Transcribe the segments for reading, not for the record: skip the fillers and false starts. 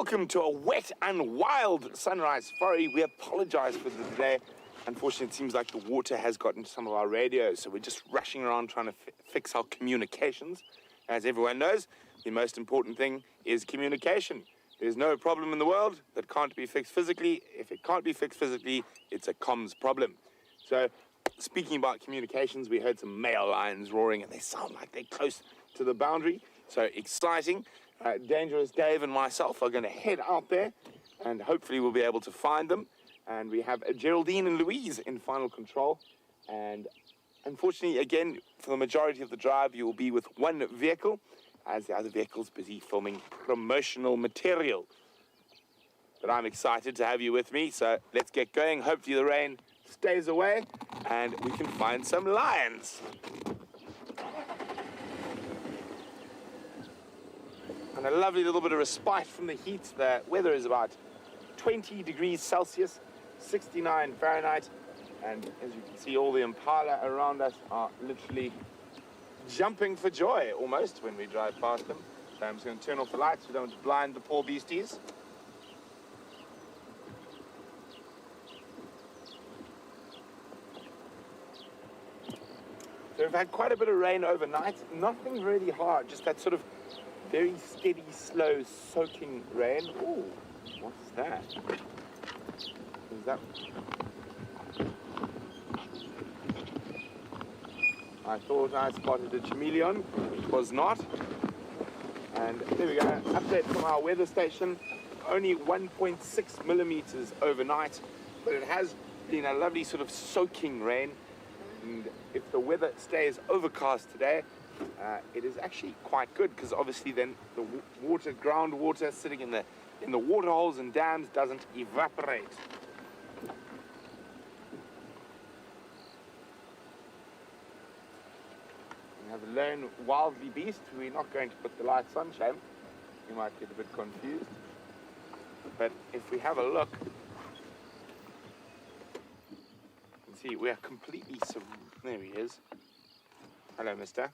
Welcome to a wet and wild sunrise safari. We apologize for the delay. Unfortunately, it seems like the water has gotten to some of our radios, so we're just rushing around trying to fix our communications. As everyone knows, the most important thing is communication. There's no problem in the world that can't be fixed physically. If it can't be fixed physically, it's a comms problem. So, speaking about communications, we heard some male lions roaring, and they sound like they're close to the boundary. So exciting. Dangerous Dave and myself are going to head out there, and hopefully we'll be able to find them. And we have Geraldine and Louise in final control. And unfortunately, again, for the majority of the drive, you will be with one vehicle, as the other vehicle's busy filming promotional material. But I'm excited to have you with me, so let's get going. Hopefully the rain stays away, and we can find some lions. And a lovely little bit of respite from the heat. The weather is about 20 degrees Celsius, 69 Fahrenheit. And as you can see, all the impala around us are literally jumping for joy almost when we drive past them. So I'm just going to turn off the lights. We don't want to blind the poor beasties. So we've had quite a bit of rain overnight. Nothing really hard, just that sort of very steady, slow, soaking rain. Ooh, what's that? Is that? I thought I spotted a chameleon. It was not. And there we go. Update from our weather station. Only 1.6 millimeters overnight, but it has been a lovely sort of soaking rain. And if the weather stays overcast today, it is actually quite good, because obviously then the water, groundwater sitting in the water holes and dams doesn't evaporate. We have a lone wildly beast. We're not going to put the lights on, shame. You might get a bit confused. But if we have a look, you can see we are completely there he is. Hello, mister.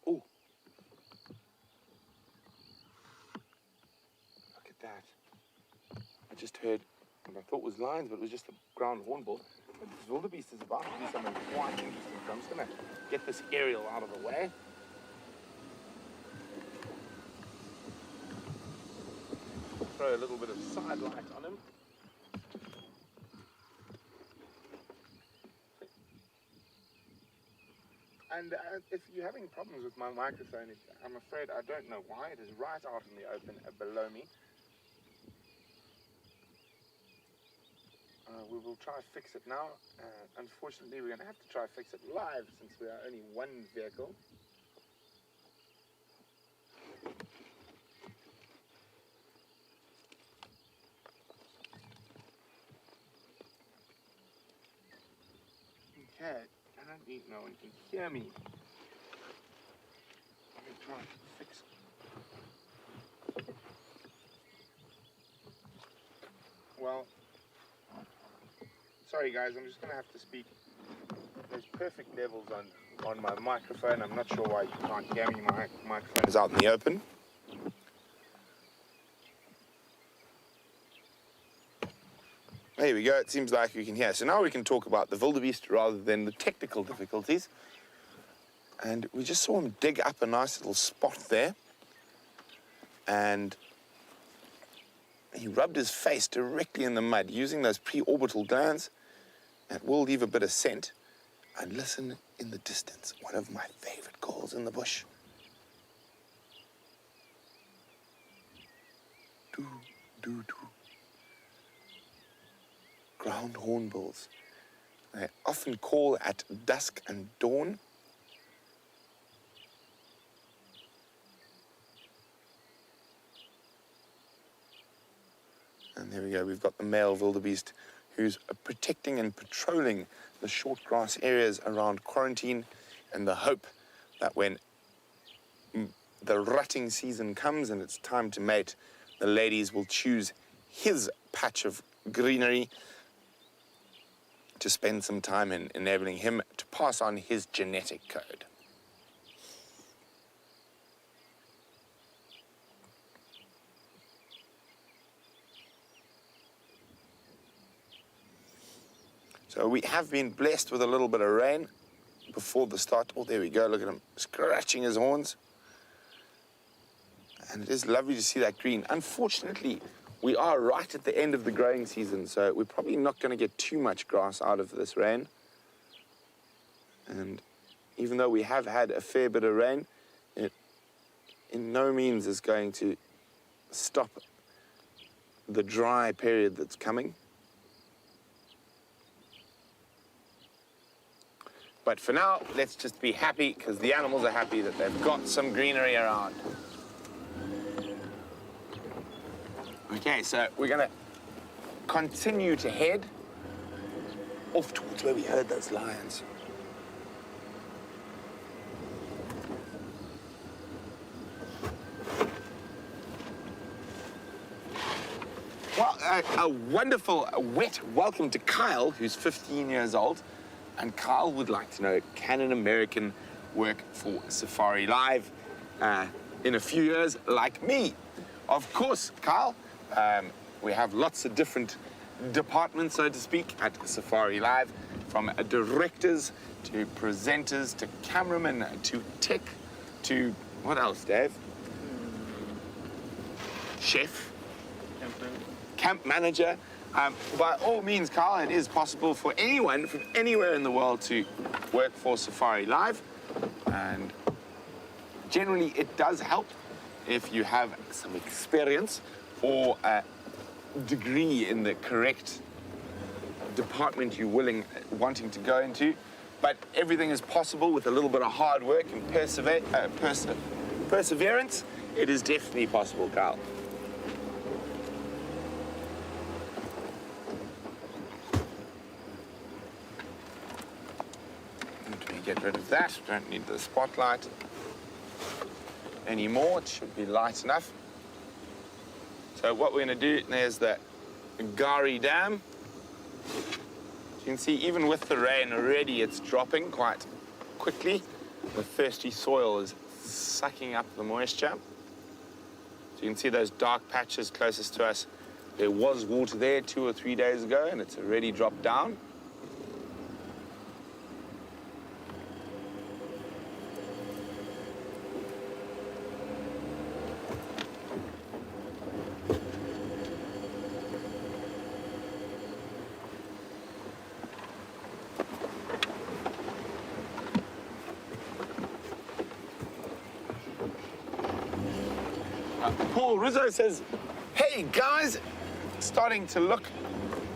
Oh, look at that. I just heard what I thought was lions, but it was just a ground hornbill. But this wildebeest is about to do something quite interesting, so I'm just going to get this aerial out of the way. Throw a little bit of side light on him. And if you're having problems with my microphone, I'm afraid I don't know why. It is right out in the open below me. We will try to fix it now. Unfortunately, we're going to have to try to fix it live, since we are only one vehicle. Okay, I don't think no one can hear me. Let me try to fix it. Well, sorry guys, I'm just going to have to speak. There's perfect levels on my microphone. I'm not sure why you can't hear me. My microphone is out in the open. There we go. It seems like we can hear. So now we can talk about the wildebeest rather than the technical difficulties. And we just saw him dig up a nice little spot there. And he rubbed his face directly in the mud using those pre-orbital glands. That will leave a bit of scent. And listen in the distance, one of my favorite calls in the bush. Doo, doo, doo. Ground hornbills. They often call at dusk and dawn. And there we go, we've got the male wildebeest who's protecting and patrolling the short grass areas around quarantine, in the hope that when the rutting season comes and it's time to mate, the ladies will choose his patch of greenery to spend some time in, enabling him to pass on his genetic code. So we have been blessed with a little bit of rain before the start. Oh, there we go. Look at him scratching his horns. And it is lovely to see that green. Unfortunately, we are right at the end of the growing season, so we're probably not going to get too much grass out of this rain. And even though we have had a fair bit of rain, it in no means is going to stop the dry period that's coming. But for now, let's just be happy, because the animals are happy that they've got some greenery around. Okay, so we're going to continue to head off towards where we heard those lions. Well, a wonderful, wet welcome to Kyle, who's 15 years old. And Kyle would like to know, can an American work for Safari Live in a few years like me? Of course, Kyle. We have lots of different departments, so to speak, at Safari Live, from directors to presenters to cameramen to tech to, what else, Dave? Chef. Camp manager. By all means, Carl, it is possible for anyone from anywhere in the world to work for Safari Live. And generally, it does help if you have some experience or a degree in the correct department you're wanting to go into. But everything is possible with a little bit of hard work and perseverance. It is definitely possible, Carl. Get rid of that. Don't need the spotlight anymore. It should be light enough. So what we're going to do, there's the Gari Dam. You can see even with the rain already it's dropping quite quickly. The thirsty soil is sucking up the moisture. So you can see those dark patches closest to us. There was water there 2 or 3 days ago and it's already dropped down. Paul Rizzo says, hey guys, it's starting to look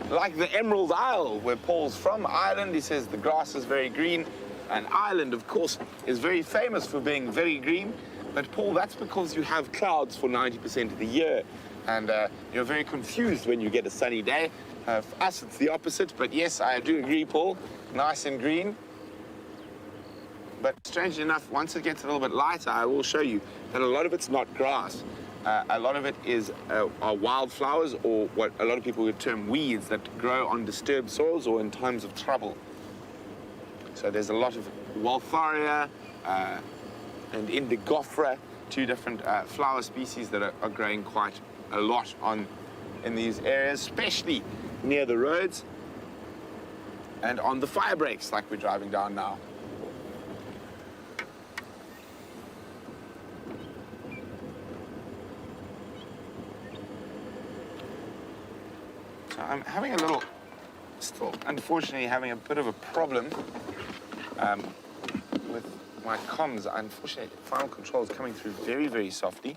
like the Emerald Isle where Paul's from, Ireland. He says the grass is very green, and Ireland, of course, is very famous for being very green. But Paul, that's because you have clouds for 90% of the year, and you're very confused when you get a sunny day. For us, it's the opposite, but yes, I do agree, Paul, nice and green. But strangely enough, once it gets a little bit lighter, I will show you that a lot of it's not grass. A lot of it are wildflowers, or what a lot of people would term weeds, that grow on disturbed soils or in times of trouble. So there's a lot of Waltharia and Indigofera, 2 different flower species that are growing quite a lot in these areas, especially near the roads and on the fire breaks like we're driving down now. I'm having a little, still unfortunately having a bit of a problem with my comms. Unfortunately, final control is coming through very, very softly,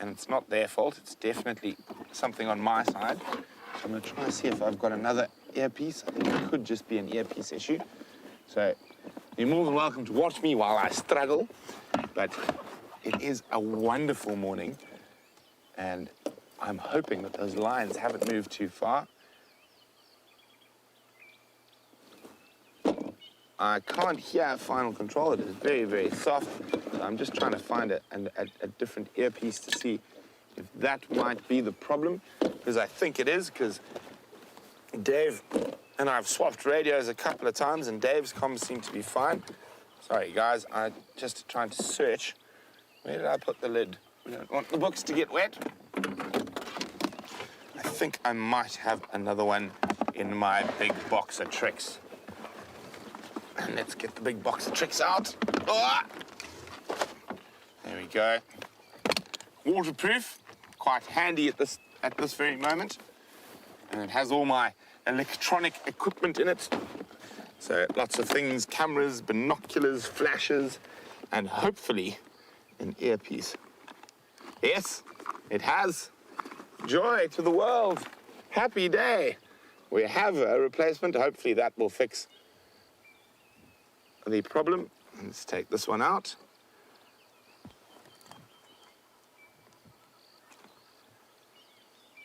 and it's not their fault. It's definitely something on my side. So I'm going to try and see if I've got another earpiece. I think it could just be an earpiece issue. So you're more than welcome to watch me while I struggle, but it is a wonderful morning, and I'm hoping that those lions haven't moved too far. I can't hear final control. It is very, very soft. So I'm just trying to find a different earpiece to see if that might be the problem, because I think it is, because Dave and I have swapped radios a couple of times, and Dave's comms seem to be fine. Sorry, guys, I'm just trying to search. Where did I put the lid? We don't want the books to get wet. I think I might have another one in my big box of tricks. And let's get the big box of tricks out. Oh! There we go. Waterproof, quite handy at this very moment. And it has all my electronic equipment in it. So lots of things, cameras, binoculars, flashes, and hopefully an earpiece. Yes, it has. Joy to the world. Happy day. We have a replacement. Hopefully that will fix the problem. Let's take this one out.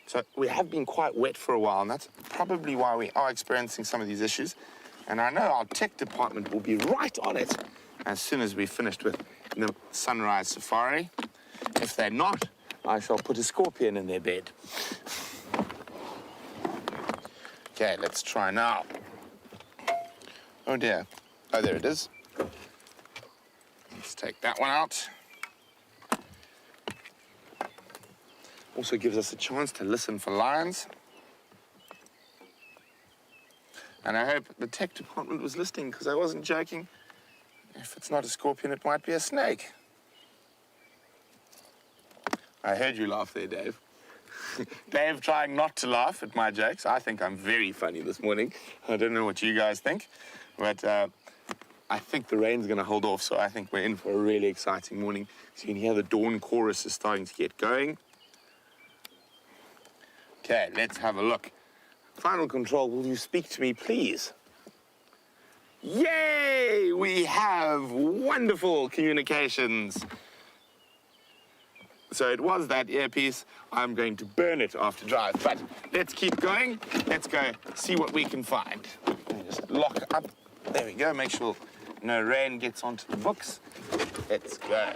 So we have been quite wet for a while, and that's probably why we are experiencing some of these issues. And I know our tech department will be right on it as soon as we've finished with the Sunrise Safari. If they're not, I shall put a scorpion in their bed. Okay, let's try now. Oh dear. Oh, there it is. Let's take that one out. Also gives us a chance to listen for lions. And I hope the tech department was listening, because I wasn't joking. If it's not a scorpion, it might be a snake. I heard you laugh there, Dave. Dave trying not to laugh at my jokes. I think I'm very funny this morning. I don't know what you guys think, but I think the rain's going to hold off, so I think we're in for a really exciting morning. So you can hear the dawn chorus is starting to get going. Okay, let's have a look. Final control, will you speak to me, please? Yay! We have wonderful communications. So it was that earpiece. I'm going to burn it after drive, but let's keep going. Let's go see what we can find. Just lock up. There we go. Make sure no rain gets onto the books. Let's go.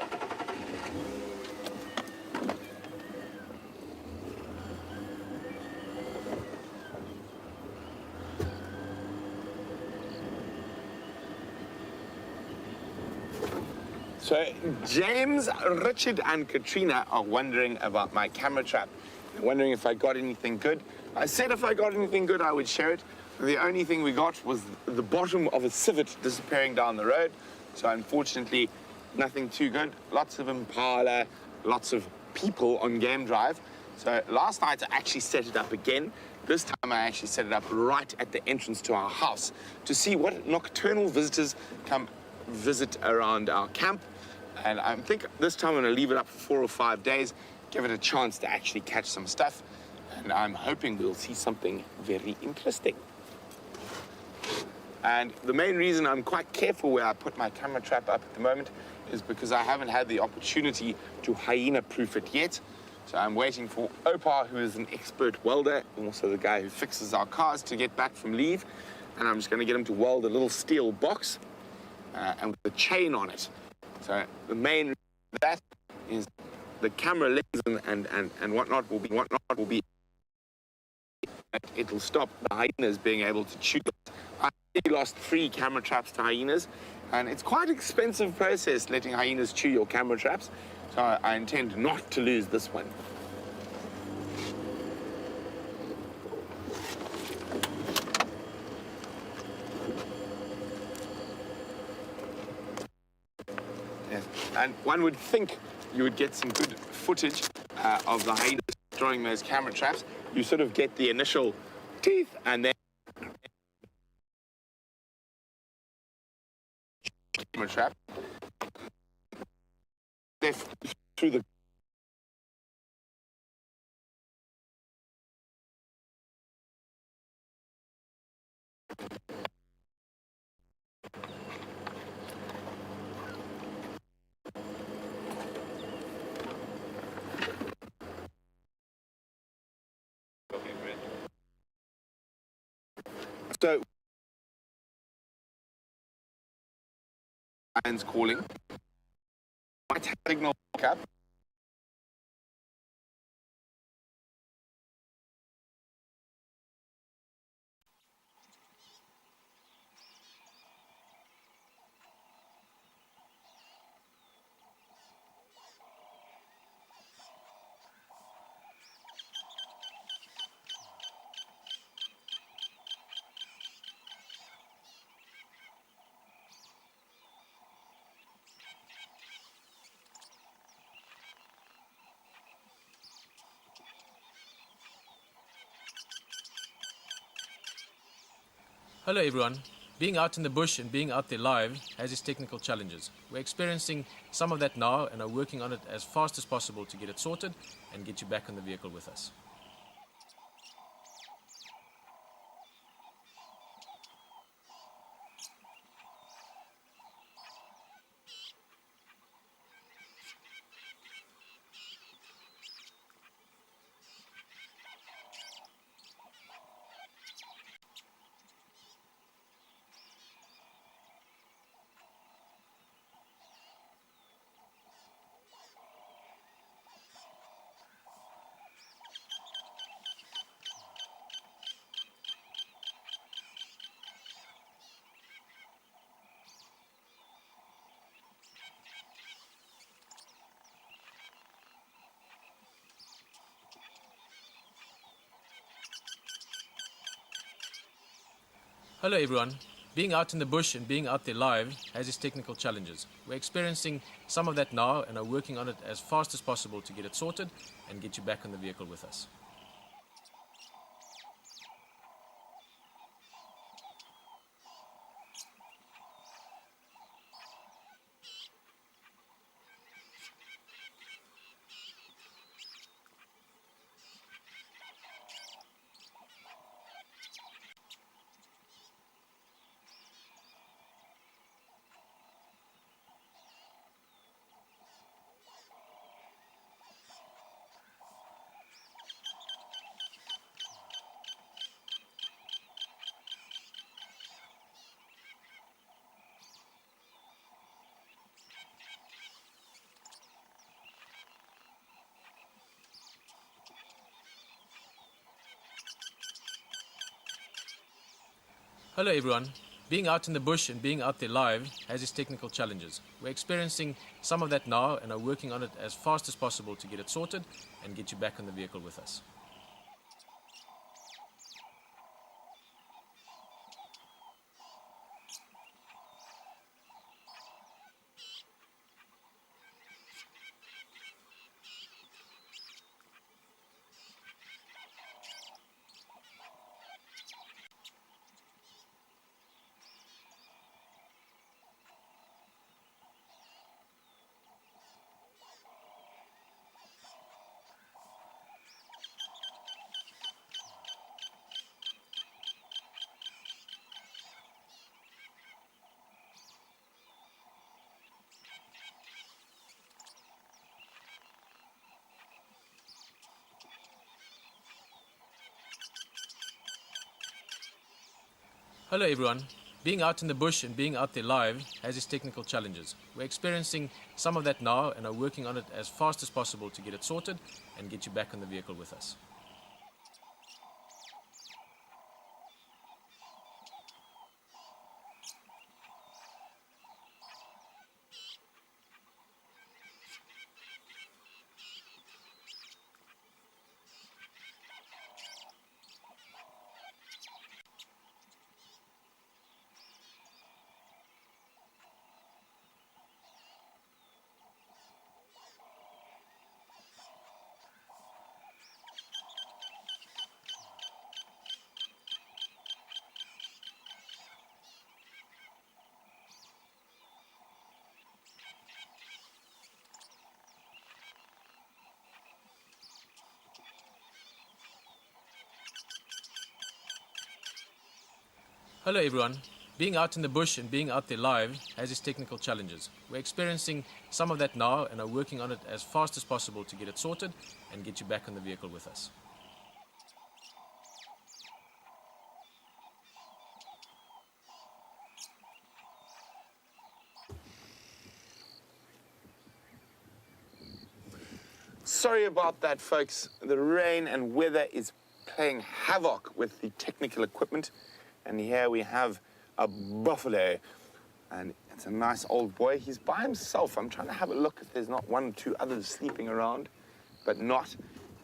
So James, Richard, and Katrina are wondering about my camera trap. They're wondering if I got anything good. I said if I got anything good, I would share it. The only thing we got was the bottom of a civet disappearing down the road. So unfortunately, nothing too good. Lots of Impala, lots of people on game drive. So last night I actually set it up again. This time I actually set it up right at the entrance to our house to see what nocturnal visitors come visit around our camp. And I think this time I'm going to leave it up for 4 or 5 days, give it a chance to actually catch some stuff. And I'm hoping we'll see something very interesting. And the main reason I'm quite careful where I put my camera trap up at the moment is because I haven't had the opportunity to hyena-proof it yet. So I'm waiting for Opa, who is an expert welder, and also the guy who fixes our cars, to get back from leave. And I'm just going to get him to weld a little steel box and with a chain on it. So the main reason for that is the camera lens and whatnot will be it'll stop the hyenas being able to chew. I lost 3 camera traps to hyenas, and it's quite an expensive process letting hyenas chew your camera traps. So I intend not to lose this one. And one would think you would get some good footage of the hyenas destroying those camera traps. You sort of get the initial teeth and then camera trap. They're through the So, lions calling. Might have signal back up. Hello everyone. Being out in the bush and being out there live has its technical challenges. We're experiencing some of that now and are working on it as fast as possible to get it sorted and get you back in the vehicle with us. Hello everyone. Being out in the bush and being out there live has its technical challenges. We're experiencing some of that now and are working on it as fast as possible to get it sorted and get you back in the vehicle with us. Hello everyone. Being out in the bush and being out there live has its technical challenges. We're experiencing some of that now and are working on it as fast as possible to get it sorted and get you back in the vehicle with us. Hello everyone. Being out in the bush and being out there live has its technical challenges. We're experiencing some of that now and are working on it as fast as possible to get it sorted and get you back in the vehicle with us. Hello everyone. Being out in the bush and being out there live has its technical challenges. We're experiencing some of that now and are working on it as fast as possible to get it sorted and get you back in the vehicle with us. Sorry about that, folks. The rain and weather is playing havoc with the technical equipment. And here we have a buffalo. And it's a nice old boy. He's by himself. I'm trying to have a look if there's not one or two others sleeping around, but not.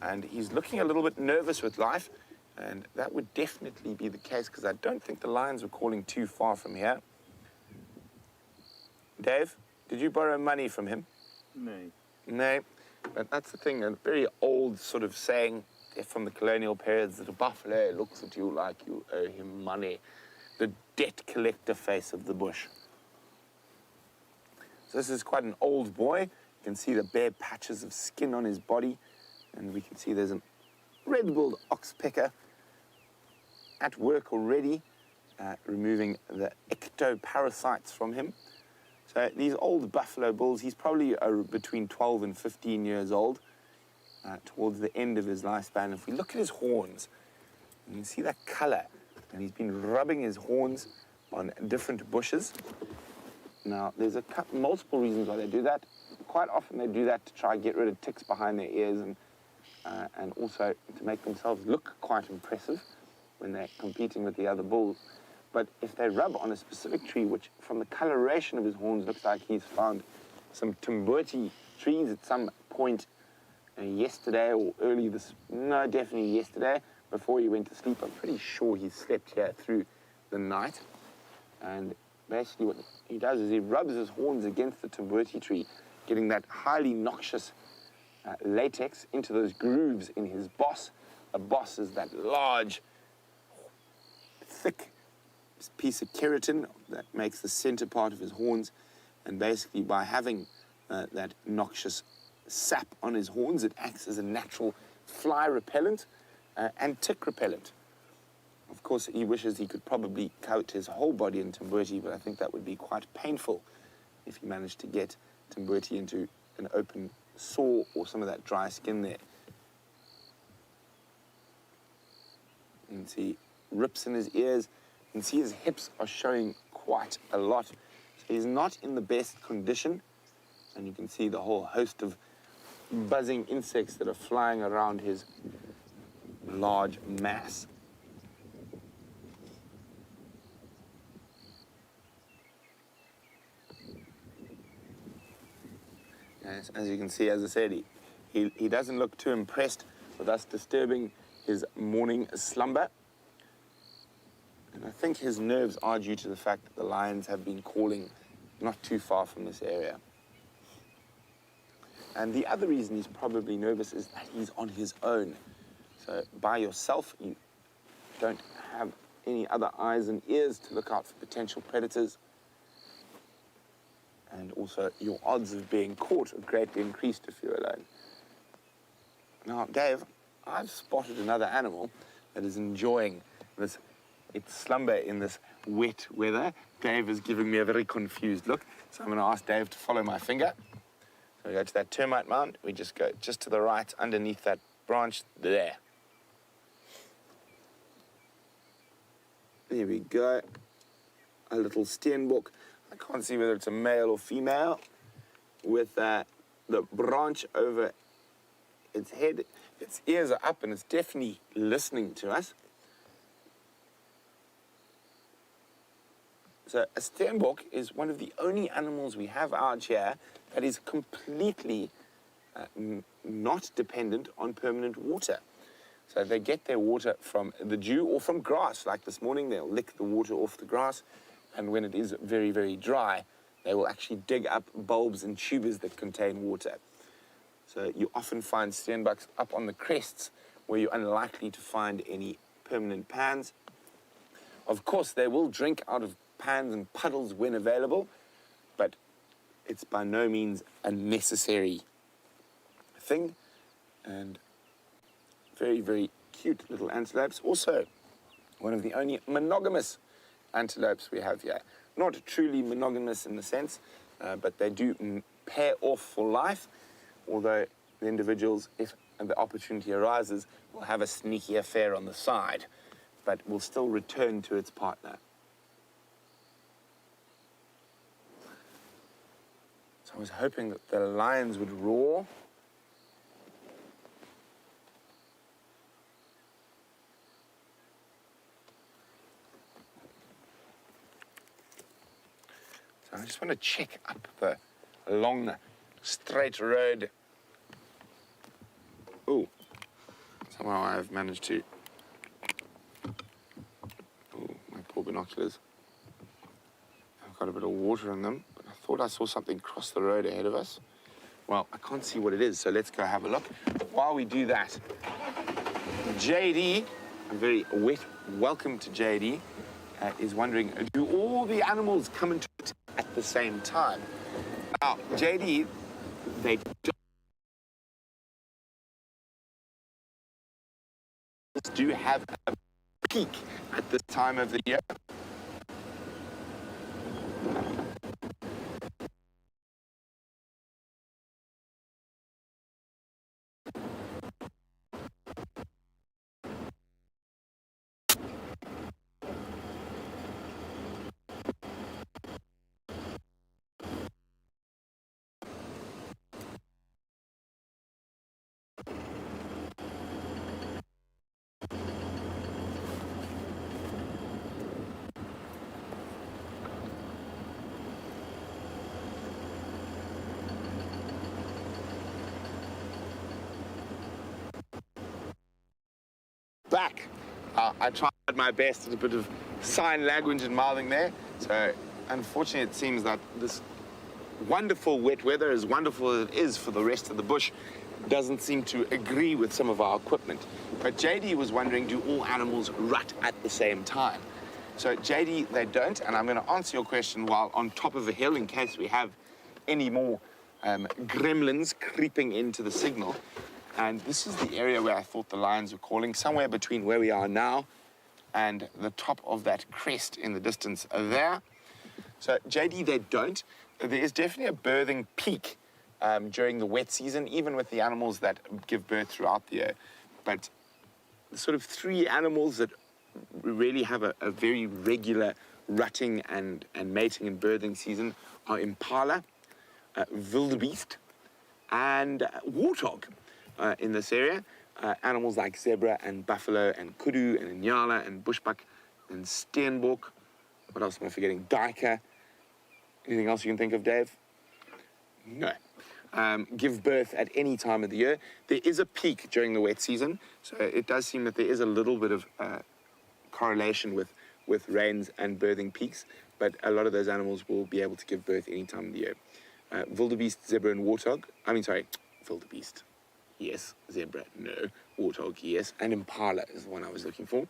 And he's looking a little bit nervous with life. And that would definitely be the case because I don't think the lions were calling too far from here. Dave, did you borrow money from him? No. No. But that's the thing, a very old sort of saying from the colonial periods that a buffalo looks at you like you owe him money. the debt collector face of the bush. So this is quite an old boy. You can see the bare patches of skin on his body, and we can see there's a red-billed oxpecker at work already, removing the ectoparasites from him. So these old buffalo bulls, he's probably between 12 and 15 years old, towards the end of his lifespan. If we look at his horns, you can see that color, and he's been rubbing his horns on different bushes. Now, there's multiple reasons why they do that. Quite often they do that to try and get rid of ticks behind their ears, and also to make themselves look quite impressive when they're competing with the other bulls. But if they rub on a specific tree, which from the coloration of his horns looks like he's found some Timberti trees at some point yesterday or definitely yesterday, before he went to sleep. I'm pretty sure he slept here through the night. And basically what he does is he rubs his horns against the Timberti tree, getting that highly noxious latex into those grooves in his boss. A boss is that large, thick piece of keratin that makes the center part of his horns. And basically by having that noxious sap on his horns, it acts as a natural fly repellent and tick repellent. Of course, he wishes he could probably coat his whole body in Timberti, but I think that would be quite painful if he managed to get Timberti into an open sore or some of that dry skin there. You can see rips in his ears. You can see his hips are showing quite a lot. So he's not in the best condition, and you can see the whole host of buzzing insects that are flying around his large mass. As you can see, as I said, he doesn't look too impressed with us disturbing his morning slumber. And I think his nerves are due to the fact that the lions have been calling not too far from this area. And the other reason he's probably nervous is that he's on his own. So by yourself, you don't have any other eyes and ears to look out for potential predators. And also, your odds of being caught are greatly increased if you're alone. Now, Dave, I've spotted another animal that is enjoying its slumber in this wet weather. Dave is giving me a very confused look, so I'm going to ask Dave to follow my finger. So we go to that termite mound. We just go just to the right, underneath that branch there. There we go. A little steenbok. I can't see whether it's a male or female, with the branch over its head. Its ears are up and it's definitely listening to us. So a steenbok is one of the only animals we have out here that is completely not dependent on permanent water. So they get their water from the dew or from grass. Like this morning, they'll lick the water off the grass. And when it is very, very dry, they will actually dig up bulbs and tubers that contain water. So you often find steenboks up on the crests where you're unlikely to find any permanent pans. Of course, they will drink out of pans and puddles when available, but it's by no means a necessary thing. And very, very cute little antelopes. Also, one of the only monogamous antelopes we have here. Not truly monogamous in the sense, but they do pair off for life, although the individuals, if the opportunity arises, will have a sneaky affair on the side, but will still return to its partner. So I was hoping that the lions would roar. I just want to check up the long, straight road. Oh, somehow I've managed to. Oh, my poor binoculars. I've got a bit of water in them, but I thought I saw something cross the road ahead of us. Well, I can't see what it is, so let's go have a look. While we do that, JD, a very wet welcome to JD, is wondering, do all the animals come into it at the same time? Now, JD, they do have a peak at this time of the year. Back. I tried my best at a bit of sign language and mouthing there. So, unfortunately, it seems that this wonderful wet weather, as wonderful as it is for the rest of the bush, doesn't seem to agree with some of our equipment. But JD was wondering, do all animals rut at the same time? So, JD, they don't, and I'm going to answer your question while on top of a hill in case we have any more gremlins creeping into the signal. And this is the area where I thought the lions were calling, somewhere between where we are now and the top of that crest in the distance there. So, JD, they don't. There is definitely a birthing peak during the wet season, even with the animals that give birth throughout the year. But the sort of three animals that really have a very regular rutting and mating and birthing season are impala, wildebeest, and warthog. In this area, animals like zebra and buffalo and kudu and inyala and bushbuck and steenbok. What else am I forgetting? Duiker. Anything else you can think of, Dave? No. Give birth at any time of the year. There is a peak during the wet season, so it does seem that there is a little bit of correlation with rains and birthing peaks, but a lot of those animals will be able to give birth any time of the year. Wildebeest, zebra, and warthog. Wildebeest. Yes. Zebra, no. Warthog, yes. And impala is the one I was looking for.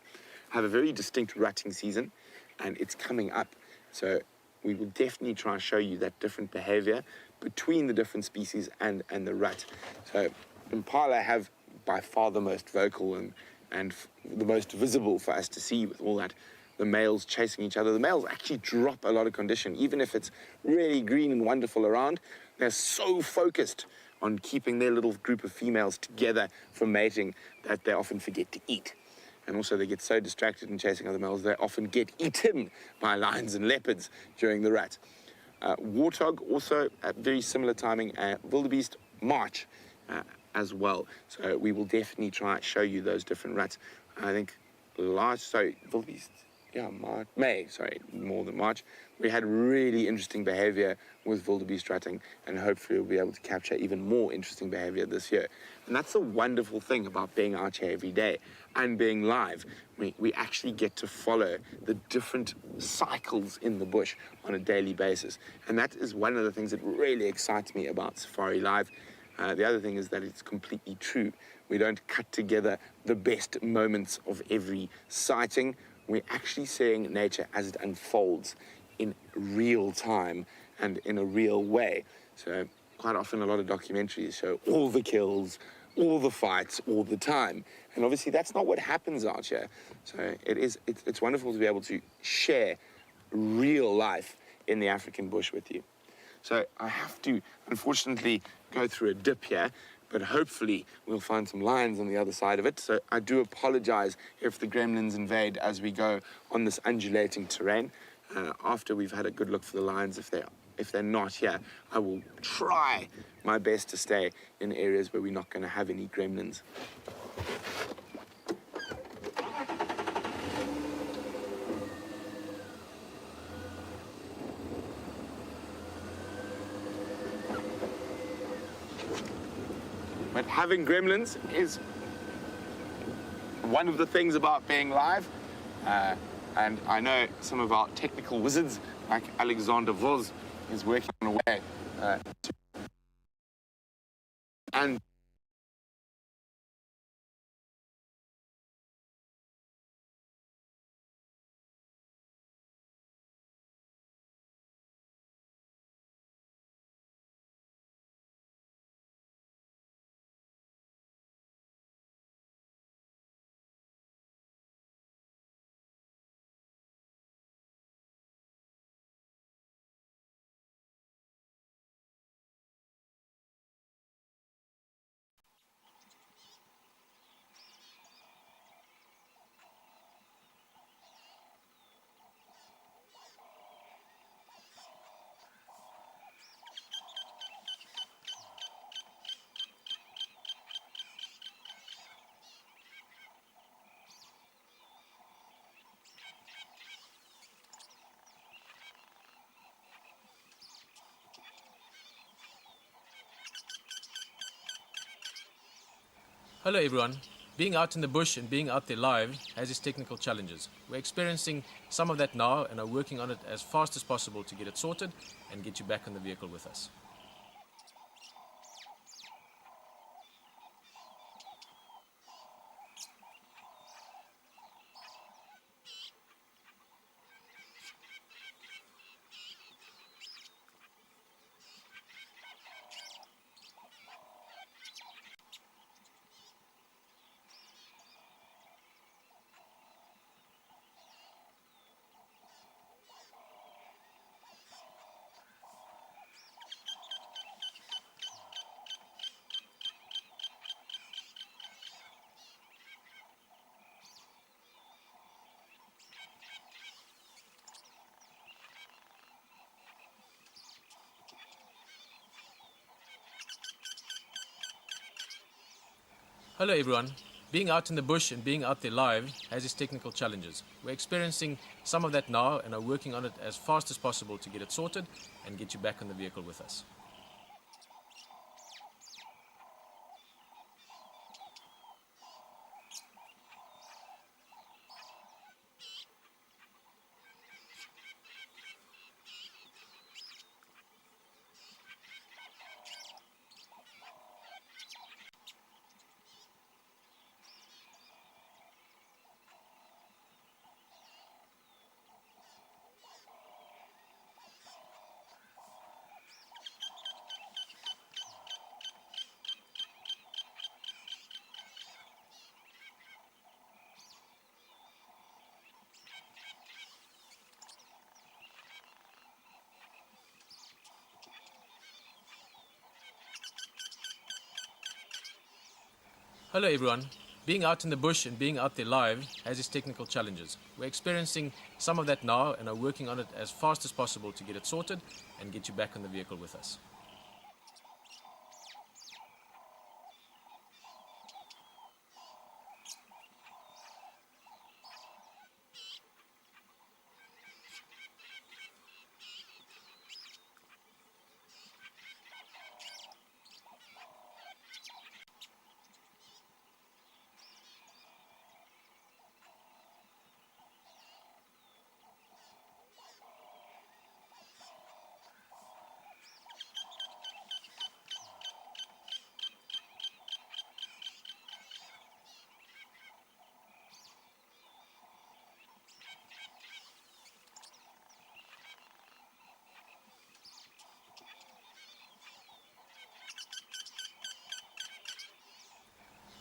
Have a very distinct rutting season, and it's coming up. So we will definitely try and show you that different behavior between the different species and the rut. So impala have by far the most vocal and the most visible for us to see with all that. The males chasing each other. The males actually drop a lot of condition, even if it's really green and wonderful around. They're so focused on keeping their little group of females together for mating that they often forget to eat. And also they get so distracted in chasing other males, they often get eaten by lions and leopards during the rut. Warthog also at very similar timing. Wildebeest, March as well. So we will definitely try and show you those different ruts. I think wildebeest, more than March. We had really interesting behavior with wildebeest rutting, and hopefully we'll be able to capture even more interesting behavior this year. And that's the wonderful thing about being out here every day and being live. We actually get to follow the different cycles in the bush on a daily basis. And that is one of the things that really excites me about Safari Live. The other thing is that it's completely true. We don't cut together the best moments of every sighting. We're actually seeing nature as it unfolds in real time and in a real way. So quite often a lot of documentaries show all the kills, all the fights, all the time. And obviously that's not what happens out here. So it's wonderful to be able to share real life in the African bush with you. So I have to, unfortunately, go through a dip here, but hopefully we'll find some lions on the other side of it. So I do apologize if the gremlins invade as we go on this undulating terrain. After we've had a good look for the lions, if they're not here, I will try my best to stay in areas where we're not going to have any gremlins. But having gremlins is one of the things about being live. And I know some of our technical wizards, like Alexander Voz, is working on a way and Hello everyone. Being out in the bush and being out there live has its technical challenges. We're experiencing some of that now and are working on it as fast as possible to get it sorted and get you back in the vehicle with us. Hello everyone. Being out in the bush and being out there live has its technical challenges. We're experiencing some of that now and are working on it as fast as possible to get it sorted and get you back in the vehicle with us. Hello everyone. Being out in the bush and being out there live has its technical challenges. We're experiencing some of that now and are working on it as fast as possible to get it sorted and get you back in the vehicle with us.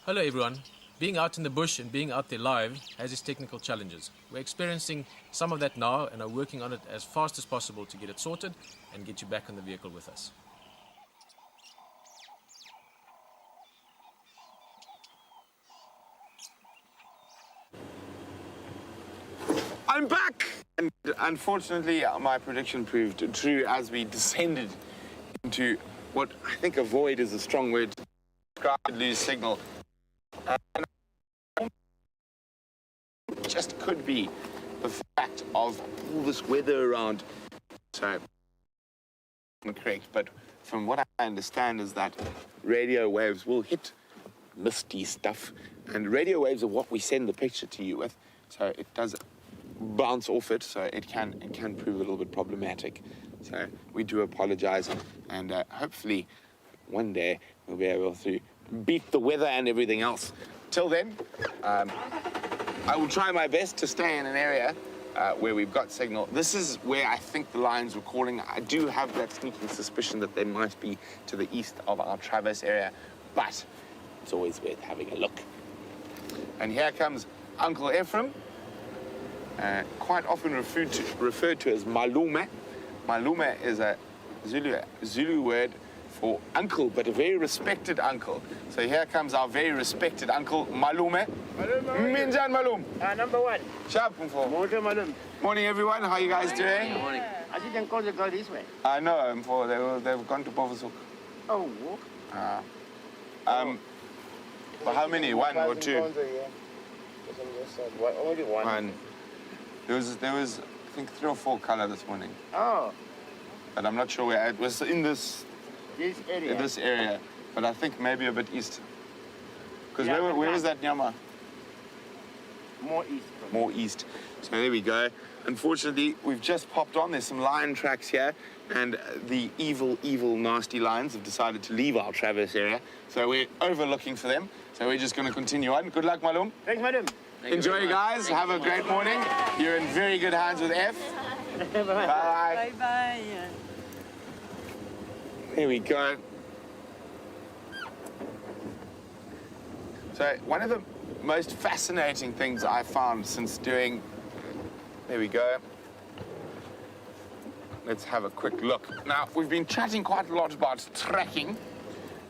Hello everyone. Being out in the bush and being out there live has its technical challenges. We're experiencing some of that now and are working on it as fast as possible to get it sorted and get you back in the vehicle with us. I'm back! And unfortunately, my prediction proved true as we descended into what I think a void is a strong word to describe lose signal. Just could be the fact of all this weather around. So, I'm correct, but from what I understand is that radio waves will hit misty stuff, and radio waves are what we send the picture to you with, so it does bounce off it, so it can prove a little bit problematic. So we do apologize, and hopefully one day we'll be able to beat the weather and everything else. Till then, I will try my best to stay in an area where we've got signal. This is where I think the lions were calling. I do have that sneaking suspicion that they might be to the east of our Traverse area, but it's always worth having a look. And here comes Uncle Ephraim, quite often referred to as Malume. Malume is a Zulu word for uncle, but a very respected uncle. So here comes our very respected uncle, Malume. Minjan Malum. Number one. Sharp Mfo. Morning, Malum. Morning, everyone. How are you guys doing? Morning. I didn't call the girl this way. I know, Mfo. They've gone to Bovasuk. Oh, walk. Well, how many? One or two? Only one. One. There was, I think, 3 or 4 color this morning. Oh. But I'm not sure where. It was in this This area. area, but I think maybe a bit east. Because Yeah, where but was that Nyama? More east. More east. So there we go. Unfortunately, we've just popped on. There's some lion tracks here, and the evil, nasty lions have decided to leave our traverse area. So we're overlooking for them. So we're just going to continue on. Good luck, Malum. Thanks, madam. Enjoy, you guys. Have a great morning. You're in very good hands with F. Bye-bye. Bye. Bye-bye. Here we go. So one of the most fascinating things I found since doing, there we go. Let's have a quick look. Now, we've been chatting quite a lot about tracking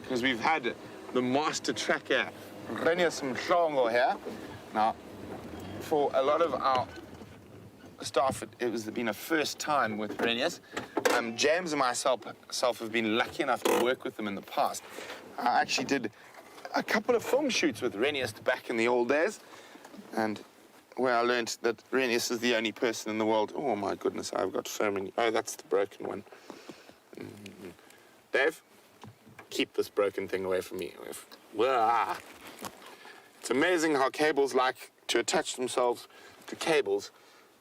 because we've had the master tracker, Renius Mhlongo here. Now, for a lot of our staff, it was been a first time with Renius. James and myself have been lucky enough to work with them in the past. I actually did a couple of film shoots with Renius back in the old days, and where I learned that Renius is the only person in the world. Oh my goodness, I've got so many. Oh, that's the broken one. Dave, keep this broken thing away from me. Wah. It's amazing how cables like to attach themselves to cables.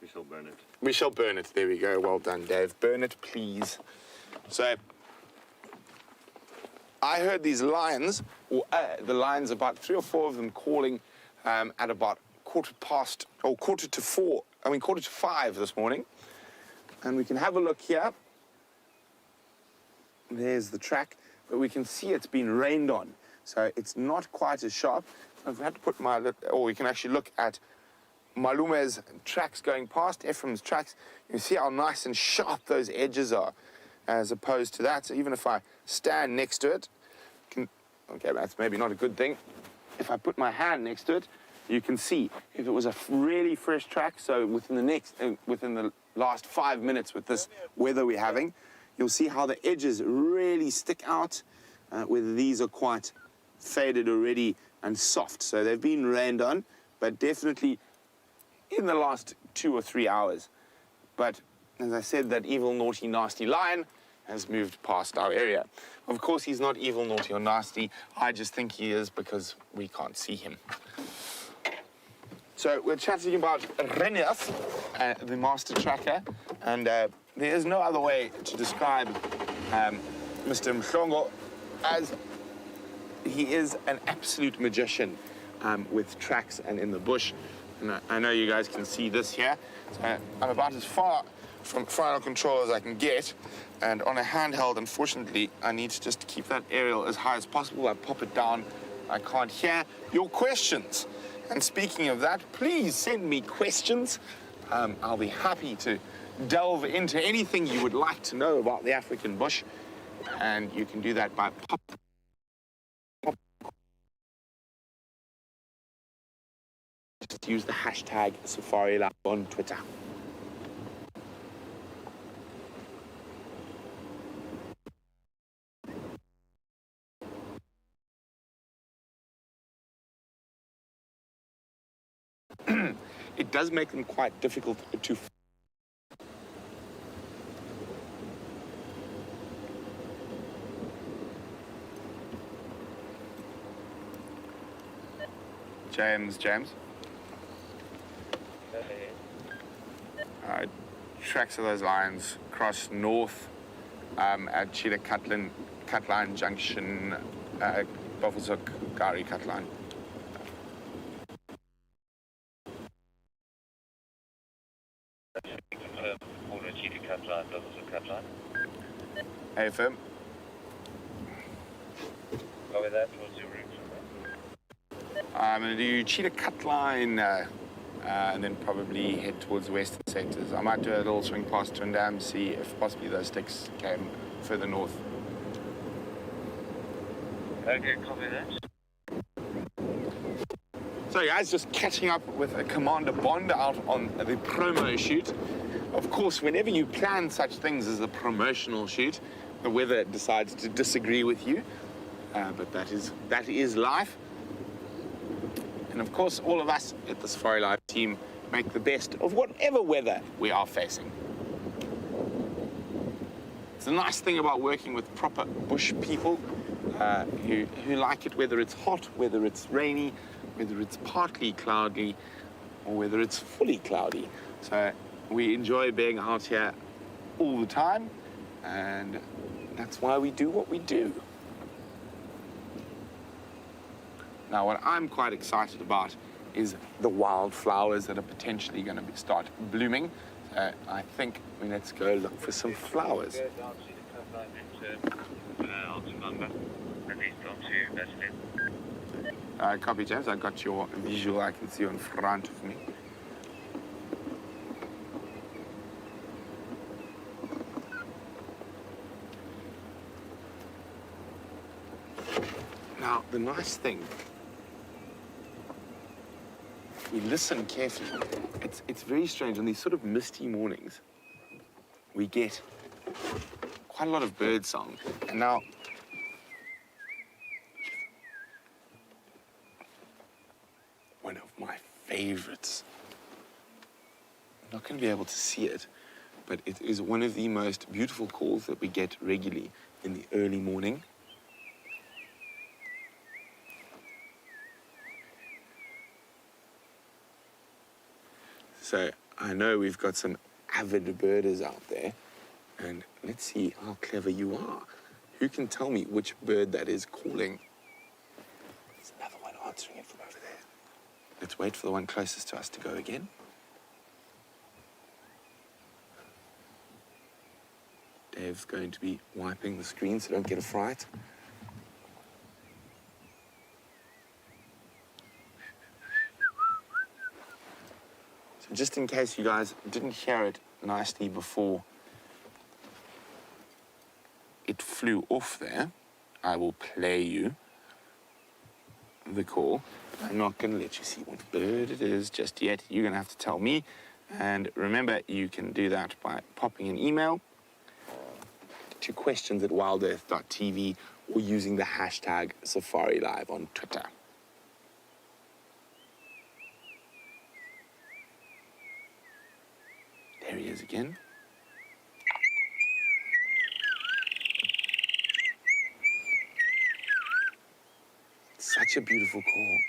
We shall burn it. We shall burn it. There we go. Well done, Dave. Burn it, please. So, I heard these lions, the lions, about 3 or 4 of them calling at about quarter to 5 this morning. And we can have a look here. There's the track, but we can see it's been rained on. So it's not quite as sharp. I've had to put we can actually look at Malume's tracks going past, Ephraim's tracks. You can see how nice and sharp those edges are, as opposed to that. So even if I stand next to it, okay, that's maybe not a good thing. If I put my hand next to it, you can see if it was a really fresh track. So within the last 5 minutes with this weather we're having, you'll see how the edges really stick out. Whether these are quite faded already and soft. So they've been rained on, but definitely in the last 2 or 3 hours. But as I said, that evil, naughty, nasty lion has moved past our area. Of course, he's not evil, naughty, or nasty. I just think he is because we can't see him. So we're chatting about Renius, the master tracker, and there is no other way to describe Mr. Mhlongo as he is an absolute magician with tracks and in the bush. And I know you guys can see this here. So I'm about as far from final control as I can get. And on a handheld, unfortunately, I need to just keep that aerial as high as possible. I pop it down. I can't hear your questions. And speaking of that, please send me questions. I'll be happy to delve into anything you would like to know about the African bush. And you can do that by just use the hashtag SafariLab on Twitter. It does make them quite difficult to James. Tracks of those lions cross north at Cheetah Cutline Junction, Bofelshoek, Gari Cutline. Corner Cheetah Cutline, Bofelshoek Cutline. AFM. Over that, what's your route? I'm going to do Cheetah Cutline and then probably head towards the western sectors. I might do a little swing past Twindam, see if possibly those sticks came further north. Okay, copy that. So guys, just catching up with Commander Bond out on the promo shoot. Of course, whenever you plan such things as a promotional shoot, the weather decides to disagree with you. But that is life. And of course, all of us at the Safari Live team make the best of whatever weather we are facing. It's the nice thing about working with proper bush people. who like it whether it's hot, whether it's rainy, whether it's partly cloudy, or whether it's fully cloudy. So we enjoy being out here all the time, and that's why we do what we do. Now, what I'm quite excited about is the wildflowers that are potentially going to start blooming. So I think let's go look for some flowers. Copy, James. I got your visual. I can see you in front of me. Now, the nice thing, if we listen carefully, it's very strange. On these sort of misty mornings, we get quite a lot of bird song. And now, one of my favorites. I'm not going to be able to see it, but it is one of the most beautiful calls that we get regularly in the early morning. So I know we've got some avid birders out there, and let's see how clever you are. Who can tell me which bird that is calling? There's another one answering it from over there. Let's wait for the one closest to us to go again. Dave's going to be wiping the screen so don't get a fright. So just in case you guys didn't hear it nicely before it flew off there, I will play you the call. I'm not going to let you see what bird it is just yet. You're going to have to tell me. And remember, you can do that by popping an email to questions@wildearth.tv or using the hashtag SafariLive on Twitter. There he is again. Such a beautiful call.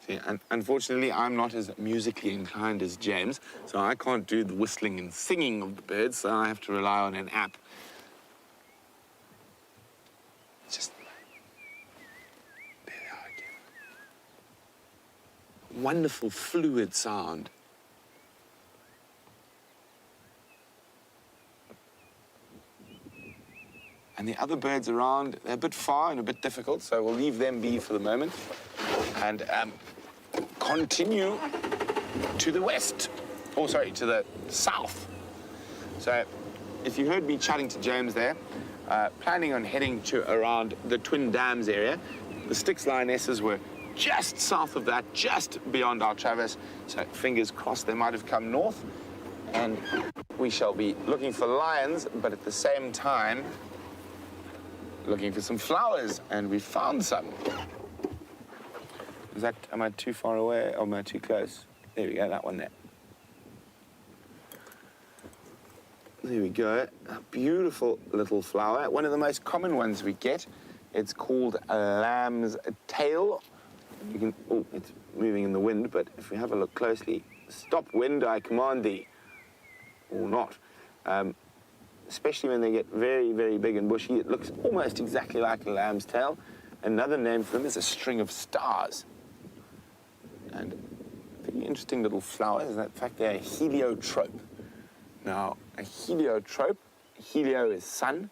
See, unfortunately, I'm not as musically inclined as James, so I can't do the whistling and singing of the birds, so I have to rely on an app. Just... there they are again. Wonderful, fluid sound. And the other birds around, they're a bit far and a bit difficult, so we'll leave them be for the moment and continue to the west. Oh, sorry, to the south. So if you heard me chatting to James there, planning on heading to around the Twin Dams area. The Styx lionesses were just south of that, just beyond our traverse. So fingers crossed they might have come north. And we shall be looking for lions, but at the same time, looking for some flowers, and we found some. Am I too far away or am I too close? There we go, that one there. There we go, a beautiful little flower. One of the most common ones we get. It's called a lamb's tail. You can, oh, it's moving in the wind, but if we have a look closely, stop wind, I command thee. Or not. Especially when they get very, very big and bushy. It looks almost exactly like a lamb's tail. Another name for them is a string of stars. And a very interesting little flower is that, in fact, they're a heliotrope. Now, a heliotrope, helio is sun,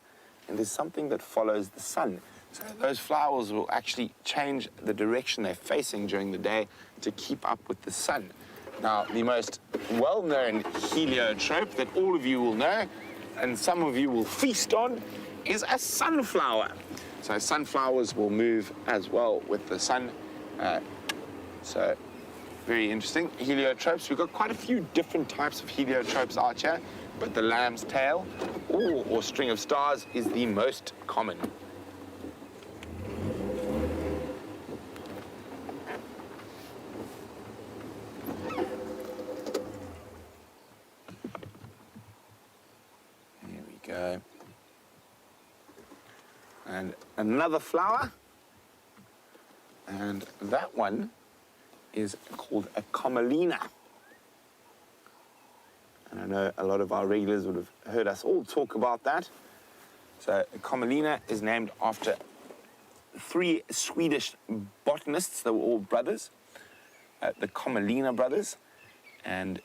and is something that follows the sun. So those flowers will actually change the direction they're facing during the day to keep up with the sun. Now, the most well-known heliotrope that all of you will know, and some of you will feast on, is a sunflower. So sunflowers will move as well with the sun. So very interesting. Heliotropes, we've got quite a few different types of heliotropes out here, but the lamb's tail or string of stars is the most common. go. And another flower. And that one is called a commelina. And I know a lot of our regulars would have heard us all talk about that. So a commelina is named after 3 Swedish botanists. They were all brothers, the Commelina brothers. And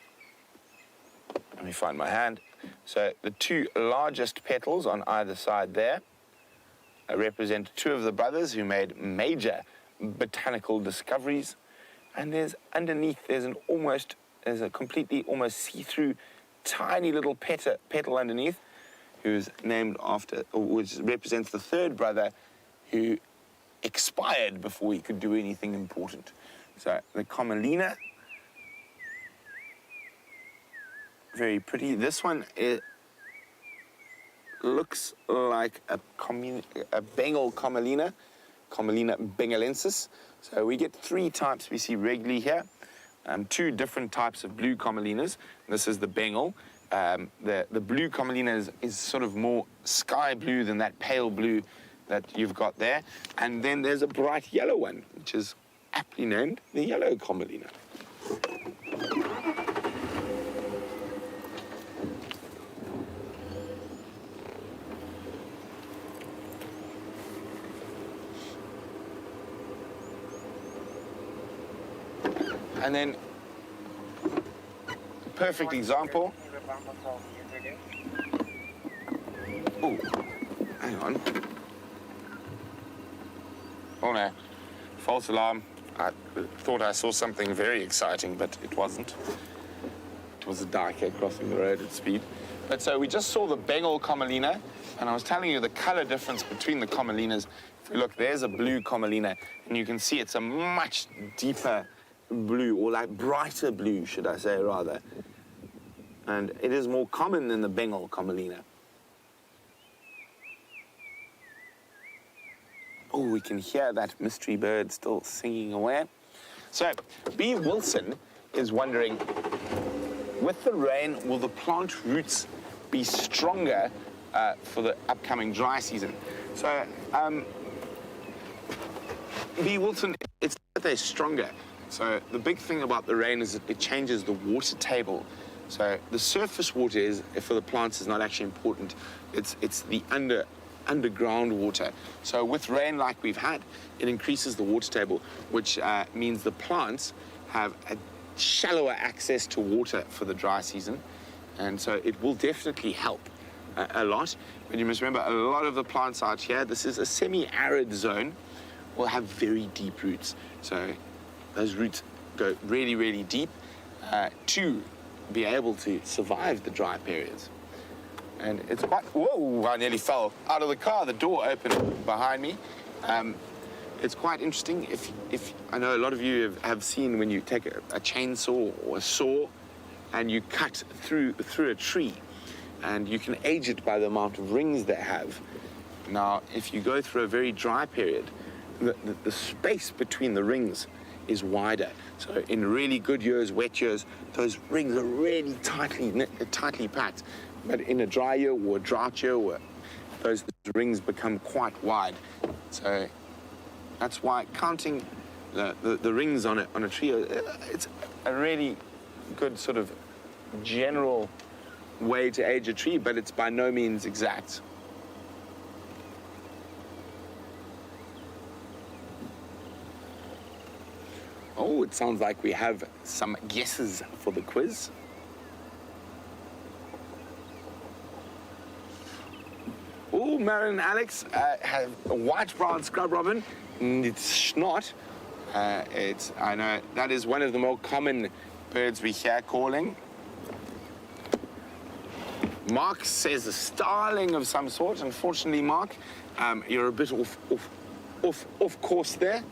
let me find my hand. So the 2 largest petals on either side there represent 2 of the brothers who made major botanical discoveries. And there's underneath, there's a completely almost see-through tiny little petal underneath, who's named after, which represents the 3rd brother who expired before he could do anything important. So the Commelina, very pretty. This one, it looks like a Bengal Commelina, Commelina bengalensis. So we get 3 types we see regularly here. 2 different types of blue Commelinas. This is the Bengal. The blue Commelina is sort of more sky blue than that pale blue that you've got there. And then there's a bright yellow one, which is aptly named the yellow Commelina. And then, perfect example. Oh, hang on. Oh no, false alarm. I thought I saw something very exciting, but it wasn't. It was a diker crossing the road at speed. But so we just saw the Bengal Commelina, and I was telling you the color difference between the Commelinas. If you look, there's a blue Commelina, and you can see it's a much deeper blue, or like brighter blue, should I say, rather. And it is more common than the Bengal Commelina. Oh, we can hear that mystery bird still singing away. So, B. Wilson is wondering, with the rain, will the plant roots be stronger for the upcoming dry season? So, B. Wilson, it's that they're stronger. So the big thing about the rain is that it changes the water table. So the surface water is, for the plants, is not actually important. It's the underground water. So with rain like we've had, it increases the water table, which means the plants have a shallower access to water for the dry season. And so it will definitely help a lot. But you must remember, a lot of the plants out here, this is a semi-arid zone, will have very deep roots. So those roots go really, really deep to be able to survive the dry periods. And it's quite, whoa, I nearly fell out of the car. The door opened behind me. It's quite interesting. If I know a lot of you have seen when you take a chainsaw or a saw and you cut through a tree, and you can age it by the amount of rings they have. Now, if you go through a very dry period, the space between the rings is wider. So in really good years, wet years, those rings are really tightly packed. But in a dry year or a drought year, those rings become quite wide. So that's why counting the rings on a tree, it's a really good sort of general way to age a tree, but it's by no means exact. Oh, it sounds like we have some guesses for the quiz. Oh, Marin and Alex have a white-brown scrub robin. It's not. I know that is one of the more common birds we hear calling. Mark says a starling of some sort. Unfortunately, Mark, you're a bit off course there.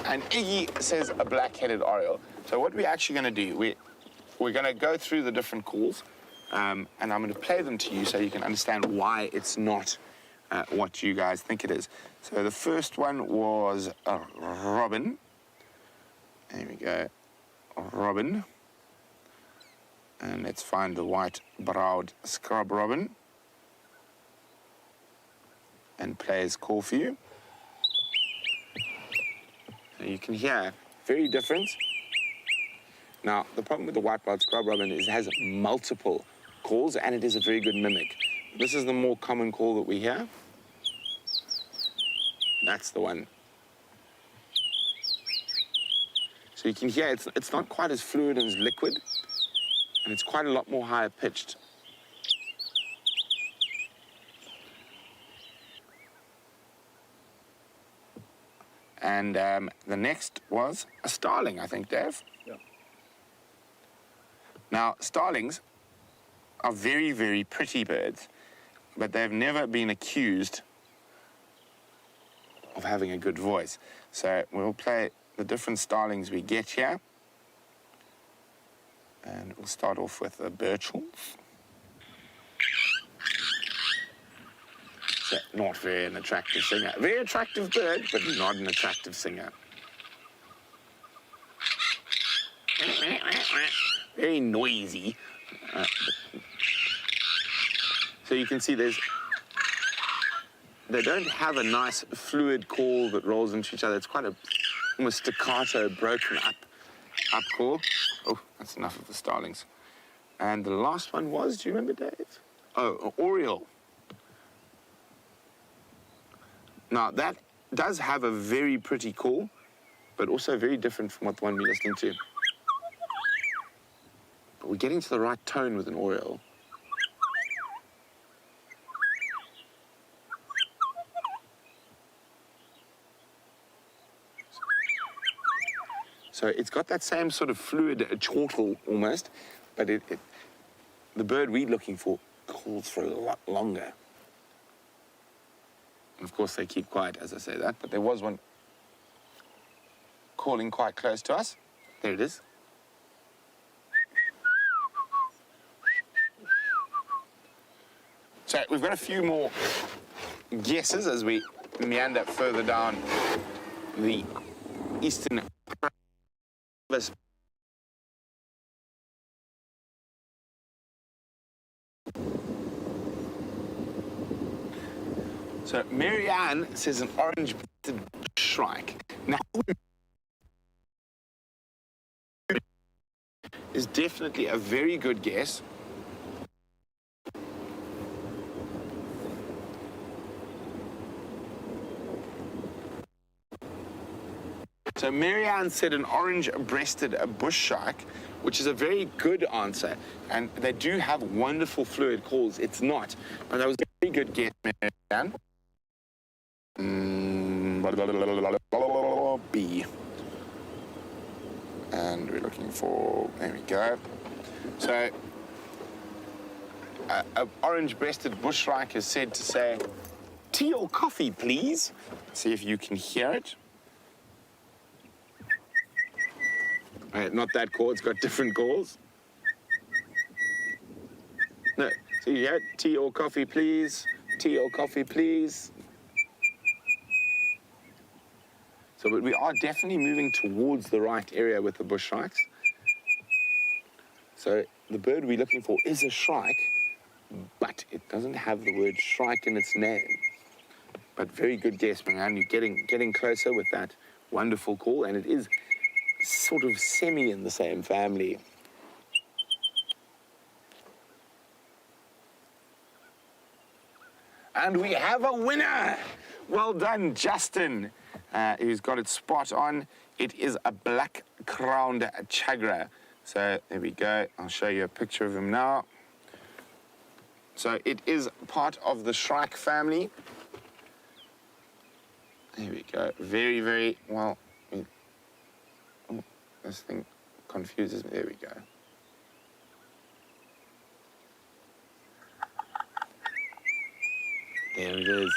And Iggy says a black-headed oriole. So what we're actually going to do, we're going to go through the different calls, and I'm going to play them to you so you can understand why it's not what you guys think it is. So the first one was a robin. There we go. robin. And let's find the white-browed scrub robin. And play his call for you. So you can hear, very different. Now, the problem with the white-browed scrub robin is it has multiple calls, and it is a very good mimic. This is the more common call that we hear. That's the one. So you can hear it's not quite as fluid and as liquid, and it's quite a lot more higher pitched. And the next was a starling, I think, Dave. Yeah. Now, starlings are very, very pretty birds, but they've never been accused of having a good voice. So we'll play the different starlings we get here. And we'll start off with a Birchall. So not very an attractive singer. Very attractive bird, but not an attractive singer. Very noisy. So you can see they don't have a nice fluid call that rolls into each other. It's quite a almost staccato, broken up call. Oh, that's enough of the starlings. And the last one was, do you remember, Dave? Oh, an oriole. Now, that does have a very pretty call, but also very different from what the one we're listening to. But we're getting to the right tone with an oriole. So it's got that same sort of fluid chortle almost, but the bird we're looking for calls for a lot longer. And of course, they keep quiet as I say that, but there was one calling quite close to us. There it is. So we've got a few more guesses as we meander further down the eastern province. So Marianne says an orange-breasted shrike. Now, is definitely a very good guess. So Marianne said an orange-breasted bush shrike, which is a very good answer. And they do have wonderful fluid calls. It's not. But that was a very good guess, Marianne. B. And we're looking for, there we go. So, an orange-breasted bush shrike is said to say, tea or coffee, please. Let's see if you can hear it. Not that call, it's got different calls. No, so you hear it? Tea or coffee, please. Tea or coffee, please. So, but we are definitely moving towards the right area with the bush shrikes. So the bird we're looking for is a shrike, but it doesn't have the word shrike in its name. But very good guess, man. You're getting closer with that wonderful call, and it is sort of semi in the same family. And we have a winner! Well done, Justin, who's got it spot on. It is a black-crowned chagra. So there we go. I'll show you a picture of him now. So it is part of the shrike family. There we go. Very, very well. Oh, this thing confuses me. There we go. There it is.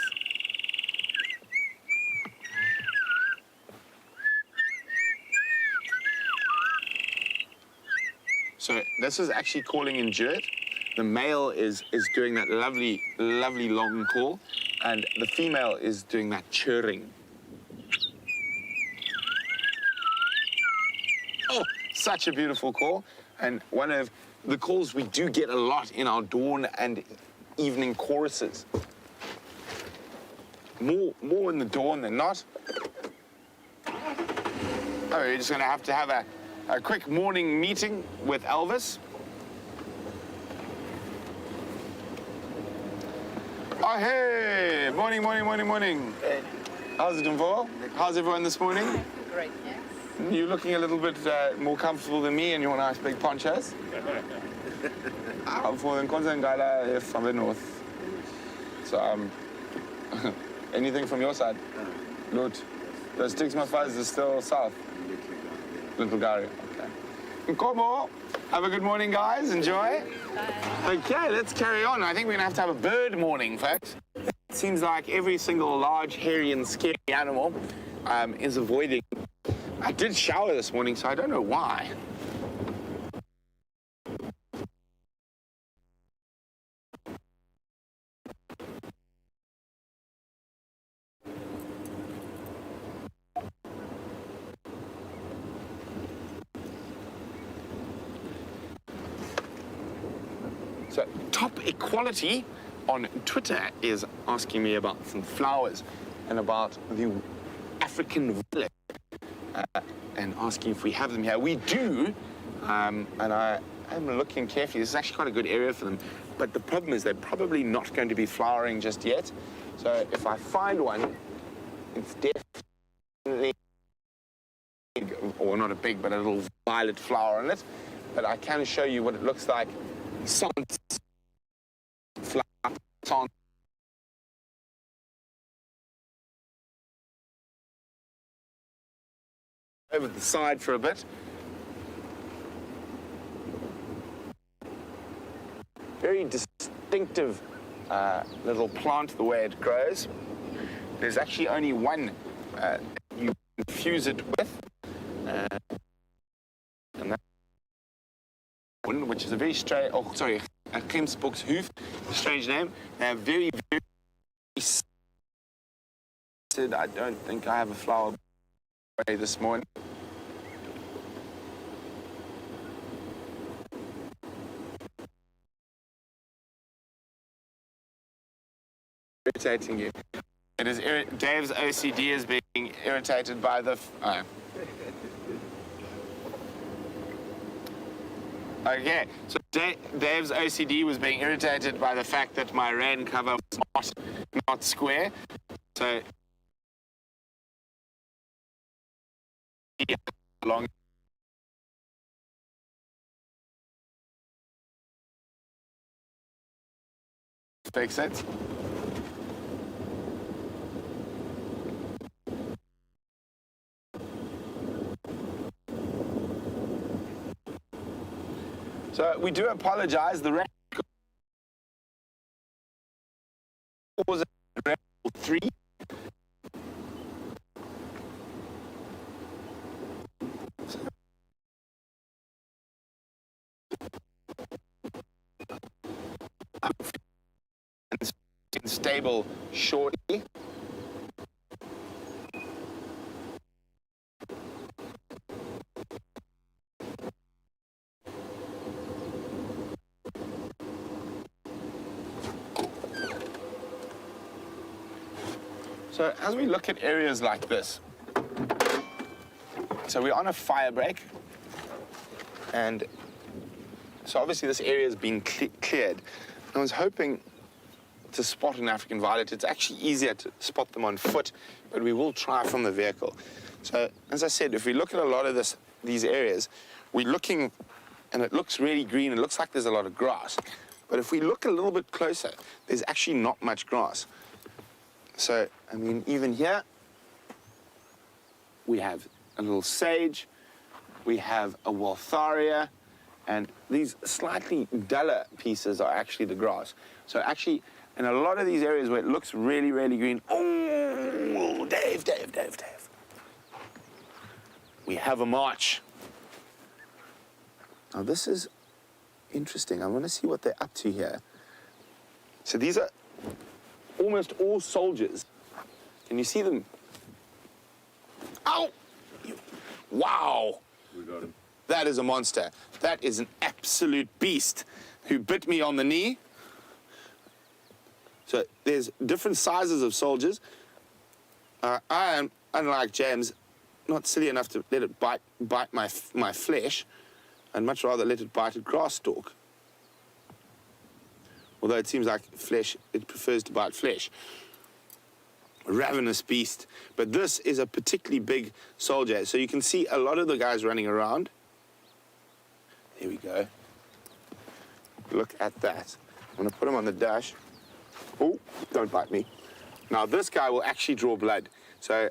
So this is actually calling in duet. The male is doing that lovely, lovely long call, and the female is doing that churring. Oh, such a beautiful call, and one of the calls we do get a lot in our dawn and evening choruses. More in the dawn than not. Oh, you're just going to have a quick morning meeting with Elvis. Oh, hey! Morning. Hey. How's it doing, Paul? How's everyone this morning? Great, yes. You're looking a little bit more comfortable than me in your nice big ponchos. I'm from Konzangala from the north. So, anything from your side? Good. The Stigma Fuzz is still south? Little Gary, okay. Nkomo, have a good morning, guys. Enjoy. Bye. Okay, let's carry on. I think we're going to have a bird morning, folks. It seems like every single large, hairy and scary animal is avoiding. I did shower this morning, so I don't know why. So, Top Equality on Twitter is asking me about some flowers and about the African violet and asking if we have them here. We do, and I'm looking carefully. This is actually quite a good area for them, but the problem is they're probably not going to be flowering just yet. So if I find one, it's definitely, or not a big, but a little violet flower on it. But I can show you what it looks like. Flower over the side for a bit. Very distinctive little plant the way it grows. There's actually only one you infuse it with, and that one, which is a very strange, a Krimsbokshoef, strange name. They're very, very I don't think I have a flower this morning. Irritating you. It is Dave's OCD is being irritated by the. Okay, so Dave's OCD was being irritated by the fact that my rain cover was not square. So long. Makes sense. So we do apologize. The rain was at 3. Stable shortly. So as we look at areas like this, so we're on a fire break, and so obviously this area has been cleared. I was hoping to spot an African violet. It's actually easier to spot them on foot, but we will try from the vehicle. So as I said, if we look at a lot of these areas, we're looking, and it looks really green. It looks like there's a lot of grass. But if we look a little bit closer, there's actually not much grass. So, I mean, even here, we have a little sage, we have a Waltharia, and these slightly duller pieces are actually the grass. So actually, in a lot of these areas where it looks really, really green, oh, Dave. We have a march. Now this is interesting. I want to see what they're up to here. So these are almost all soldiers. Can you see them? Ow! Wow! We got him. that is a monster. That is an absolute beast who bit me on the knee. So there's different sizes of soldiers. I am, unlike James, not silly enough to let it bite my flesh. I'd much rather let it bite a grass stalk. Although it seems like flesh, it prefers to bite flesh. A ravenous beast. But this is a particularly big soldier. So you can see a lot of the guys running around. There we go. Look at that. I'm going to put him on the dash. Oh, don't bite me. Now, this guy will actually draw blood. So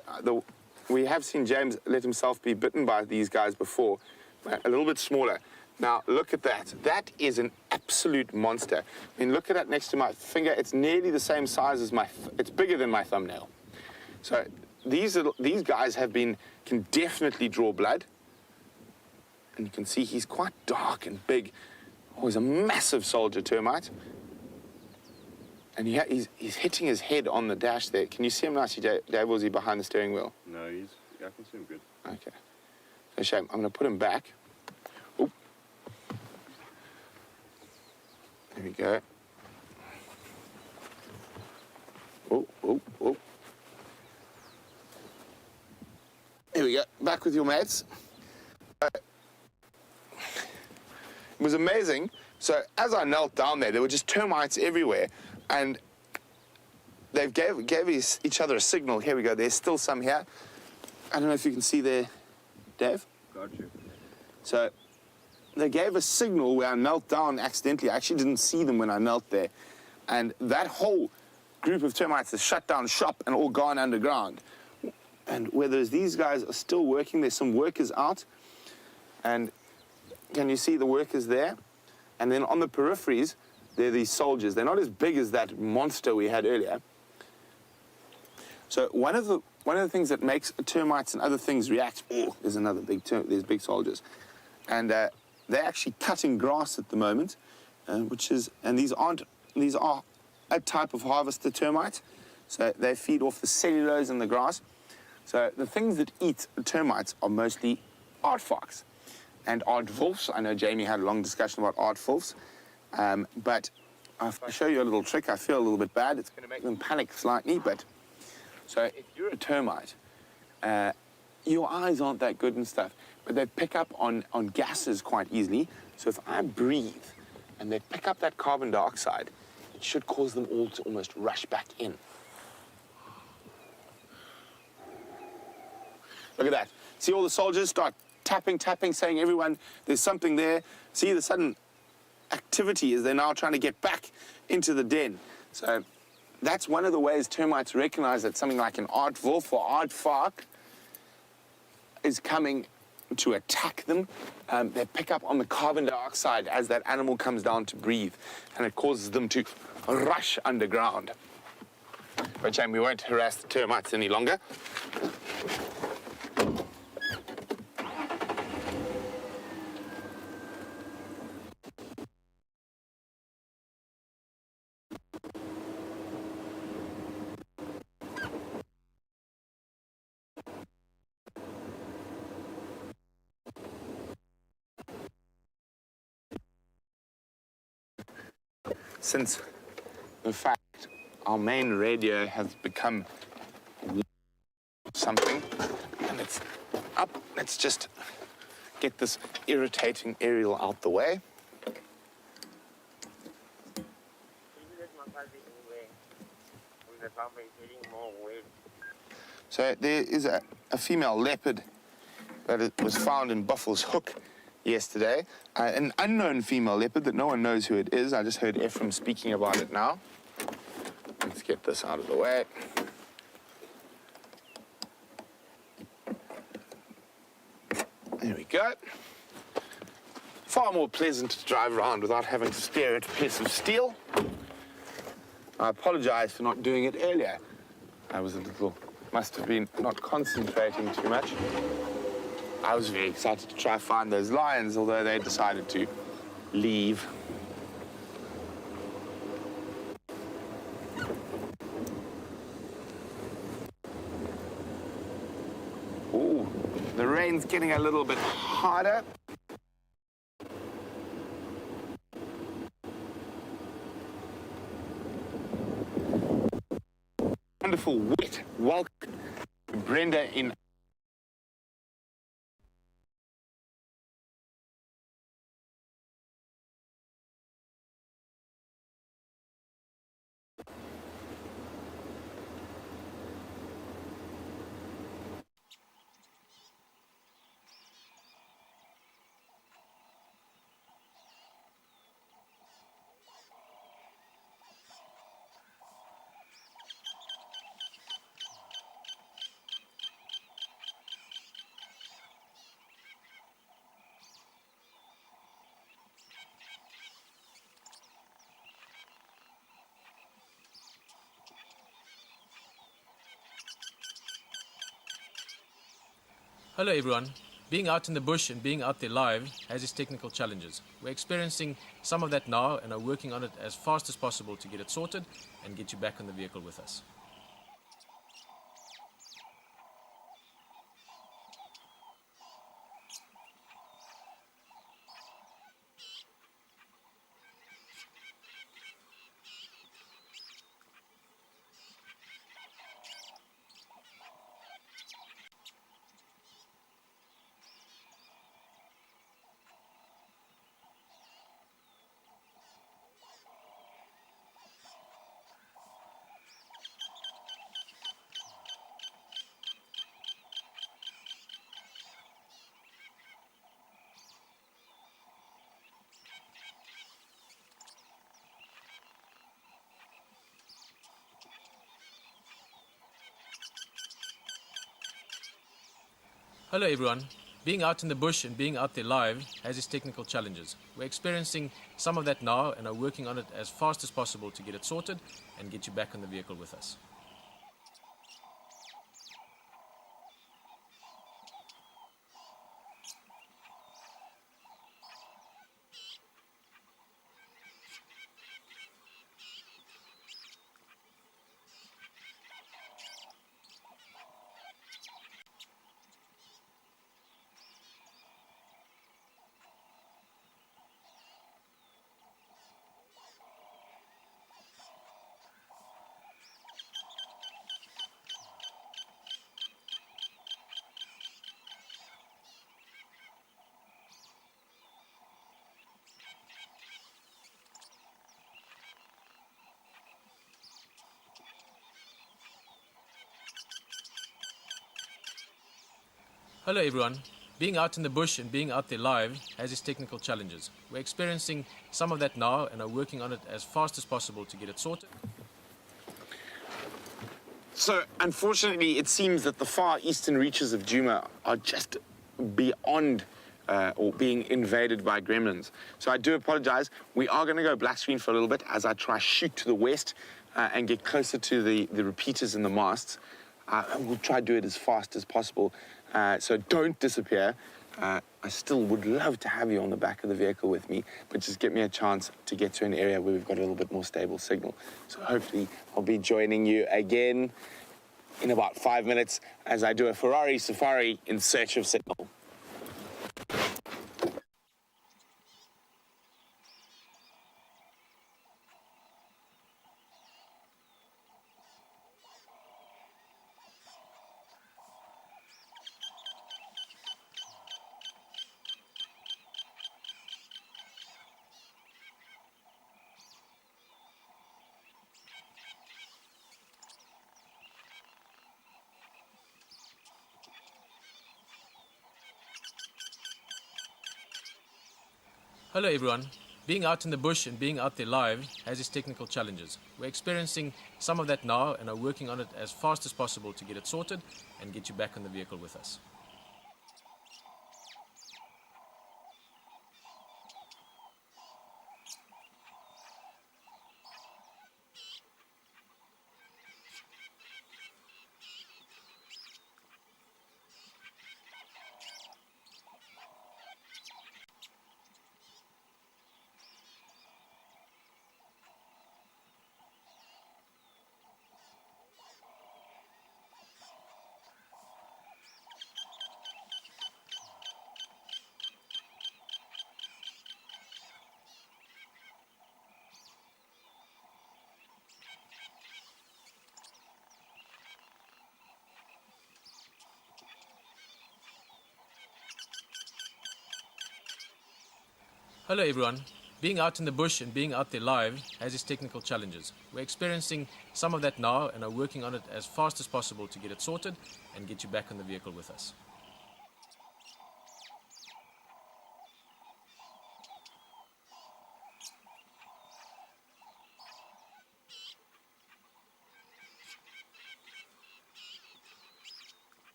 we have seen James let himself be bitten by these guys before, but a little bit smaller. Now, look at that. That is an absolute monster. I mean, look at that next to my finger. It's nearly the same size as it's bigger than my thumbnail. So these guys can definitely draw blood. And you can see he's quite dark and big. Oh, he's a massive soldier termite. And he's hitting his head on the dash there. Can you see him nicely, Dave, or is he behind the steering wheel? No, I can see him good. Okay. So, shame. I'm going to put him back. Oop. There we go. Oh, oh, oh. There we go. Back with your mates. It was amazing. So as I knelt down there were just termites everywhere. And they gave each other a signal. Here we go. There's still some here. I don't know if you can see there, Dave. Got you. So they gave a signal where I knelt down accidentally. I actually didn't see them when I knelt there. And that whole group of termites has shut down shop and all gone underground. And whether these guys are still working, there's some workers out. And can you see the workers there? And then on the peripheries, there are these soldiers. They're not as big as that monster we had earlier. So one of the things that makes termites and other things react, oh, there's another there's big soldiers. And they're actually cutting grass at the moment, and these are a type of harvester termite. So they feed off the cellulose in the grass. So the things that eat termites are mostly aardvarks and aardwolves. I know Jamie had a long discussion about aardwolves, but if I show you a little trick, I feel a little bit bad. It's going to make them panic slightly, but so if you're a termite, your eyes aren't that good and stuff, but they pick up on gases quite easily. So if I breathe and they pick up that carbon dioxide, it should cause them all to almost rush back in. Look at that. See all the soldiers start tapping, saying, everyone, there's something there. See the sudden activity as they're now trying to get back into the den. So that's one of the ways termites recognize that something like an aardwolf or aardvark is coming to attack them. They pick up on the carbon dioxide as that animal comes down to breathe, and it causes them to rush underground. But Jamie, we won't harass the termites any longer. Since, in fact, our main radio has become something, and it's up. Let's just get this irritating aerial out the way. So there is a female leopard that was found in Buffalo's Hook yesterday. An unknown female leopard that no one knows who it is. I just heard Ephraim speaking about it now. Let's get this out of the way. There we go. Far more pleasant to drive around without having to stare at a piece of steel. I apologize for not doing it earlier. I was must have been not concentrating too much. I was very excited to try find those lions, although they decided to leave. Ooh, the rain's getting a little bit harder. wonderful wet welcome to Brenda in. Hello everyone. Being out in the bush and being out there live has its technical challenges. We're experiencing some of that now and are working on it as fast as possible to get it sorted and get you back on the vehicle with us. Hello everyone. Being out in the bush and being out there live has its technical challenges. We're experiencing some of that now and are working on it as fast as possible to get it sorted and get you back on the vehicle with us. Hello everyone. Being out in the bush and being out there live has its technical challenges. We're experiencing some of that now and are working on it as fast as possible to get it sorted. So, unfortunately, it seems that the far eastern reaches of Djuma are just beyond or being invaded by gremlins. So I do apologize. We are going to go black screen for a little bit as I try shoot to the west and get closer to the repeaters and the masts. We'll try to do it as fast as possible. So don't disappear. I still would love to have you on the back of the vehicle with me, but just get me a chance to get to an area where we've got a little bit more stable signal. So hopefully I'll be joining you again in about 5 minutes as I do a Ferrari safari in search of signal. Hello everyone. Being out in the bush and being out there live has its technical challenges. We're experiencing some of that now and are working on it as fast as possible to get it sorted and get you back on the vehicle with us. Hello everyone. Being out in the bush and being out there live has its technical challenges. We're experiencing some of that now and are working on it as fast as possible to get it sorted and get you back in the vehicle with us.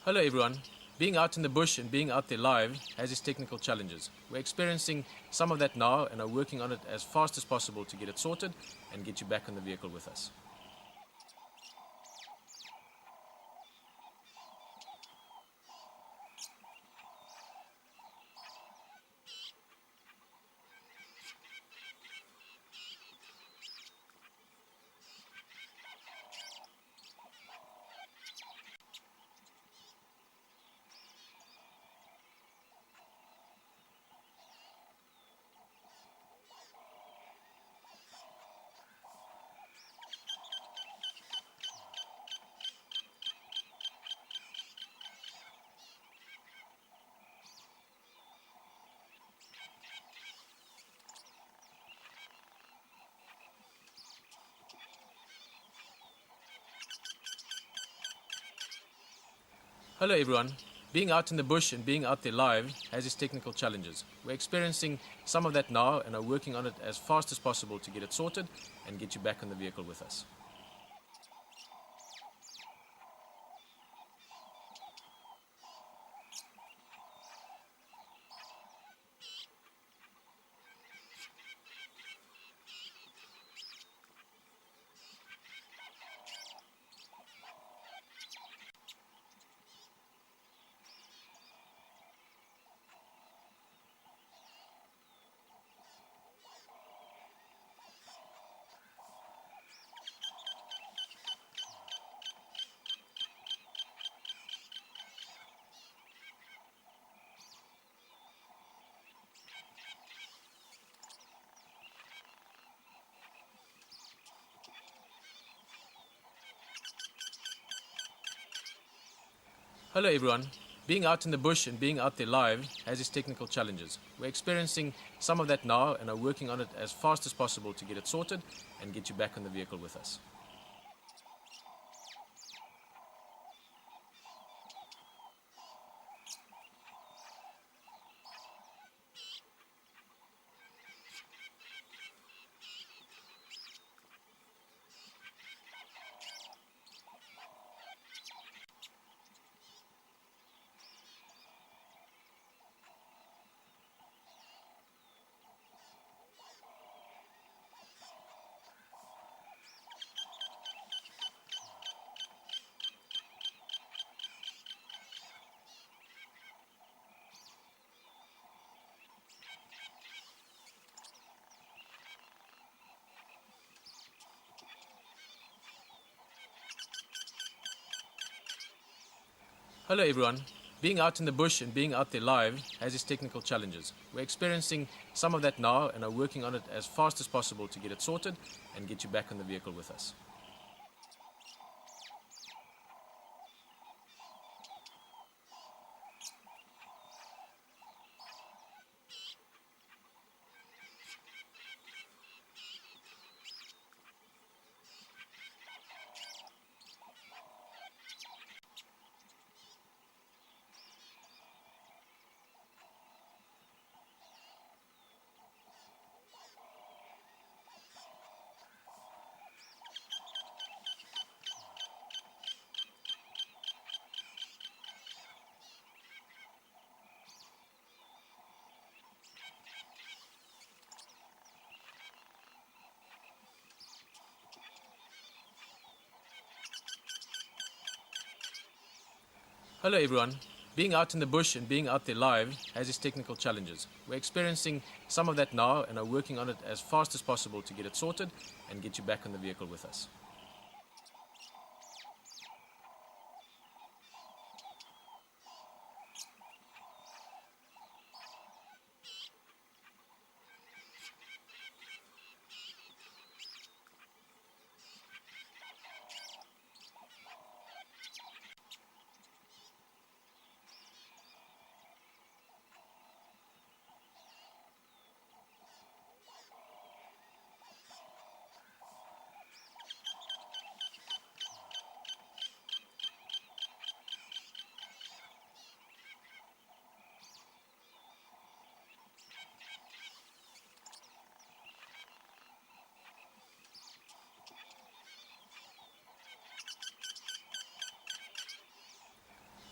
Hello everyone. Being out in the bush and being out there live has its technical challenges. We're experiencing some of that now and are working on it as fast as possible to get it sorted and get you back in the vehicle with us. Hello everyone. Being out in the bush and being out there live has its technical challenges. We're experiencing some of that now and are working on it as fast as possible to get it sorted and get you back in the vehicle with us. Hello everyone. Being out in the bush and being out there live has its technical challenges. We're experiencing some of that now and are working on it as fast as possible to get it sorted and get you back in the vehicle with us. Hello everyone. Being out in the bush and being out there live has its technical challenges. We're experiencing some of that now and are working on it as fast as possible to get it sorted and get you back in the vehicle with us. Hello everyone. Being out in the bush and being out there live has its technical challenges. We're experiencing some of that now and are working on it as fast as possible to get it sorted and get you back in the vehicle with us.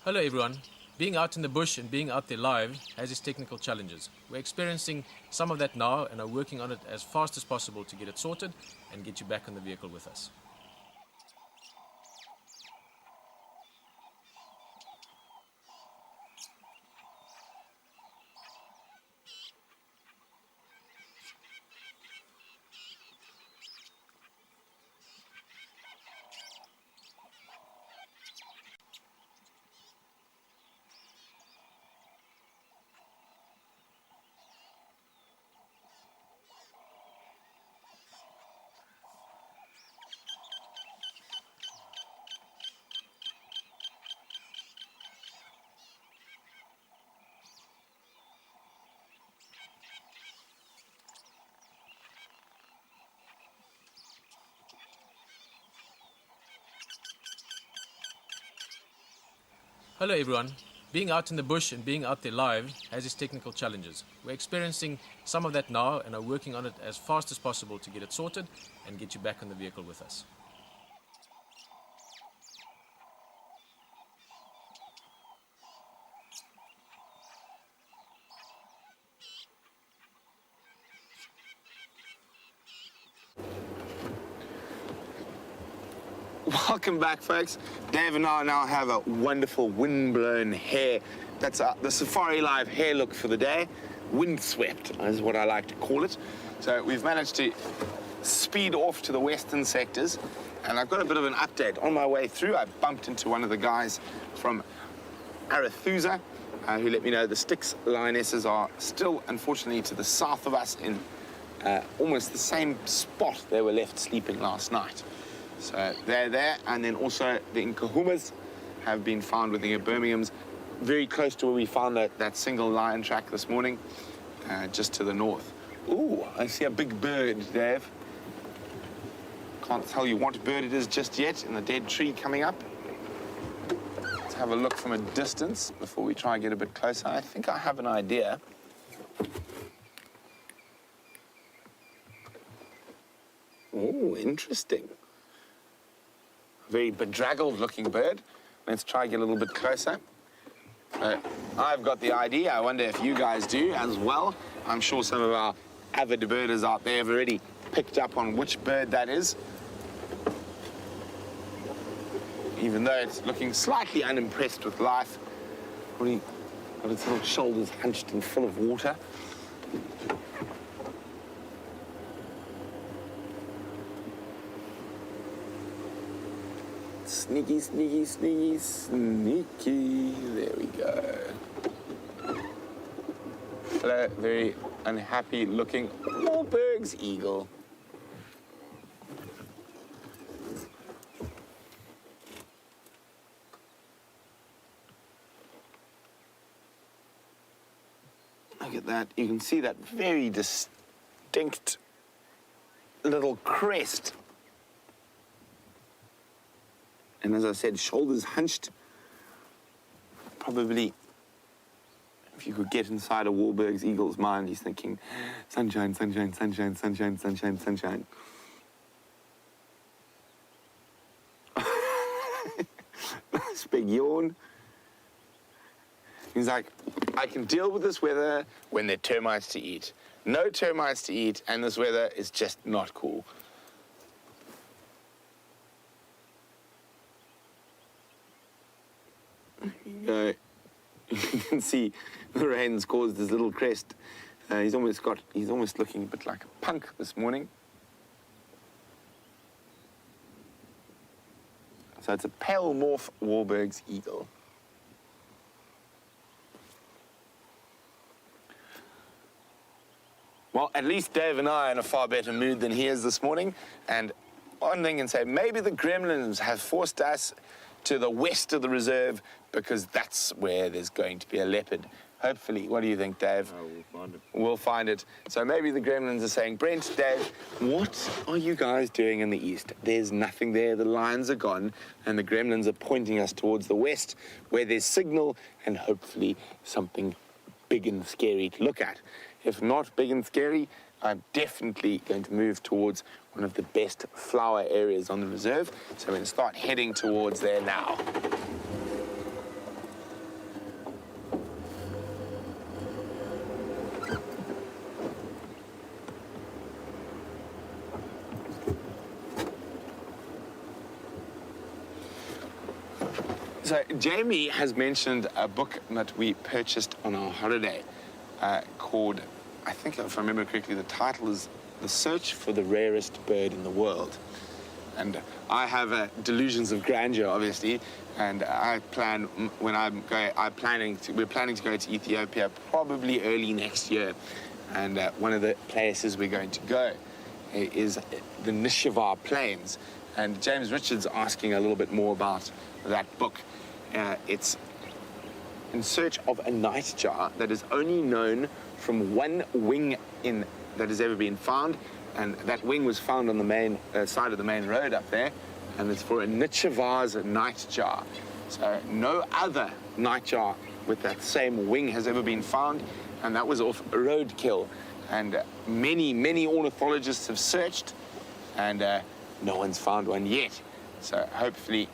Hello everyone. Being out in the bush and being out there live has its technical challenges. We're experiencing some of that now and are working on it as fast as possible to get it sorted and get you back in the vehicle with us. Hello everyone. Being out in the bush and being out there live has its technical challenges. We're experiencing some of that now and are working on it as fast as possible to get it sorted and get you back in the vehicle with us. Welcome back, folks. Dave and I now have a wonderful wind-blown hair. That's the Safari Live hair look for the day. Windswept is what I like to call it. So we've managed to speed off to the western sectors, and I've got a bit of an update. On my way through, I bumped into one of the guys from Arethusa, who let me know the Styx lionesses are still, unfortunately, to the south of us in almost the same spot they were left sleeping last night. So they're there, and then also the Nkahumas have been found with the Birmingham's very close to where we found that single lion track this morning, just to the north. Ooh, I see a big bird, Dave. Can't tell you what bird it is just yet in the dead tree coming up. Let's have a look from a distance before we try and get a bit closer. I think I have an idea. Oh, interesting. Very bedraggled looking bird. Let's try and get a little bit closer. I've got the idea. I wonder if you guys do as well. I'm sure some of our avid birders out there have already picked up on which bird that is. Even though it's looking slightly unimpressed with life. Probably got its little shoulders hunched and full of water. Sneaky, sneaky, sneaky, sneaky. There we go. Hello, very unhappy looking Wahlberg's eagle. Look at that. You can see that very distinct little crest. And as I said, shoulders hunched. Probably, if you could get inside a Wahlberg's eagle's mind, he's thinking, sunshine, sunshine, sunshine, sunshine, sunshine, sunshine. Nice big yawn. He's like, I can deal with this weather when there are termites to eat. No termites to eat, and this weather is just not cool. There you can see the rain's caused his little crest. He's almost looking a bit like a punk this morning. So it's a pale morph Wahlberg's eagle. Well, at least Dave and I are in a far better mood than he is this morning. And one thing can say, maybe the gremlins have forced us to the west of the reserve because that's where there's going to be a leopard. Hopefully. What do you think, Dave? We'll find it. We'll find it. So maybe the gremlins are saying, Brent, Dave, what are you guys doing in the east? There's nothing there. The lions are gone. And the gremlins are pointing us towards the west where there's signal and hopefully something big and scary to look at. If not big and scary, I'm definitely going to move towards one of the best flower areas on the reserve. So we're going to start heading towards there now. So Jamie has mentioned a book that we purchased on our holiday called, I think if I remember correctly, the title is The Search for the Rarest Bird in the World. And I have delusions of grandeur, obviously, and I plan, when I'm going, we're planning to go to Ethiopia probably early next year. And one of the places we're going to go is the Nishivar Plains. And James Richards asking a little bit more about that book. It's in search of a nightjar that is only known from one wing that has ever been found, and that wing was found on the main side of the main road up there, and it's for a Nishivar's nightjar. So no other nightjar with that same wing has ever been found, and that was off roadkill. And many ornithologists have searched, and no one's found one yet. So hopefully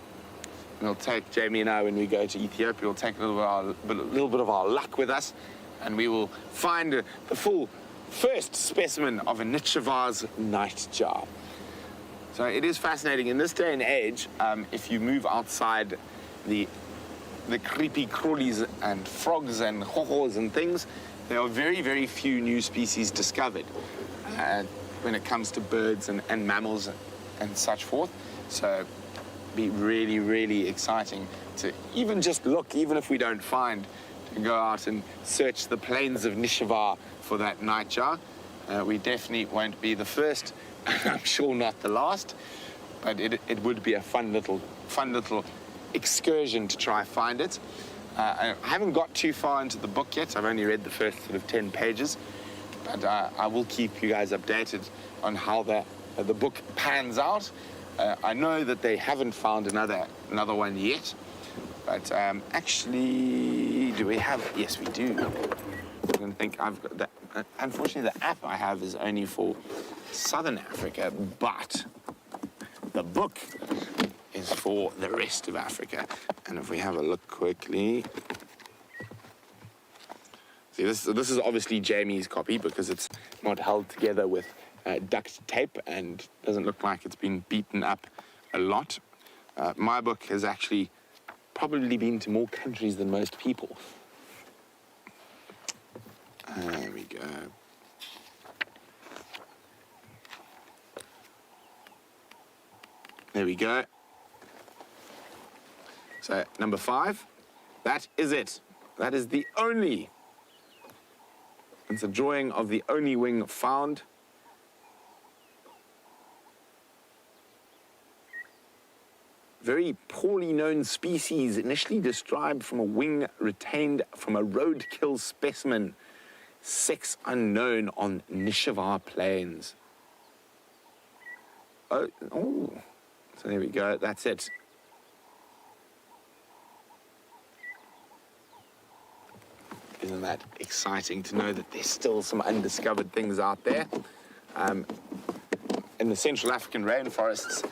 we'll take, Jamie and I, when we go to Ethiopia, we'll take a little bit of our luck with us, and we will find the full first specimen of a Nishivar's nightjar. So it is fascinating. In this day and age, if you move outside the creepy crawlies and frogs and hohos and things, there are very few new species discovered when it comes to birds and mammals and such forth. So be really exciting to even just look, even if we don't find, to go out and search the plains of Nishivar for that nightjar. We definitely won't be the first, and I'm sure not the last, but it would be a fun little excursion to try find it. I haven't got too far into the book yet. I've only read the first sort of 10 pages, but I will keep you guys updated on how the book pans out. I know that they haven't found another one yet, but actually, do we have? Yes, we do. I don't think I've got that. Unfortunately, the app I have is only for Southern Africa, but the book is for the rest of Africa. And if we have a look quickly, see, this is obviously Jamie's copy because it's not held together with duct tape and doesn't look like it's been beaten up a lot. My book has actually probably been to more countries than most people. There we go. There we go. So, number 5, that is it. That is the only. It's a drawing of the only wing found. Very poorly known species, initially described from a wing retained from a roadkill specimen. Sex unknown on Nishivar Plains. Oh, so there we go, that's it. Isn't that exciting to know that there's still some undiscovered things out there? In the Central African rainforests,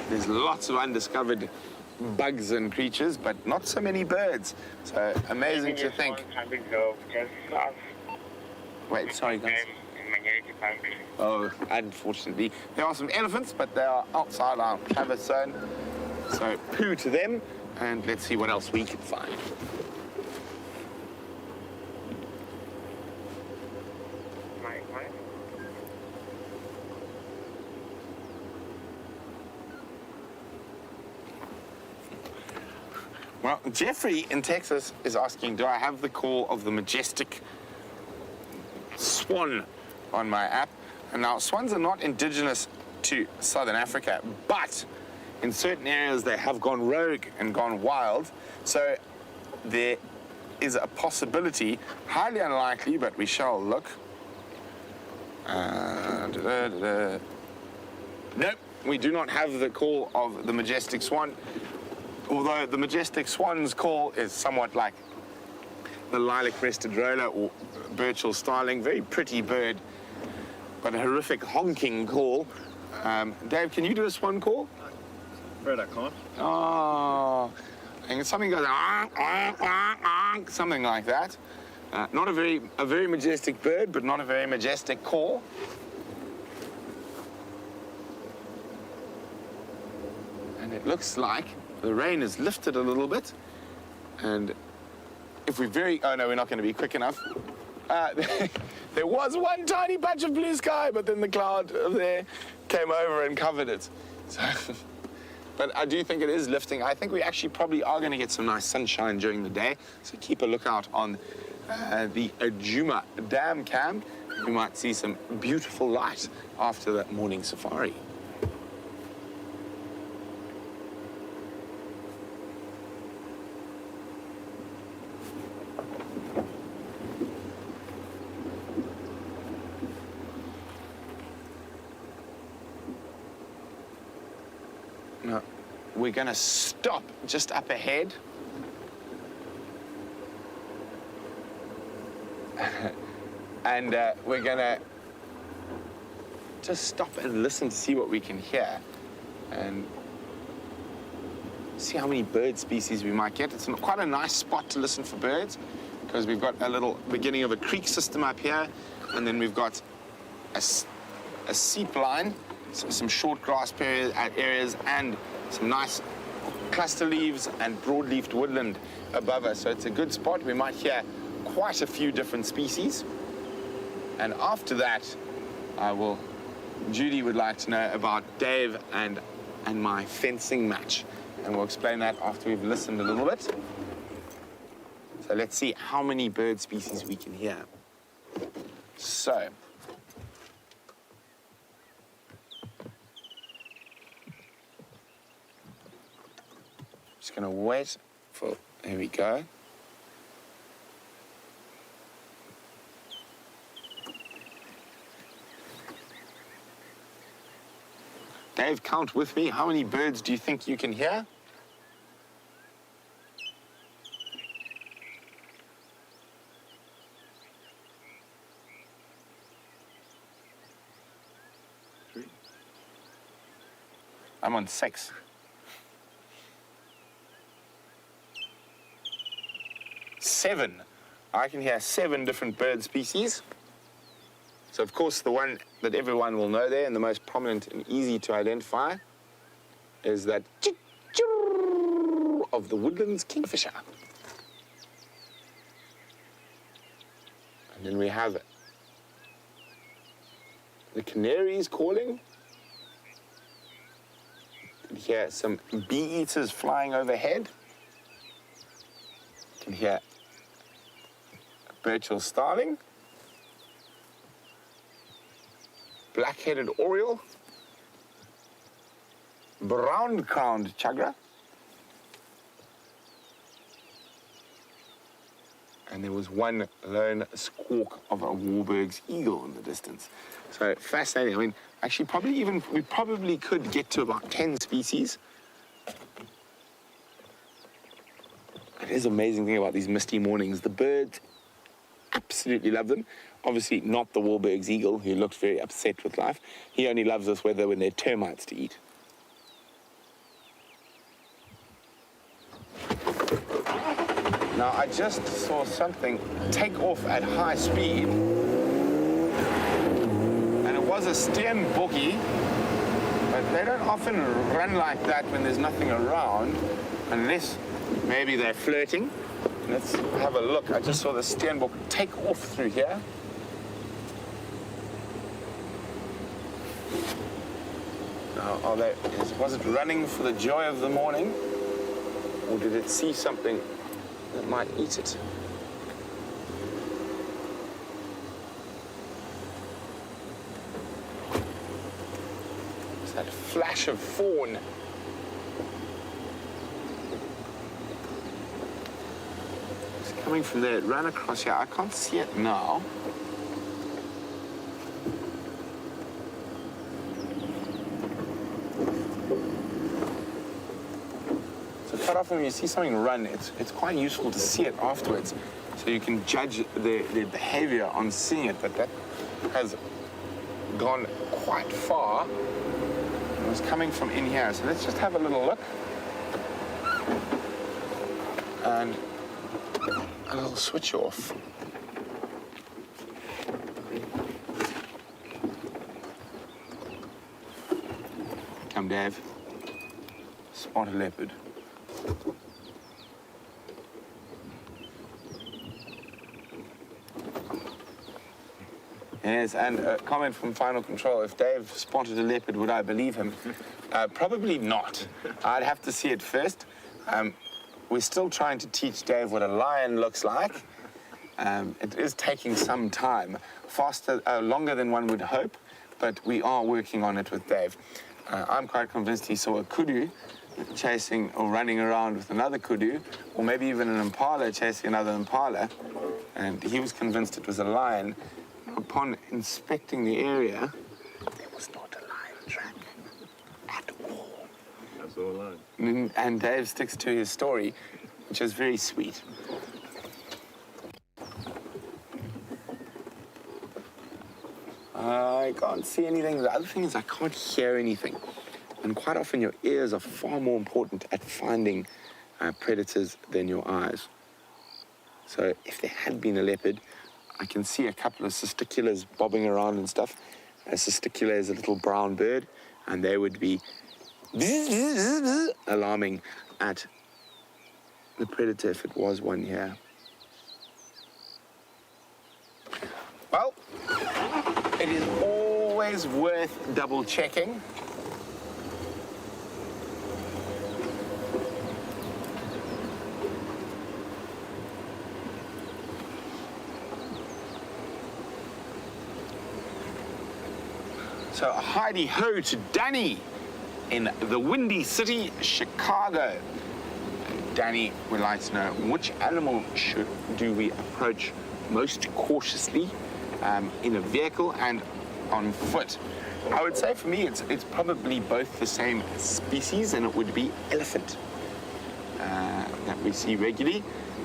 there's lots of undiscovered bugs and creatures, but not so many birds. So amazing to think. Wait, sorry guys. Oh, unfortunately. There are some elephants, but they are outside our cover zone. So poo to them, and let's see what else we can find. Well, Jeffrey in Texas is asking, do I have the call of the majestic swan on my app? And now, swans are not indigenous to Southern Africa, but in certain areas they have gone rogue and gone wild. So there is a possibility, highly unlikely, but we shall look. Nope, we do not have the call of the majestic swan. Although the majestic swan's call is somewhat like the lilac-breasted roller or Burchell starling, very pretty bird, but a horrific honking call. Dave, can you do a swan call? Afraid I can't. Oh, and something goes something like that. Not a very majestic bird, but not a very majestic call. And it looks like the rain has lifted a little bit, and if oh no, we're not going to be quick enough. There was one tiny patch of blue sky, but then the cloud there came over and covered it. So, but I do think it is lifting. I think we actually probably are going to get some nice sunshine during the day, so keep a lookout on the Ajuma Dam Cam. You might see some beautiful light after that morning safari. Now, we're going to stop just up ahead. And we're going to just stop and listen to see what we can hear and see how many bird species we might get. It's quite a nice spot to listen for birds because we've got a little beginning of a creek system up here, and then we've got a seep line, so some short grass areas, and some nice cluster leaves and broad-leafed woodland above us. So it's a good spot. We might hear quite a few different species. And after that, Judy would like to know about Dave and my fencing match. And we'll explain that after we've listened a little bit. So let's see how many bird species we can hear. So, just gonna wait for, here we go. Dave, count with me. How many birds do you think you can hear? I'm on 6. 7. I can hear 7 different bird species. So, of course, the one that everyone will know there and the most prominent and easy to identify is that of the woodlands kingfisher. And then we have the canaries calling. You can hear some bee-eaters flying overhead. You can hear Burchell starling. Black-headed oriole, brown-crowned chagra, and there was one lone squawk of a Warburg's eagle in the distance. So fascinating. I mean, actually, we probably could get to about 10 species. It is an amazing thing about these misty mornings. The birds absolutely love them. Obviously not the Warburg's eagle, who looked very upset with life. He only loves this weather when there are termites to eat. Now, I just saw something take off at high speed. And it was a steenbokkie, but they don't often run like that when there's nothing around, unless maybe they're flirting. Let's have a look. I just saw the steenbok take off through here. Now, was it running for the joy of the morning? Or did it see something that might eat it? It's that flash of fawn. It's coming from there. It ran across here. I can't see it now. Quite often when you see something run, it's quite useful to see it afterwards, so you can judge their behavior on seeing it. But that has gone quite far. It was coming from in here, so let's just have a little look. And I'll switch off. Come, Dave. Spot a leopard. Yes, and a comment from Final Control. If Dave spotted a leopard, would I believe him? Probably not. I'd have to see it first. We're still trying to teach Dave what a lion looks like. It is taking some time, longer than one would hope, but we are working on it with Dave. I'm quite convinced he saw a kudu chasing or running around with another kudu, or maybe even an impala chasing another impala, and he was convinced it was a lion. Upon inspecting the area, there was not a lion track at all. That's all lion. And Dave sticks to his story, which is very sweet. I can't see anything. The other thing is I can't hear anything. And quite often your ears are far more important at finding predators than your eyes. So if there had been a leopard, I can see a couple of cisticulars bobbing around and stuff. A cisticula is a little brown bird, and they would be alarming at the predator if it was one here. Well, it is always worth double checking. So Heidi ho to Danny in the Windy City, Chicago. Danny would like to know, which animal do we approach most cautiously in a vehicle and on foot? I would say for me it's probably both the same species, and it would be elephant that we see regularly.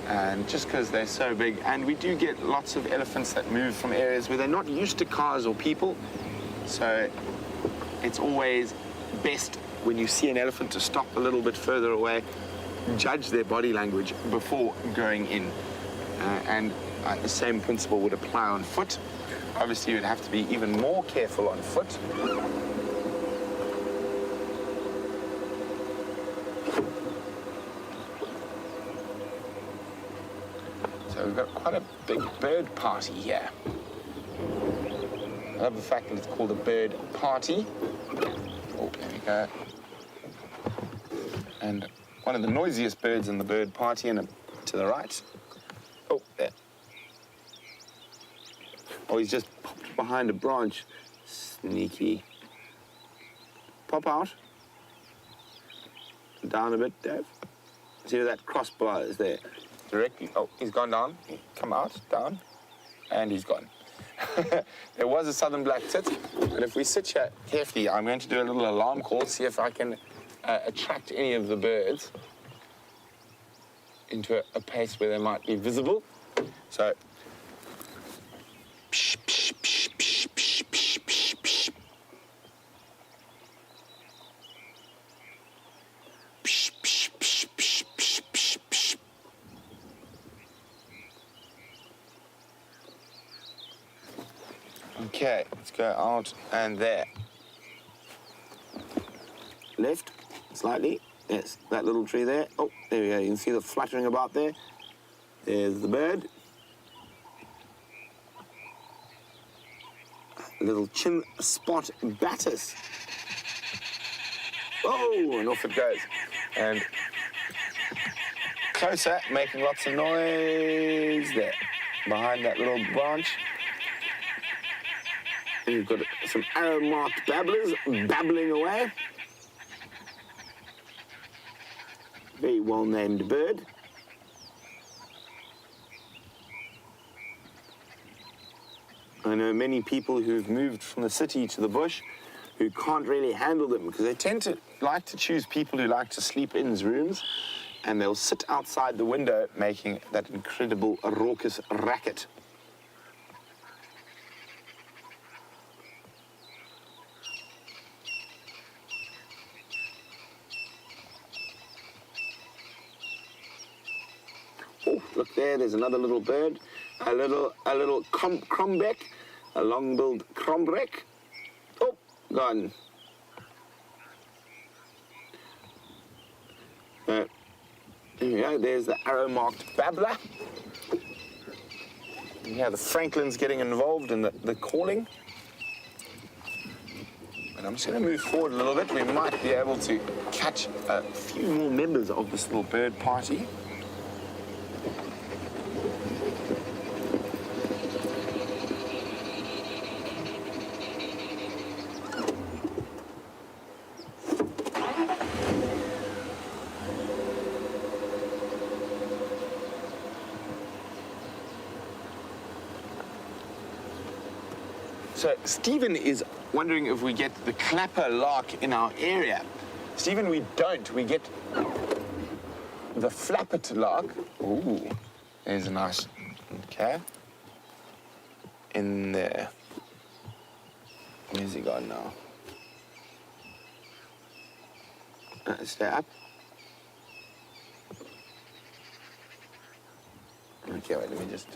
And just because they're so big, and we do get lots of elephants that move from areas where they're not used to cars or people. So it's always best when you see an elephant to stop a little bit further away, judge their body language before going in. And the same principle would apply on foot. Obviously, you'd have to be even more careful on foot. So we've got quite a big bird party here. I love the fact that it's called a bird party. Oh, there we go. And one of the noisiest birds in the bird party, and to the right. Oh, there. Oh, he's just popped behind a branch. Sneaky. Pop out. Down a bit, Dave. See where that crossbar is there? Directly. Oh, he's gone down. Come out, down. And he's gone. There was a southern black tit, and if we sit here carefully, I'm going to do a little alarm call, see if I can attract any of the birds into a place where they might be visible. So, psh, psh, psh, psh, psh, psh, psh, psh. Psh, psh, psh, psh, psh, psh, psh. Okay, let's go out and there. Left, slightly. Yes, that little tree there. Oh, there we go. You can see the fluttering about there. There's the bird. little chin spot batis. Oh, and off it goes. And closer, making lots of noise there, behind that little branch. And you've got some arrow-marked babblers babbling away. Very well-named bird. I know many people who've moved from the city to the bush who can't really handle them because they tend to like to choose people who like to sleep in rooms, and they'll sit outside the window making that incredible raucous racket. Oh, look there, there's another little bird, a little crombeck, a long-billed crombeck. Oh, gone. There you go, there's the arrow-marked babbler. Yeah, the Franklin's getting involved in the calling. And I'm just going to move forward a little bit. We might be able to catch a few more members of this little bird party. So Stephen is wondering if we get the clapper lark in our area. Stephen, we don't. We get the flappet lark. Ooh, there's a nice, okay. In there. Where's he gone now? Stay up. Okay, wait, let me just...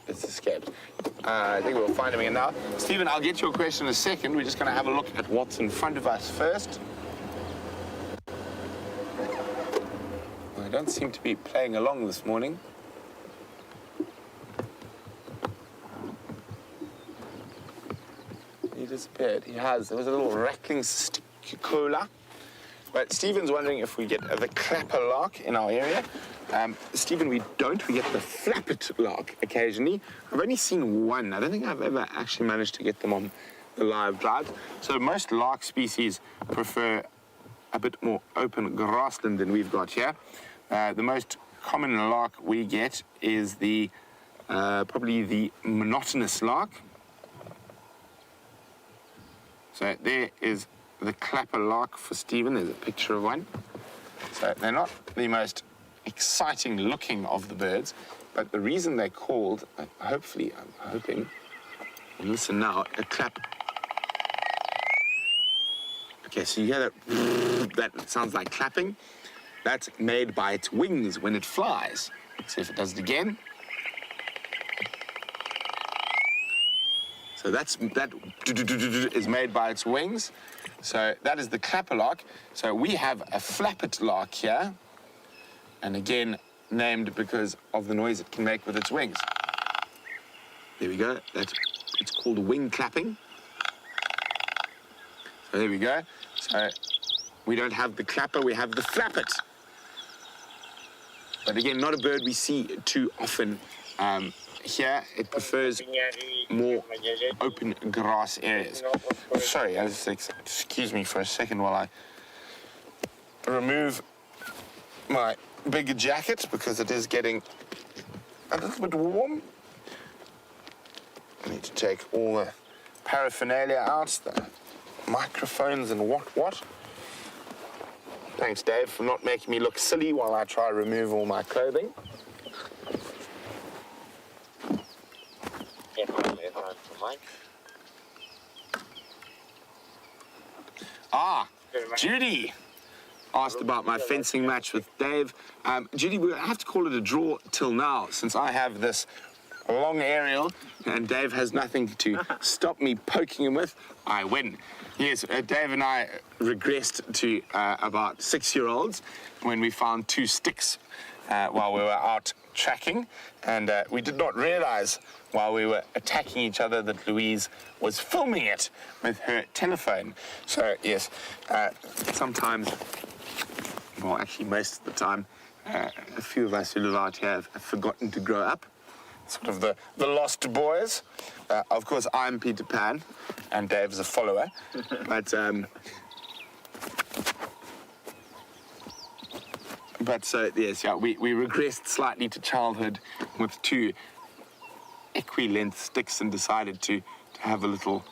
it's escaped. I think we'll find him again now. Stephen, I'll get your question in a second. We're just going to have a look at what's in front of us first. Well, I don't seem to be playing along this morning. He disappeared. He has. There was a little rattling sticola. But Stephen's wondering if we get the clapper lark in our area. Stephen, we don't. We get the flappet lark occasionally. I've only seen one. I don't think I've ever actually managed to get them on the live drive. So most lark species prefer a bit more open grassland than we've got here. The most common lark we get is the probably the monotonous lark. So there is the clapper lark for Stephen. There's a picture of one. So they're not the most exciting looking of the birds, but the reason they're called, hopefully, I'm hoping, listen now, a clap. Okay, so you hear that sounds like clapping. That's made by its wings when it flies. See if it does it again. So that is made by its wings. So that is the clapper lark. So we have a flappet lark here, and again, named because of the noise it can make with its wings. There we go. It's called wing clapping. So there we go. So we don't have the clapper, we have the flappet. But again, not a bird we see too often. Here, it prefers more open grass areas. Sorry, excuse me for a second while I remove my bigger jacket because it is getting a little bit warm. I need to take all the paraphernalia out, the microphones and what. Thanks, Dave, for not making me look silly while I try to remove all my clothing. Judy asked about my fencing match with Dave. Judy, we have to call it a draw till now, since I have this long aerial and Dave has nothing to stop me poking him with. I win. Yes, Dave and I regressed to about 6-year-olds when we found 2 sticks while we were out tracking, and we did not realize while we were attacking each other that Louise was filming it with her telephone. So yes, sometimes, well, actually most of the time, a few of us who live out here have forgotten to grow up. Sort of the lost boys. Of course, I'm Peter Pan, and Dave's a follower, but so yes, yeah, we regressed slightly to childhood with two equi-length sticks and decided to have a little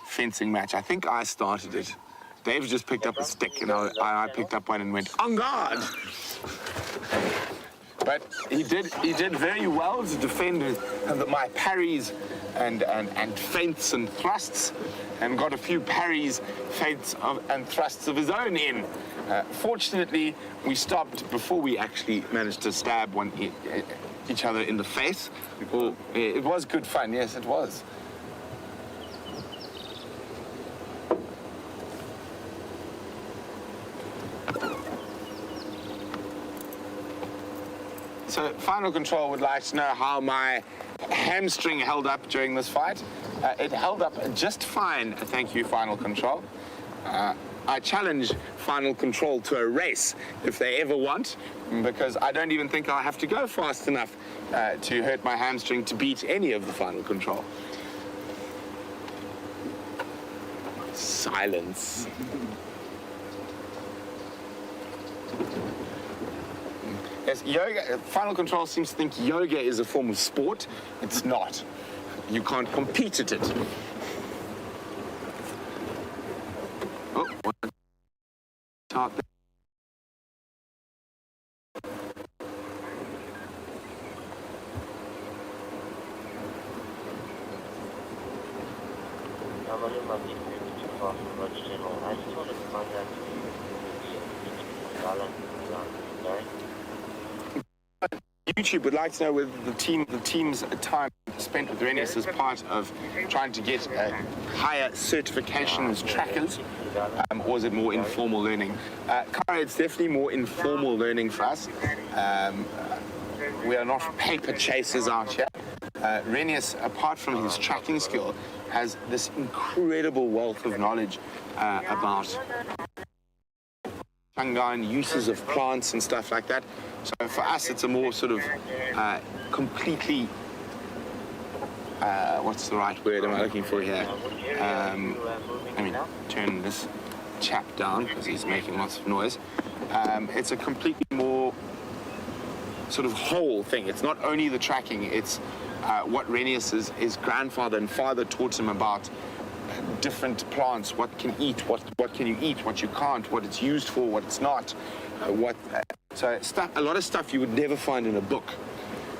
fencing match. I think I started it. Dave just picked up a stick, and I picked up one and went, "On guard!" But he did very well to defend my parries and feints and thrusts, and got a few parries, feints and thrusts of his own in. Fortunately, we stopped before we actually managed to stab each other in the face. Well, it was good fun, yes, it was. So, Final Control would like to know how my hamstring held up during this fight. It held up just fine, thank you, Final Control. I challenge Final Control to a race if they ever want, because I don't even think I'll have to go fast enough to hurt my hamstring to beat any of the Final Control. Silence. Yes, yoga, Final Control seems to think yoga is a form of sport. It's not. You can't compete at it. Oh, what? Out there. YouTube would like to know whether the team's time spent with Renius is part of trying to get higher certification as trackers, or is it more informal learning? Cara, it's definitely more informal learning for us. We are not paper chasers out here. Renius, apart from his tracking skill, has this incredible wealth of knowledge about fungi and uses of plants and stuff like that. So for us, it's a more sort of completely, what's the right word am I looking for here? Let me turn this chap down because he's making lots of noise. It's a completely more sort of whole thing. It's not only the tracking, it's what Renius, his grandfather and father taught him about different plants, what can eat, what can you eat, what you can't, what it's used for, what it's not, so stuff, a lot of stuff you would never find in a book.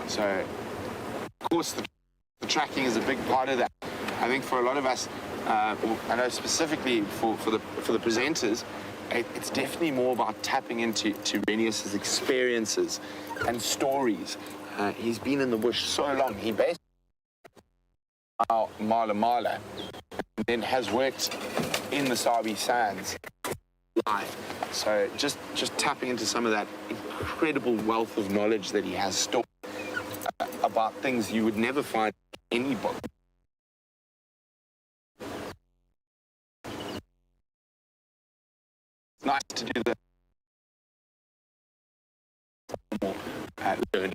So of course the tracking is a big part of that. I think for a lot of us, I know specifically for the presenters, it's definitely more about tapping into Renius's experiences and stories. He's been in the bush so long. He basically Mala and then has worked in the Sabi sands live. So just tapping into some of that incredible wealth of knowledge that he has stored about things you would never find in any book. It's nice to do the learning.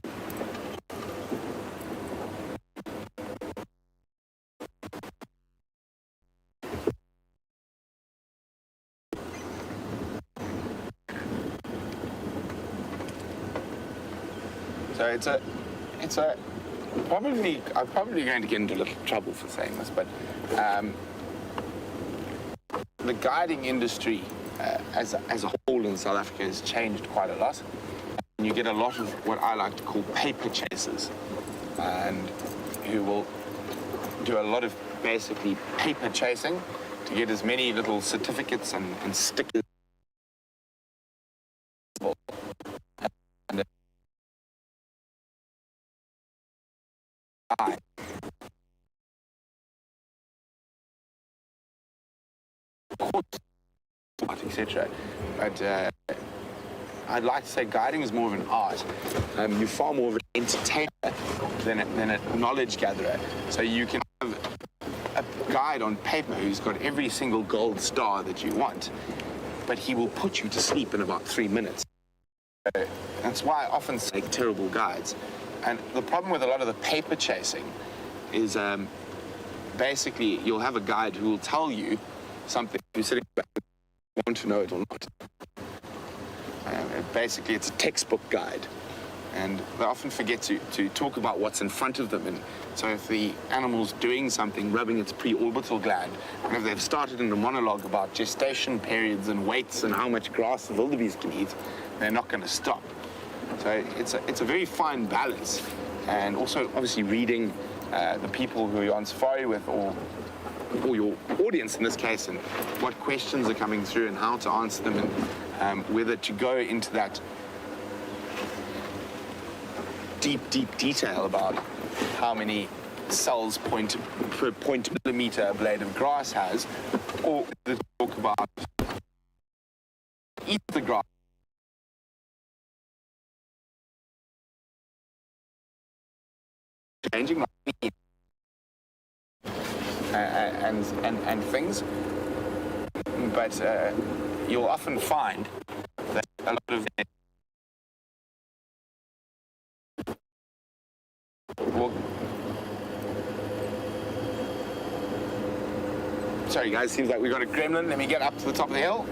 So it's a probably, I'm probably going to get into a little trouble for saying this, but the guiding industry as a whole in South Africa has changed quite a lot. And you get a lot of what I like to call paper chasers, and who will do a lot of basically paper chasing to get as many little certificates and stickers. Etc. But I'd like to say guiding is more of an art. You're far more of an entertainer than a knowledge gatherer. So you can have a guide on paper who's got every single gold star that you want, but he will put you to sleep in about 3 minutes. That's why I often say terrible guides. And the problem with a lot of the paper chasing is basically you'll have a guide who will tell you something you're sitting back and want to know it or not. Basically, it's a textbook guide. And they often forget to talk about what's in front of them. And so if the animal's doing something, rubbing its preorbital gland, and if they've started in a monologue about gestation periods and weights and how much grass the wildebeest can eat, they're not going to stop. So it's a very fine balance. And also, obviously, reading the people who you're on safari with, or your audience in this case, and what questions are coming through and how to answer them, and whether to go into that deep detail about how many cells per point millimeter a blade of grass has, or to talk about eat the grass. Changing and things, but you'll often find that a lot of sorry guys, seems like we got a gremlin. Let me get up to the top of the hill.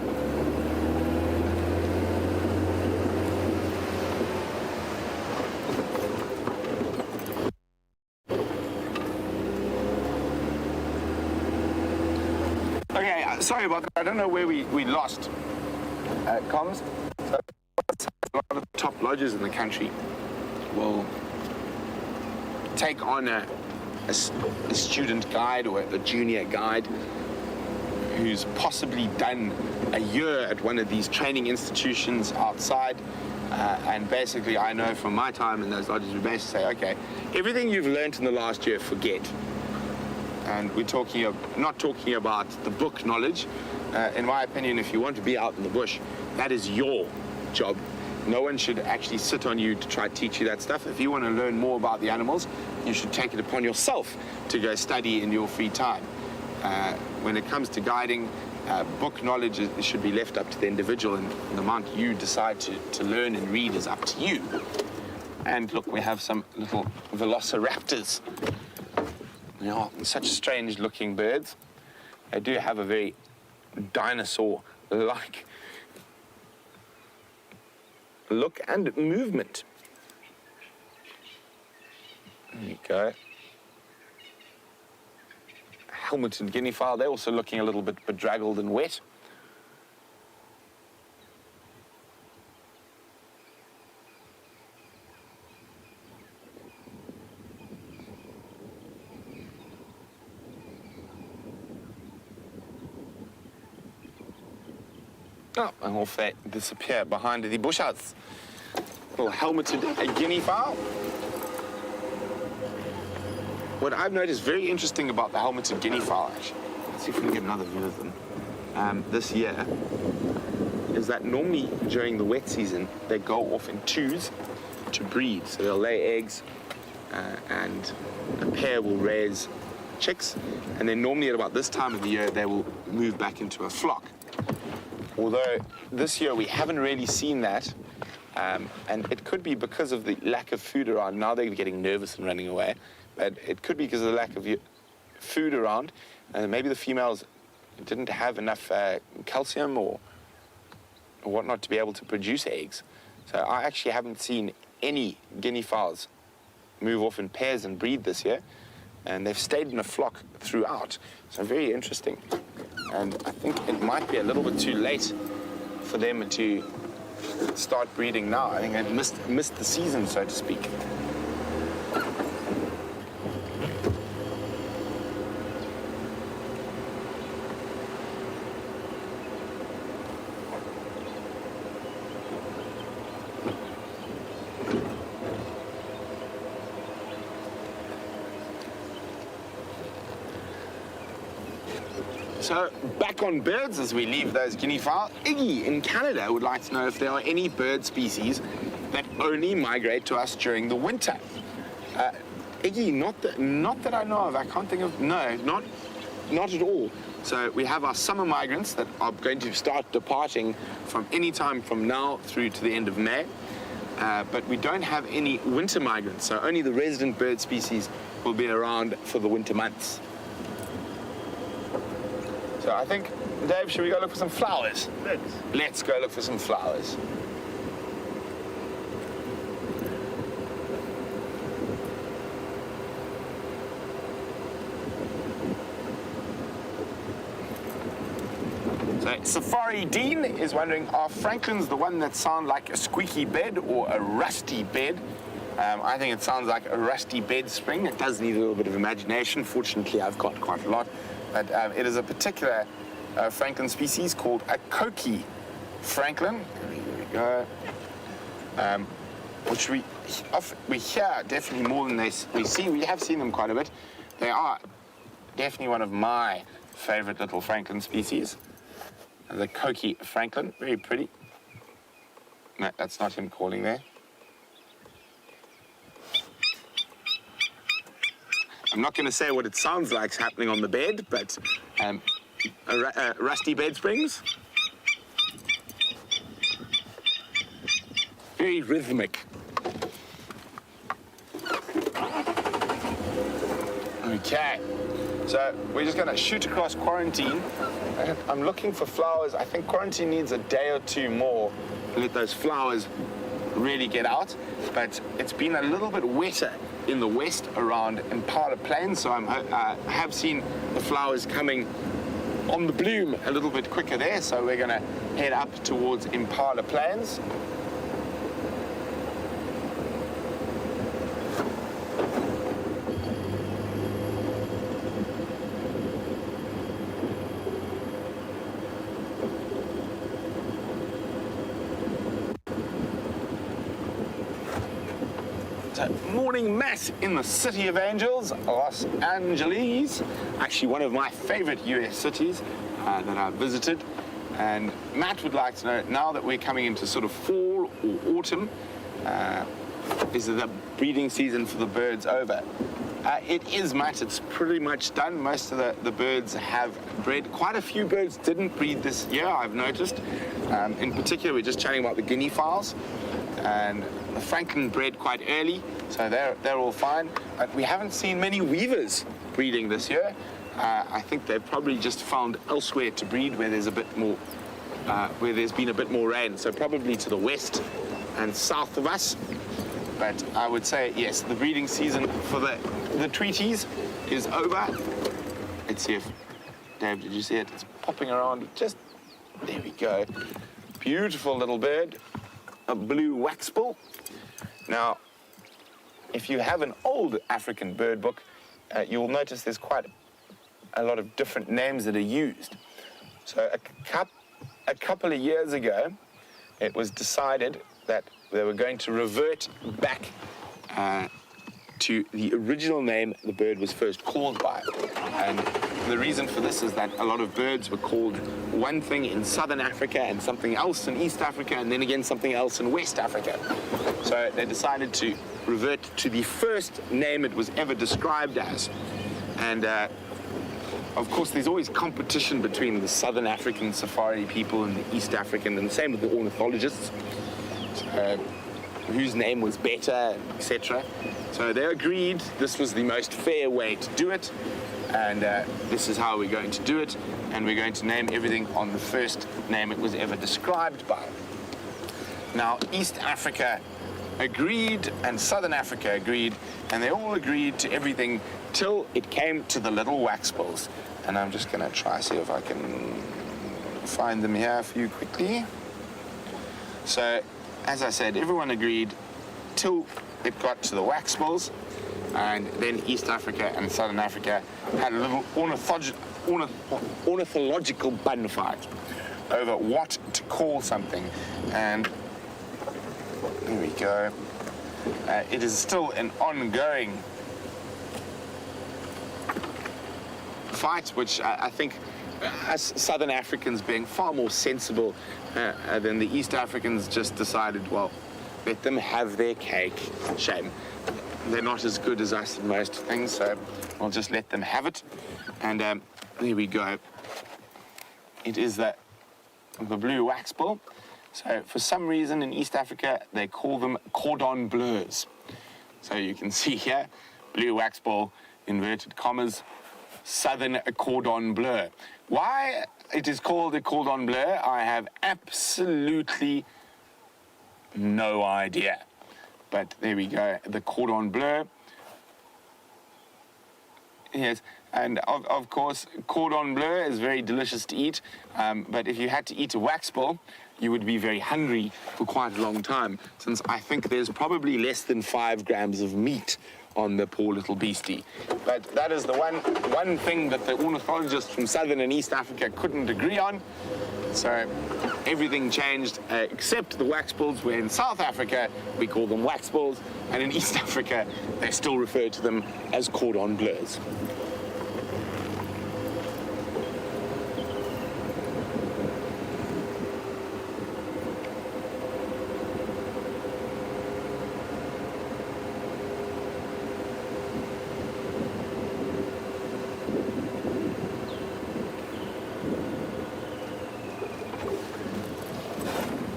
Okay, sorry about that. I don't know where we lost comms. So a lot of the top lodges in the country will take on a student guide or a junior guide who's possibly done a year at one of these training institutions outside. And basically, I know from my time in those lodges, we basically say, okay, everything you've learned in the last year, forget. And we're not talking about the book knowledge. In my opinion, if you want to be out in the bush, that is your job. No one should actually sit on you to try to teach you that stuff. If you want to learn more about the animals, you should take it upon yourself to go study in your free time. When it comes to guiding, book knowledge should be left up to the individual, and the amount you decide to learn and read is up to you. And look, we have some little velociraptors. They are such strange looking birds. They do have a very dinosaur-like look and movement. There you go. Helmeted guinea fowl, they're also looking a little bit bedraggled and wet. Oh, and off they disappear behind the bushes. Little helmeted guinea fowl. What I've noticed very interesting about the helmeted guinea fowl, actually, let's see if we can get another view of them, this year, is that normally during the wet season, they go off in twos to breed. So they'll lay eggs, and a pair will raise chicks, and then normally at about this time of the year, they will move back into a flock. Although this year we haven't really seen that, and it could be because of the lack of food around. Now they're getting nervous and running away, but it could be because of the lack of food around. Maybe the females didn't have enough calcium or whatnot to be able to produce eggs. So I actually haven't seen any guinea fowls move off in pairs and breed this year, and they've stayed in a flock throughout. So very interesting. And I think it might be a little bit too late for them to start breeding now. I think they've missed the season, so to speak. So back on birds as we leave those guinea fowl. Iggy in Canada would like to know if there are any bird species that only migrate to us during the winter. Iggy, not that I know of. I can't think of, no, not at all. So we have our summer migrants that are going to start departing from any time from now through to the end of May. But we don't have any winter migrants, so only the resident bird species will be around for the winter months. So I think, Dave, should we go look for some flowers? Let's go look for some flowers. So Safari Dean is wondering, are Franklins the one that sound like a squeaky bed or a rusty bed? I think it sounds like a rusty bed spring. It does need a little bit of imagination. Fortunately, I've got quite a lot. But it is a particular Franklin species called a Koki Franklin. Here we go. Which we hear definitely more than we see. We have seen them quite a bit. They are definitely one of my favorite little Franklin species. The Koki Franklin, very pretty. No, that's not him calling there. I'm not going to say what it sounds like happening on the bed, but rusty bed springs. Very rhythmic. Okay, so we're just going to shoot across quarantine. I'm looking for flowers. I think quarantine needs a day or two more to let those flowers really get out. But it's been a little bit wetter in the west around Impala Plains, so I have seen the flowers coming on the bloom a little bit quicker there. So we're going to head up towards Impala Plains. Morning mass in the City of Angels, Los Angeles. Actually one of my favorite US cities that I've visited. And Matt would like to know, now that we're coming into sort of fall or autumn, is the breeding season for the birds over? It is, Matt. It's pretty much done. Most of the birds have bred. Quite a few birds didn't breed this year, I've noticed. In particular, we're just chatting about the guinea fowls. And the Franklin bred quite early, so they're all fine. But we haven't seen many weavers breeding this year. I think they've probably just found elsewhere to breed where there's a bit more, where there's been a bit more rain. So probably to the west and south of us. But I would say yes, the breeding season for the treaties is over. Let's see if Dave, did you see it? It's popping around. Just there we go. Beautiful little bird. A blue waxbill. Now, if you have an old African bird book, you'll notice there's quite a lot of different names that are used. So a couple of years ago, it was decided that they were going to revert back to the original name the bird was first called by. And the reason for this is that a lot of birds were called one thing in southern Africa and something else in East Africa and then again something else in West Africa. So they decided to revert to the first name it was ever described as. And of course there's always competition between the southern African safari people and the East African, and the same with the ornithologists. Whose name was better, etc. So they agreed this was the most fair way to do it, and this is how we're going to do it, and we're going to name everything on the first name it was ever described by. Now, East Africa agreed, and Southern Africa agreed, and they all agreed to everything till it came to the little waxbills. And I'm just going to try see if I can find them here for you quickly. So, as I said, everyone agreed till it got to the waxbills, and then East Africa and Southern Africa had a little ornithological bun fight over what to call something. And here we go. It is still an ongoing fight, which I think us Southern Africans, being far more sensible than the East Africans, just decided, well, let them have their cake. Shame. They're not as good as us in most things, so I'll just let them have it. And there we go. It is the blue wax bull. So for some reason in East Africa, they call them cordon bleus. So you can see here, blue wax bull, inverted commas, southern cordon bleu. Why it is called a cordon bleu, I have absolutely no idea. But there we go, the cordon bleu. Yes, and of course, cordon bleu is very delicious to eat. But if you had to eat a wax bull, you would be very hungry for quite a long time, since I think there's probably less than 5 grams of meat on the poor little beastie. But that is the one thing that the ornithologists from Southern and East Africa couldn't agree on. So everything changed except the wax bulls, where in South Africa we call them wax bulls, and in East Africa they still refer to them as cordon bleus.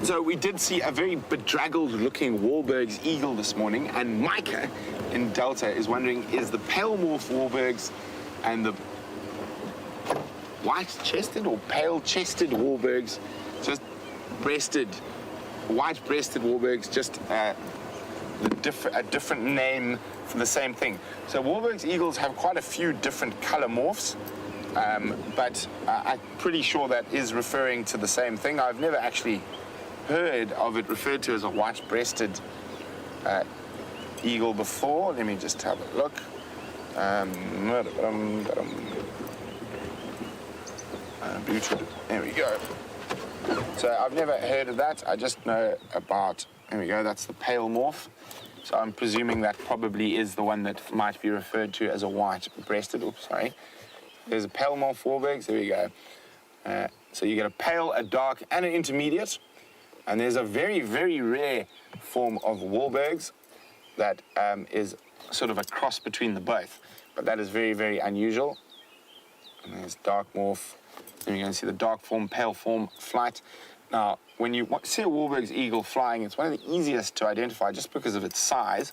So we did see a very bedraggled-looking Wahlberg's eagle this morning, and Micah in Delta is wondering, is the pale morph Wahlberg's and the white-chested or pale-chested Wahlberg's just breasted, white-breasted Wahlberg's just a different name for the same thing? So Wahlberg's eagles have quite a few different color morphs, but I'm pretty sure that is referring to the same thing. I've never actually heard of it referred to as a white-breasted eagle before. Let me just have a look. There we go. So I've never heard of that. I just know about, there we go, that's the pale morph. So I'm presuming that probably is the one that might be referred to as a white-breasted. Oops, sorry. There's a pale morph Wahlberg's. There we go. So you get a pale, a dark, and an intermediate. And there's a very, very rare form of Wahlberg's that is sort of a cross between the both. But that is very, very unusual. And there's dark morph. Then you're going to see the dark form, pale form, flight. Now, when you see a Wahlberg's eagle flying, it's one of the easiest to identify just because of its size.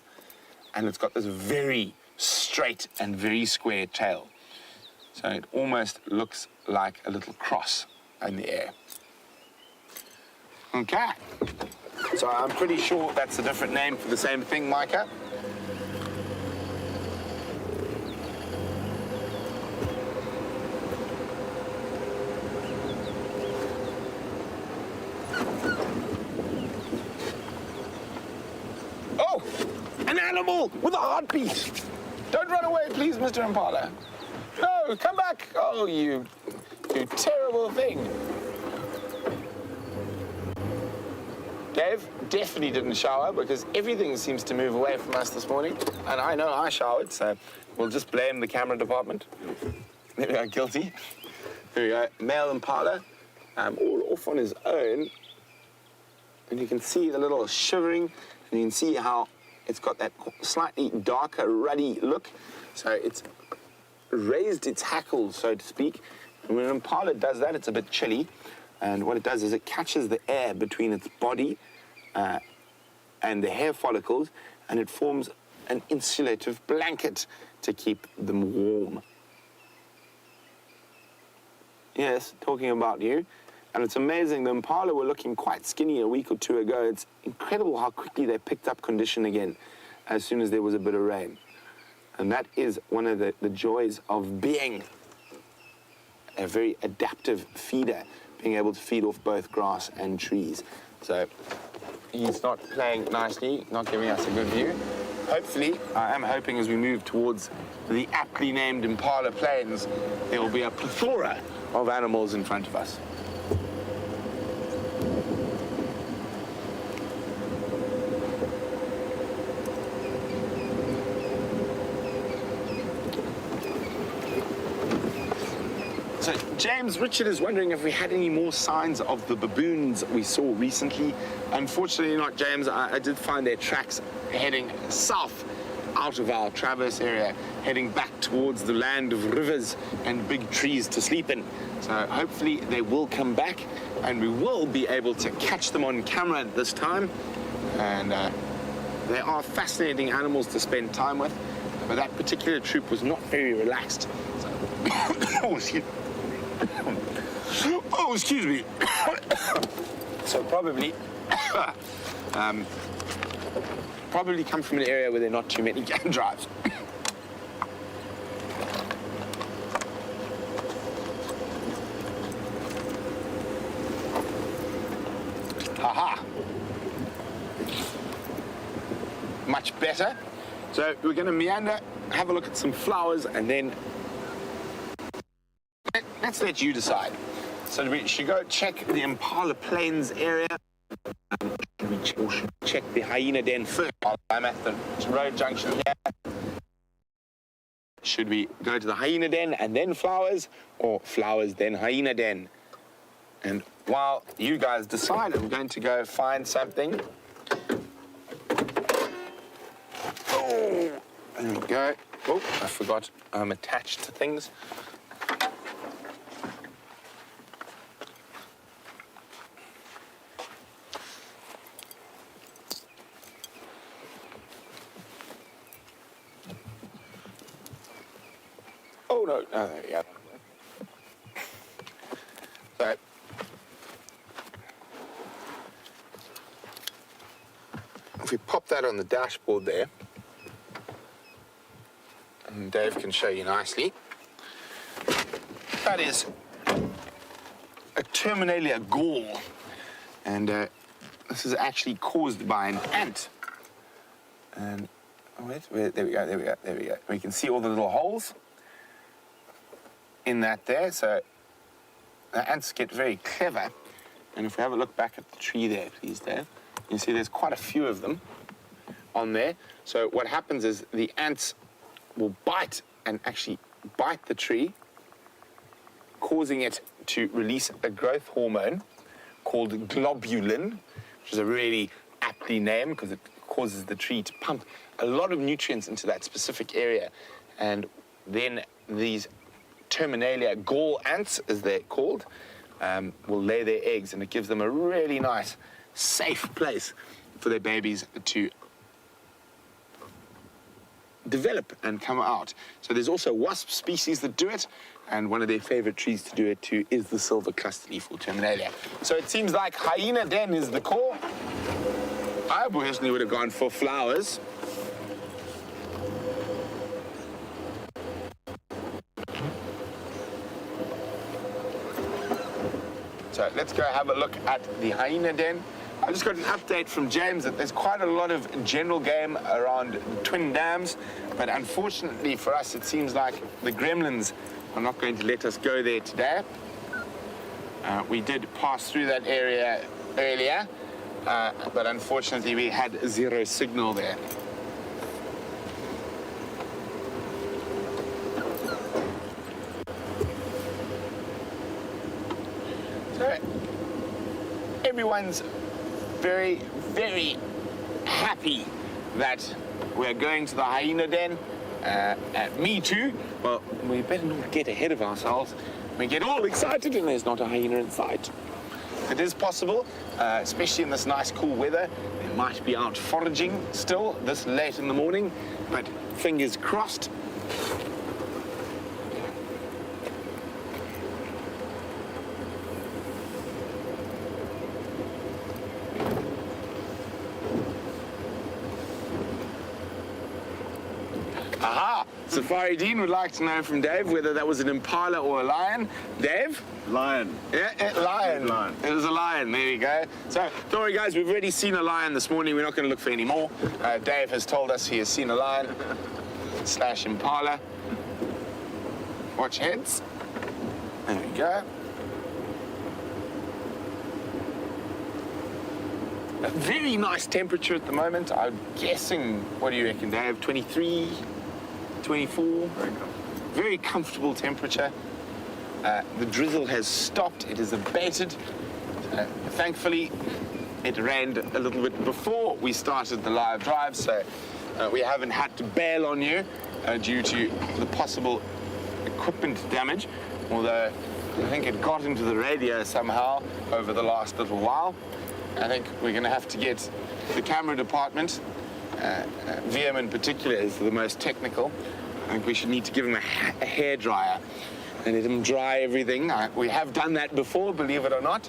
And it's got this very straight and very square tail. So it almost looks like a little cross in the air. Okay, so I'm pretty sure that's a different name for the same thing, Micah. Oh, an animal with a heartbeat. Don't run away, please, Mr. Impala. No, come back. Oh, you terrible thing. Dave definitely didn't shower because everything seems to move away from us this morning. And I know I showered, so we'll just blame the camera department. There we are, guilty. There we go, male impala, all off on his own. And you can see the little shivering, and you can see how it's got that slightly darker, ruddy look. So it's raised its hackles, so to speak. And when an impala does that, it's a bit chilly. And what it does is it catches the air between its body and the hair follicles, and it forms an insulative blanket to keep them warm. Yes, talking about you. And it's amazing, the impala were looking quite skinny a week or two ago. It's incredible how quickly they picked up condition again as soon as there was a bit of rain. And that is one of the joys of being a very adaptive feeder, being able to feed off both grass and trees. So he's not playing nicely, not giving us a good view. Hopefully, I am hoping as we move towards the aptly named Impala Plains, there will be a plethora of animals in front of us. So James, Richard is wondering if we had any more signs of the baboons we saw recently. Unfortunately not, James. I did find their tracks heading south out of our traverse area, heading back towards the land of rivers and big trees to sleep in. So hopefully they will come back and we will be able to catch them on camera this time. And they are fascinating animals to spend time with, but that particular troop was not very relaxed. So oh, excuse me. So probably come from an area where there are not too many game drives. Aha! Much better. So we're going to meander, have a look at some flowers, and then let's let you decide. So we should go check the Impala Plains area. We should check the hyena den first. I'm at the road junction here. Should we go to the hyena den and then flowers, or flowers then hyena den? And while you guys decide, I'm going to go find something. Oh, there we go. Oh, I forgot I'm attached to things. Oh, no, there we go. So, if we pop that on the dashboard there, and Dave can show you nicely, that is a Terminalia gall, and this is actually caused by an ant. And oh wait, there we go. We can see all the little holes in that there, so the ants get very clever. And if we have a look back at the tree there, please, Dave, you can see there's quite a few of them on there. So what happens is the ants will bite and actually bite the tree, causing it to release a growth hormone called globulin, which is a really aptly named because it causes the tree to pump a lot of nutrients into that specific area. And then these Terminalia gall ants, as they're called, will lay their eggs, and it gives them a really nice, safe place for their babies to develop and come out. So there's also wasp species that do it, and one of their favorite trees to do it too is the silver cluster leaf or Terminalia. So it seems like hyena den is the call. I personally would have gone for flowers. So let's go have a look at the hyena den. I just got an update from James that there's quite a lot of general game around Twin Dams, but unfortunately for us, it seems like the gremlins are not going to let us go there today. We did pass through that area earlier, but unfortunately we had zero signal there. So everyone's very, very happy that we're going to the hyena den. Me too. Well, we better not get ahead of ourselves. We get all excited and there's not a hyena in sight. It is possible, especially in this nice cool weather. They might be out foraging still this late in the morning, but fingers crossed. Aha! Safari Dean would like to know from Dave whether that was an impala or a lion. Dave? Lion. Yeah, lion. Lion. It was a lion. There you go. So, don't worry, guys. We've already seen a lion this morning. We're not going to look for any more. Dave has told us he has seen a lion / impala. Watch heads. There we go. A very nice temperature at the moment. I'm guessing, what do you reckon, Dave? 23, 24? Very comfortable. Very comfortable temperature. The drizzle has stopped. It has abated. Thankfully, it rained a little bit before we started the live drive, so we haven't had to bail on you due to the possible equipment damage, although I think it got into the radio somehow over the last little while. I think we're going to have to get the camera department, VM in particular is the most technical. I think we should need to give him a hairdryer and let him dry everything. We have done that before, believe it or not,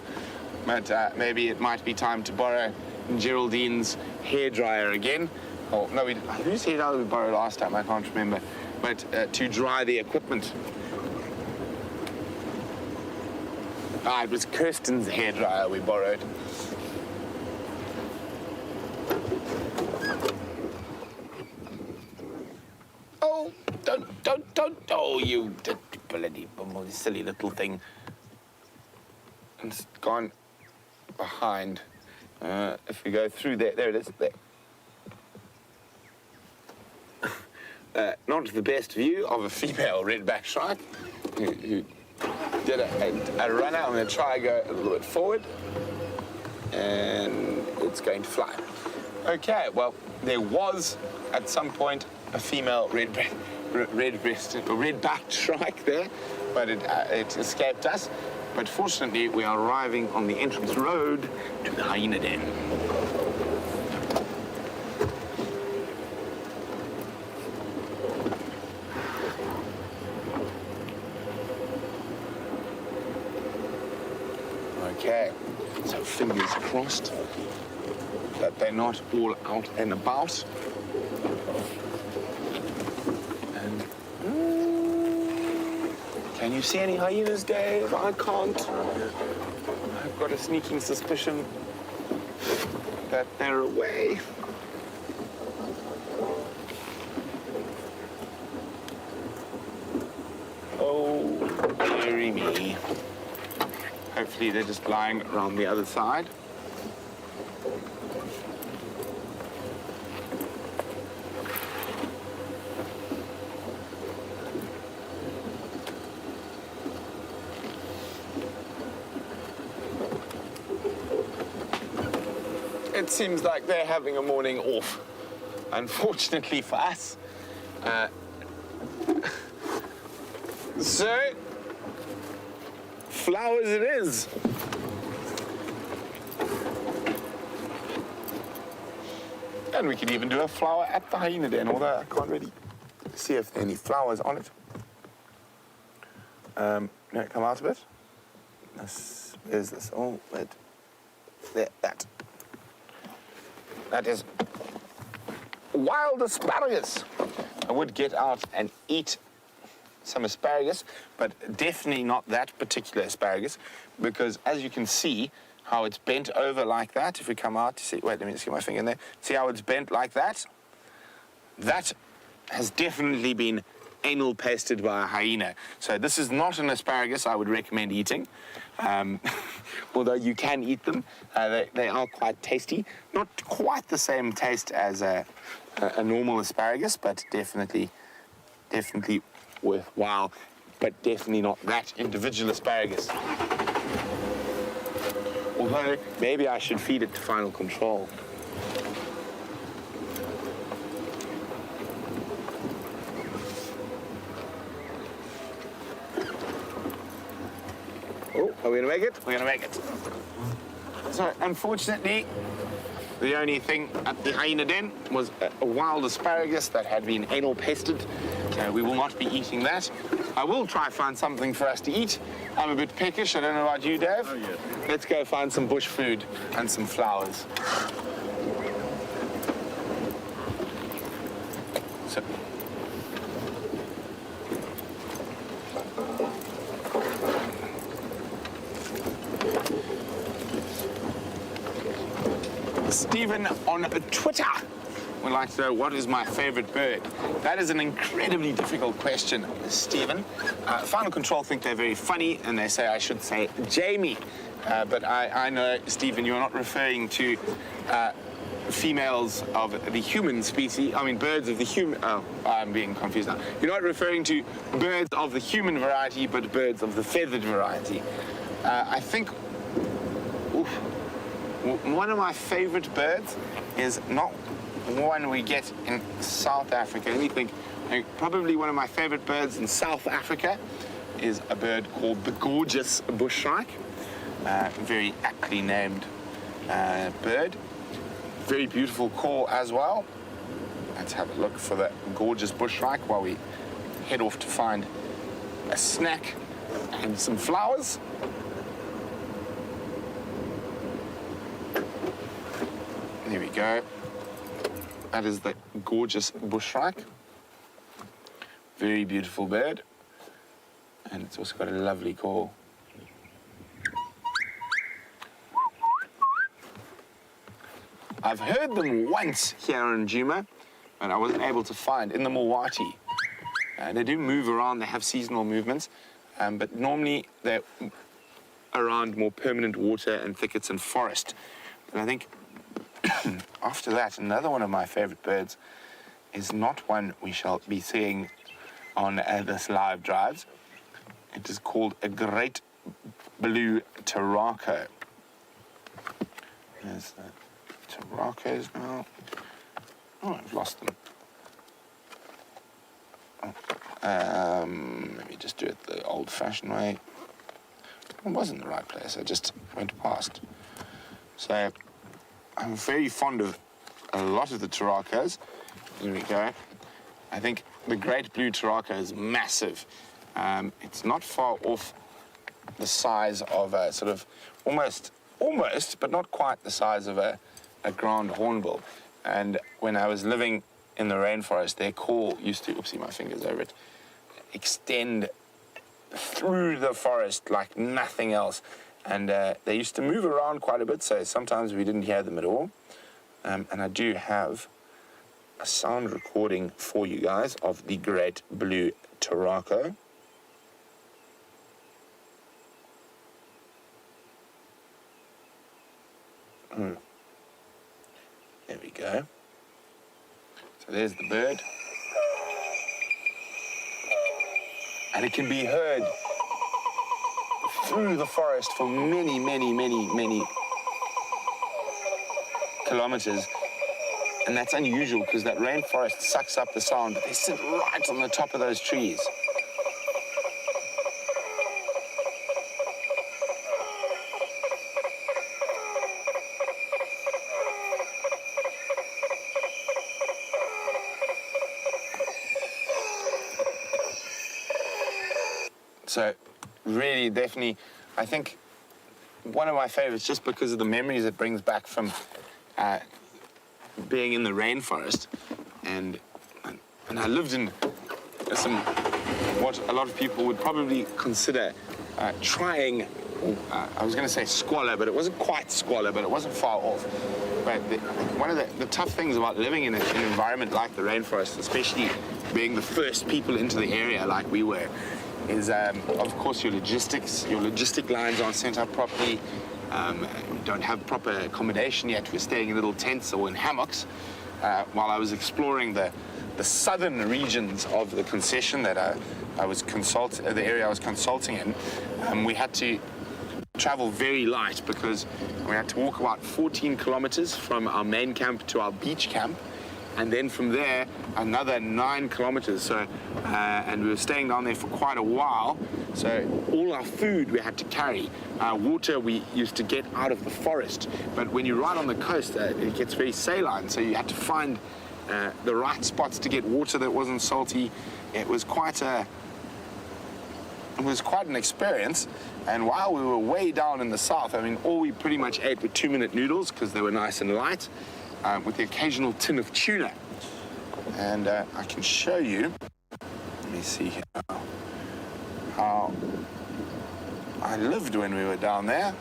but maybe it might be time to borrow Geraldine's hairdryer again. Oh, no, whose hairdryer did we borrow last time? I can't remember. But to dry the equipment. It was Kirsten's hairdryer we borrowed. Oh, don't, oh, you bloody silly little thing. It's gone behind. If we go through there it is, there. Not the best view of a female redback shrike who did a runner. I'm going to try and go a little bit forward, and it's going to fly. Okay, well, there was at some point a female redback shrike there, but it escaped us. But fortunately, we are arriving on the entrance road to the hyena den. Okay, so fingers crossed that they're not all out and about. And can you see any hyenas, Dave? I can't. I've got a sneaking suspicion that they're away. Oh, dearie me. Hopefully they're just lying around the other side. It seems like they're having a morning off. Unfortunately for us. So, flowers it is. And we could even do a flower at the hyena den, although I can't really see if there are any flowers on it. No, come out a bit. Where's this? Oh, wait. There, that. That is wild asparagus. I would get out and eat some asparagus, but definitely not that particular asparagus, because as you can see how it's bent over like that, if we come out to see, wait, let me just get my finger in there, see how it's bent like that? That has definitely been anal pasted by a hyena. So this is not an asparagus I would recommend eating, although you can eat them. They are quite tasty. Not quite the same taste as a normal asparagus, but definitely worthwhile, but definitely not that individual asparagus. Although, maybe I should feed it to Final Control. Oh, are we gonna make it? We're gonna make it. So, unfortunately, the only thing at the hyena den was a wild asparagus that had been anal pested. We will not be eating that. I will try find something for us to eat. I'm a bit peckish. I don't know about you, Dave. Oh, yeah. Let's go find some bush food and some flowers. So. Stephen on Twitter would like to know, what is my favorite bird? That is an incredibly difficult question, Stephen. Final Control think they're very funny, and they say I should say Jamie. But I know, Stephen, you're not referring to females of the human species. I mean, birds of the human. Oh, I'm being confused now. You're not referring to birds of the human variety, but birds of the feathered variety. I think one of my favorite birds is not one we get in South Africa. Let me think. Probably one of my favorite birds in South Africa is a bird called the gorgeous bushshrike. Very aptly named bird. Very beautiful call as well. Let's have a look for the gorgeous bushshrike while we head off to find a snack and some flowers. There we go. That is the gorgeous bushshrike. Very beautiful bird. And it's also got a lovely call. I've heard them once here in Djuma, but I wasn't able to find in the Mulwati. They do move around, they have seasonal movements, but normally they're around more permanent water and thickets and forest. And I think after that, another one of my favorite birds is not one we shall be seeing on this live drives. It is called a great blue turaco. There's the turacos now. Oh, I've lost them. Let me just do it the old-fashioned way. I wasn't in the right place. I just went past. So I'm very fond of a lot of the turacos. Here we go. I think the great blue turaco is massive. It's not far off the size of a sort of almost, but not quite the size of a grand hornbill. And when I was living in the rainforest, their call used to, oopsie, my fingers over it, extend through the forest like nothing else. And they used to move around quite a bit, so sometimes we didn't hear them at all. And I do have a sound recording for you guys of the great blue turaco. There we go. So there's the bird. And it can be heard through the forest for many, many, many, many kilometers. And that's unusual because that rainforest sucks up the sound, but they sit right on the top of those trees. So really, definitely, I think one of my favorites just because of the memories it brings back from being in the rainforest. And I lived in some, what a lot of people would probably consider trying, I was going to say squalor, but it wasn't quite squalor, but it wasn't far off. But one of the tough things about living in an environment like the rainforest, especially being the first people into the area like we were, is, of course, your logistic lines aren't sent up properly. We don't have proper accommodation yet. We're staying in little tents or in hammocks. While I was exploring the southern regions of the concession that the area I was consulting in, we had to travel very light because we had to walk about 14 kilometers from our main camp to our beach camp. And then from there, another 9 kilometers. So, and we were staying down there for quite a while. So all our food we had to carry. Water we used to get out of the forest. But when you're right on the coast, it gets very saline. So you had to find the right spots to get water that wasn't salty. It was quite an experience. And while we were way down in the south, I mean, all we pretty much ate were 2-minute noodles because they were nice and light. With the occasional tin of tuna. And I can show you, let me see here, how I lived when we were down there.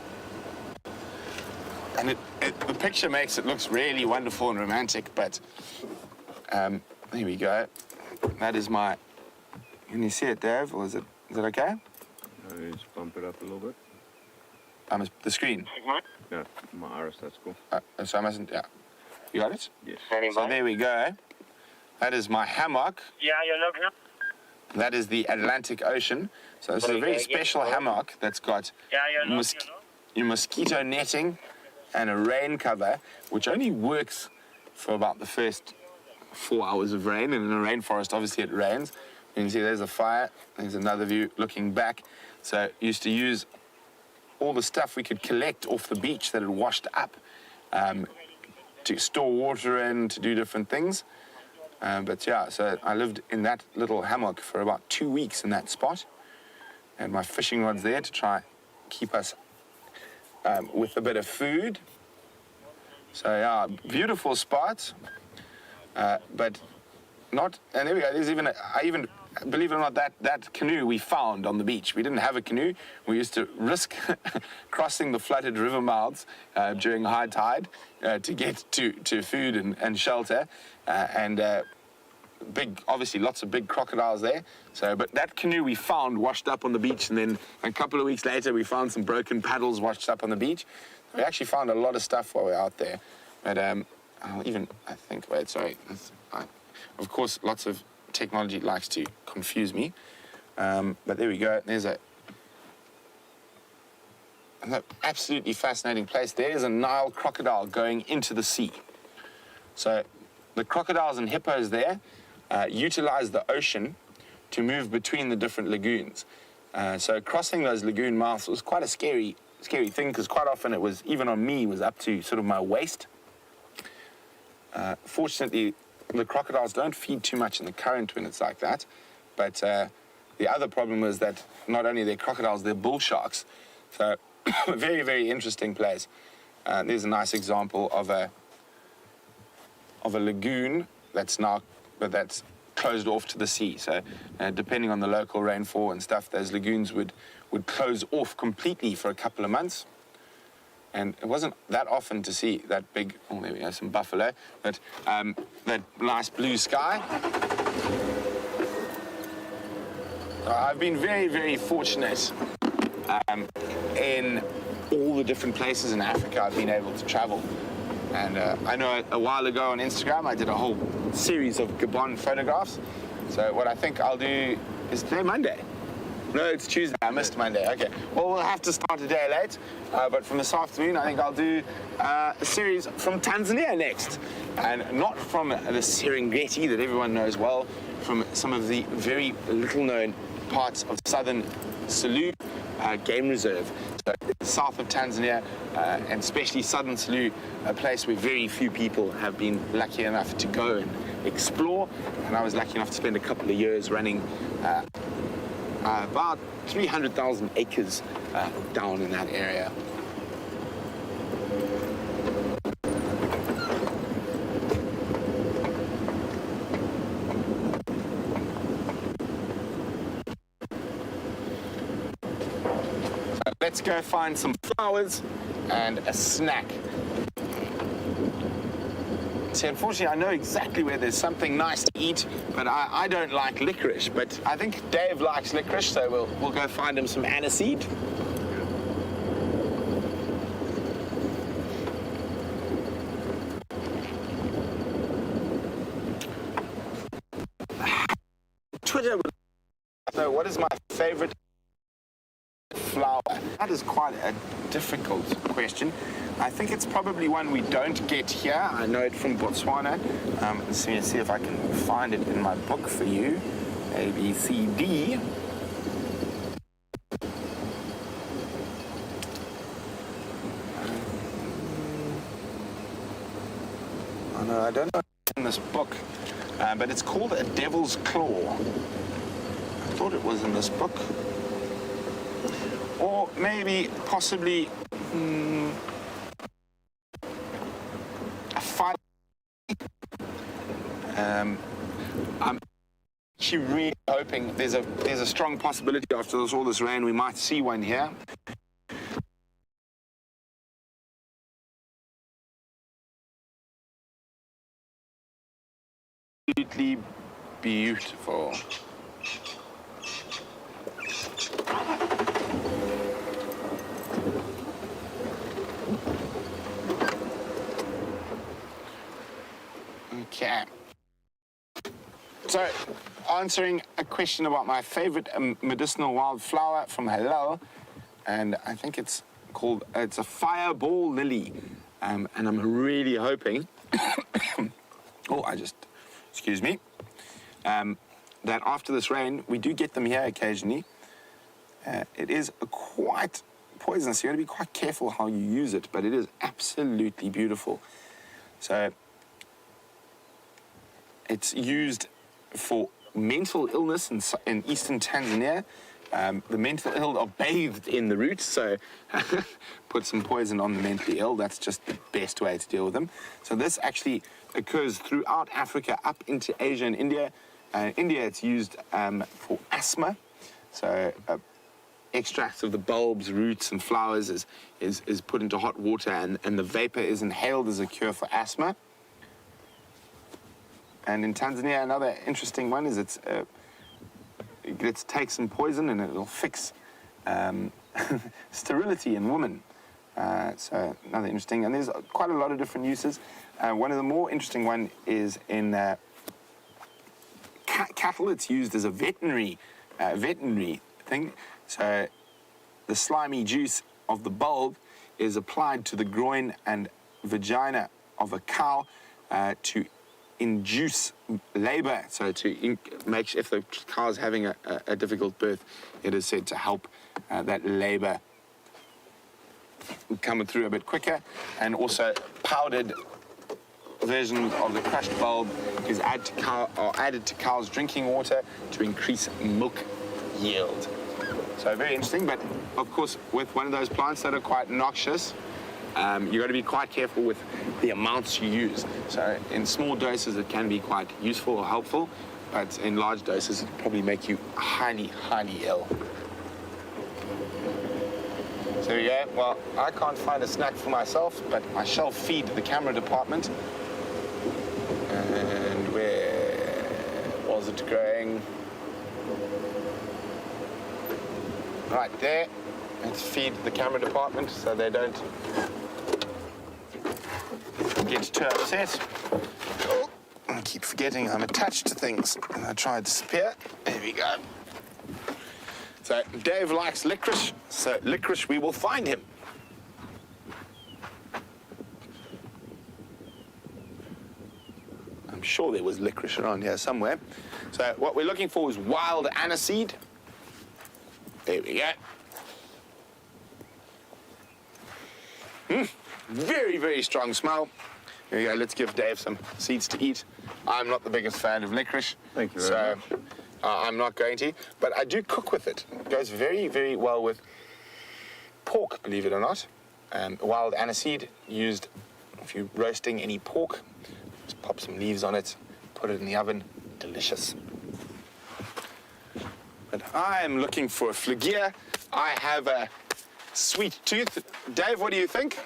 And the picture makes it looks really wonderful and romantic, but here we go. That is my, can you see it, Dave, or is it okay? Just bump it up a little bit. The screen? Yeah, my iris, that's cool. So I mustn't, yeah. You got it? Yes. So there we go. That is my hammock. Yeah, you look here. That is the Atlantic Ocean. So this is a very special hammock that's got Yeah, you look, your mosquito netting and a rain cover, which only works for about the first 4 hours of rain. And in a rainforest, obviously, it rains. You can see there's a fire. There's another view looking back. So used to use all the stuff we could collect off the beach that had washed up to store water in, to do different things. But yeah, so I lived in that little hammock for about 2 weeks in that spot. And my fishing rod's there to try keep us with a bit of food. So yeah, beautiful spot, but not, and there we go, there's even, believe it or not, that canoe we found on the beach. We didn't have a canoe. We used to risk crossing the flooded river mouths during high tide to get to food and shelter, obviously lots of big crocodiles there. So, but that canoe we found washed up on the beach, and then a couple of weeks later we found some broken paddles washed up on the beach. We actually found a lot of stuff while we were out there. But of course, lots of technology likes to confuse me. But there we go. There's an absolutely fascinating place. There is a Nile crocodile going into the sea. So the crocodiles and hippos there utilize the ocean to move between the different lagoons. So crossing those lagoon mouths was quite a scary thing, because quite often it was, even on me, was up to sort of my waist. Fortunately, the crocodiles don't feed too much in the current when it's like that. But the other problem is that not only are they crocodiles, they're bull sharks. So very, very interesting place. There's a nice example of a lagoon that's closed off to the sea. So depending on the local rainfall and stuff, those lagoons would close off completely for a couple of months. And it wasn't that often to see that big, oh, there we go, some buffalo, but that nice blue sky. I've been very, very fortunate in all the different places in Africa I've been able to travel. And I know a while ago on Instagram, I did a whole series of Gabon photographs. So what I think I'll do is today Monday. No, it's Tuesday. I missed Monday. Okay. Well, we'll have to start a day late. But from this afternoon, I think I'll do a series from Tanzania next. And not from the Serengeti that everyone knows well, from some of the very little-known parts of southern Selous Game Reserve. So south of Tanzania, and especially southern Selous, a place where very few people have been lucky enough to go and explore. And I was lucky enough to spend a couple of years running about 300,000 acres down in that area. So let's go find some flowers and a snack. See, unfortunately, I know exactly where there's something nice to eat, but I don't like licorice. But I think Dave likes licorice, so we'll go find him some aniseed. Twitter would know what is my favorite flower. That is quite a difficult question. I think it's probably one we don't get here. I know it from Botswana. Let's see if I can find it in my book for you. A, B, C, D. Oh no, I don't know if it's in this book, but it's called a devil's claw. I thought it was in this book. Or maybe, possibly, a fire. I'm actually really hoping there's a strong possibility after all this rain we might see one here. Absolutely beautiful. So, answering a question about my favorite medicinal wildflower from Halal, and I think it's a fireball lily, and I'm really hoping, excuse me, that after this rain, we do get them here occasionally. It is quite poisonous, so you got to be quite careful how you use it, but it is absolutely beautiful. So, it's used for mental illness in eastern Tanzania. The mental ill are bathed in the roots, so put some poison on the mentally ill. That's just the best way to deal with them. So this actually occurs throughout Africa up into Asia and India. India, it's used for asthma. So extracts of the bulbs, roots, and flowers is put into hot water, and the vapor is inhaled as a cure for asthma. And in Tanzania, another interesting one is it takes some poison and it'll fix sterility in women. So another interesting, and there's quite a lot of different uses. One of the more interesting one is in cattle. It's used as a veterinary thing. So the slimy juice of the bulb is applied to the groin and vagina of a cow to induce labor, so to make sure if the cow's having a difficult birth, it is said to help that labor coming through a bit quicker. And also powdered versions of the crushed bulb is added to cow's drinking water to increase milk yield. So very interesting, but of course with one of those plants that are quite noxious, you've got to be quite careful with the amounts you use. So in small doses, it can be quite useful or helpful, but in large doses, it will probably make you highly, highly ill. So there you go. Well, I can't find a snack for myself, but I shall feed the camera department. And where was it going? Right there. Let's feed the camera department so they don't get too upset. Oh, I keep forgetting I'm attached to things. And I try to disappear. There we go. So Dave likes licorice, so licorice, we will find him. I'm sure there was licorice around here somewhere. So what we're looking for is wild aniseed. There we go. Very, very strong smell. Here we go, let's give Dave some seeds to eat. I'm not the biggest fan of licorice. Thank you very much. I'm not going to, but I do cook with it. It goes very, very well with pork, believe it or not. Wild aniseed used if you're roasting any pork. Just pop some leaves on it, put it in the oven. Delicious. But I'm looking for a phlegia. I have a sweet tooth. Dave, what do you think?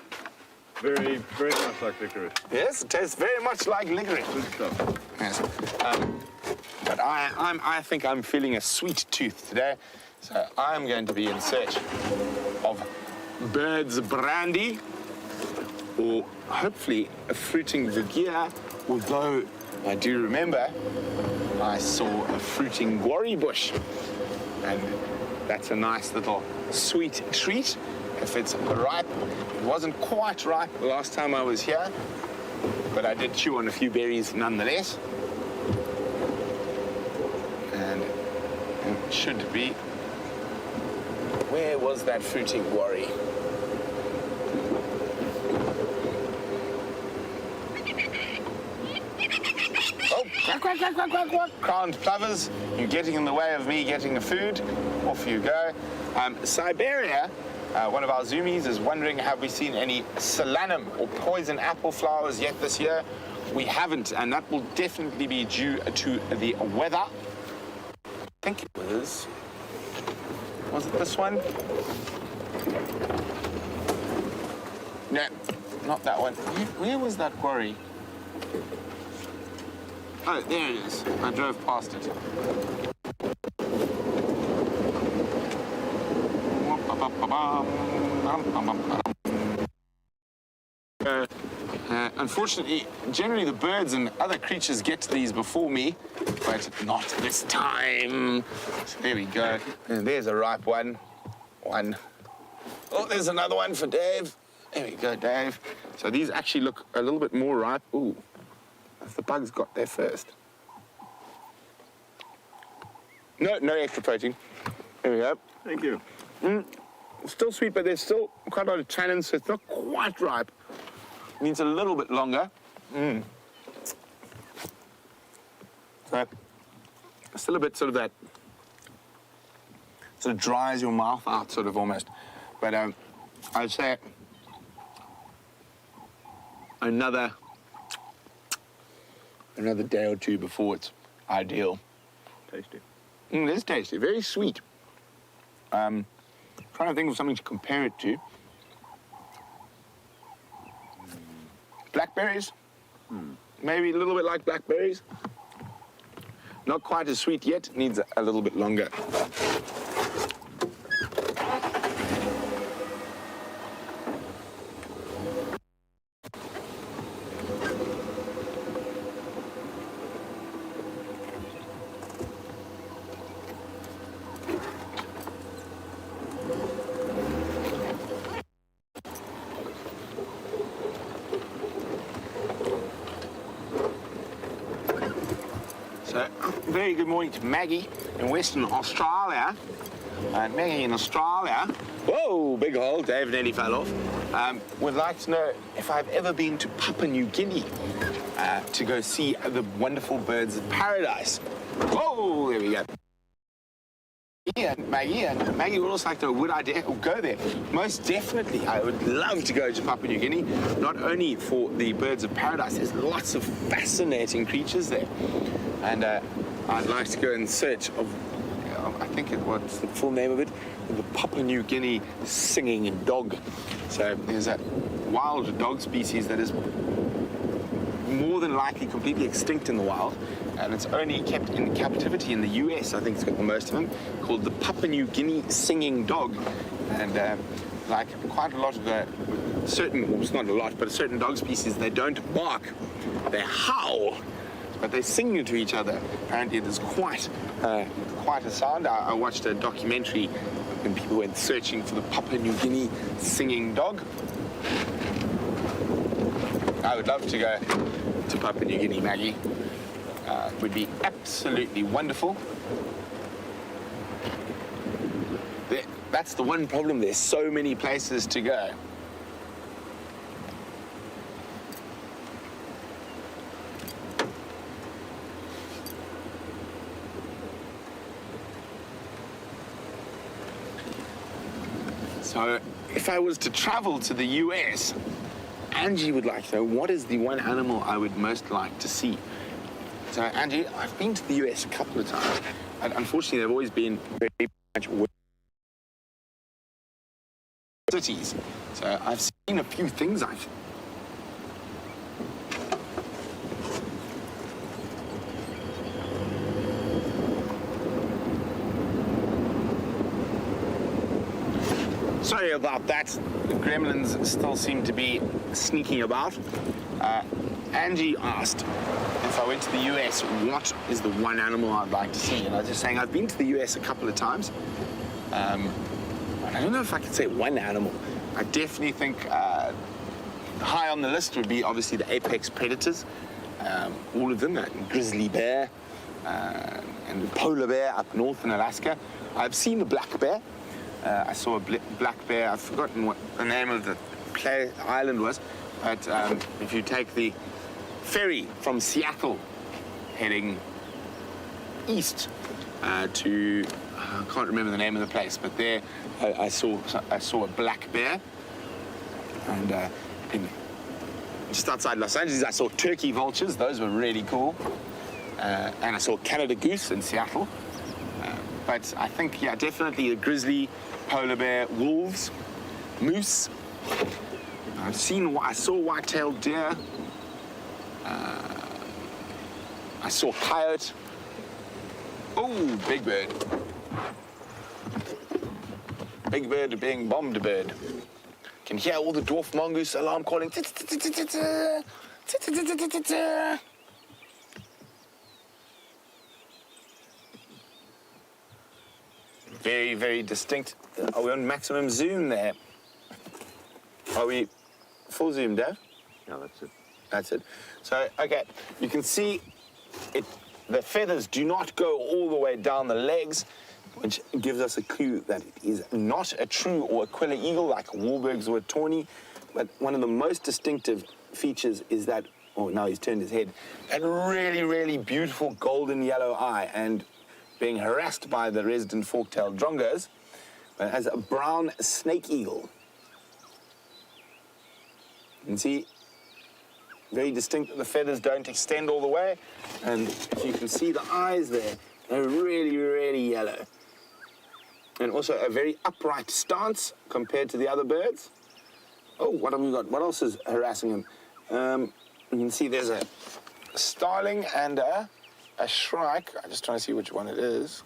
Very, very much like licorice. Yes, it tastes very much like licorice. Good stuff. Yes. But I think I'm feeling a sweet tooth today, so I'm going to be in search of bird's brandy, or hopefully a fruiting vigia, although I do remember I saw a fruiting worry bush, and that's a nice little sweet treat if it's ripe. It wasn't quite ripe the last time I was here, but I did chew on a few berries nonetheless. And it should be. Where was that fruiting worry? Oh, quack, quack, quack, quack, quack, quack. Crowned plovers, you're getting in the way of me getting the food. Off you go. Siberia, one of our zoomies, is wondering, have we seen any solanum or poison apple flowers yet this year? We haven't, and that will definitely be due to the weather. I think it was it this one? No, not that one. Where was that quarry? Oh, there it is. I drove past it. unfortunately, generally the birds and other creatures get to these before me, but not this time. So there we go. And there's a ripe one. Oh, there's another one for Dave. There we go, Dave. So these actually look a little bit more ripe. Ooh, if the bugs got there first. No extra protein. There we go. Thank you. Still sweet, but there's still quite a lot of tannin, so it's not quite ripe. It needs a little bit longer. So, still a bit sort of that, sort of dries your mouth out, sort of almost. But I'd say another day or two before it's ideal. Tasty. It is tasty, very sweet. Trying to think of something to compare it to. Blackberries? Maybe a little bit like blackberries. Not quite as sweet yet, needs a little bit longer. So, very good morning to Maggie in Western Australia. And Maggie in Australia, whoa, big hole, Dave nearly fell off, would like to know if I've ever been to Papua New Guinea to go see the wonderful birds of paradise. Whoa, there we go. Maggie would also like to know, would I go there? Most definitely, I would love to go to Papua New Guinea, not only for the birds of paradise, there's lots of fascinating creatures there. And I'd like to go in search of, I think what's the full name of it? The Papua New Guinea singing dog. So there's a wild dog species that is more than likely completely extinct in the wild, and it's only kept in captivity in the US. I think it's got the most of them, called the Papua New Guinea singing dog. And like quite a lot of the certain, well, it's not a lot, but certain dog species, they don't bark, they howl, but they sing to each other. Apparently there's quite a sound. I watched a documentary when people went searching for the Papua New Guinea singing dog. I would love to go to Papua New Guinea, Maggie. It would be absolutely wonderful. That's the one problem. There's so many places to go. So if I was to travel to the US, Angie would like to know, what is the one animal I would most like to see? So, Angie, I've been to the US a couple of times, and unfortunately, they've always been very much cities. So, I've seen a few things, Sorry about that. The gremlins still seem to be sneaking about. Angie asked if I went to the US, what is the one animal I'd like to see? And I was just saying, I've been to the US a couple of times. I don't know if I could say one animal. I definitely think high on the list would be obviously the apex predators. All of them, grizzly bear and the polar bear up north in Alaska. I've seen the black bear. I saw a black bear. I've forgotten what the name of the island was. But if you take the ferry from Seattle heading east to, I can't remember the name of the place, but there I saw a black bear. And just outside Los Angeles, I saw turkey vultures. Those were really cool. And I saw Canada goose in Seattle. But I think, yeah, definitely a grizzly, polar bear, wolves, moose. I saw white-tailed deer. I saw coyote. Oh, big bird. Big bird being bombed bird. Can hear all the dwarf mongoose alarm calling. Very, very distinct. Are we on maximum zoom there? Are we full zoom, Dave? Yeah, that's it. That's it. So, okay, you can see it. The feathers do not go all the way down the legs, which gives us a clue that it is not a true or Aquila eagle like a Wahlberg's or a tawny. But one of the most distinctive features is that, oh, now he's turned his head, that really, really beautiful golden yellow eye. And being harassed by the resident fork-tailed drongos, it has a brown snake eagle. You can see, very distinct that the feathers don't extend all the way. And if you can see the eyes there, they're really, really yellow. And also a very upright stance compared to the other birds. Oh, what have we got? What else is harassing him? You can see there's a starling and a shrike. I'm just trying to see which one it is.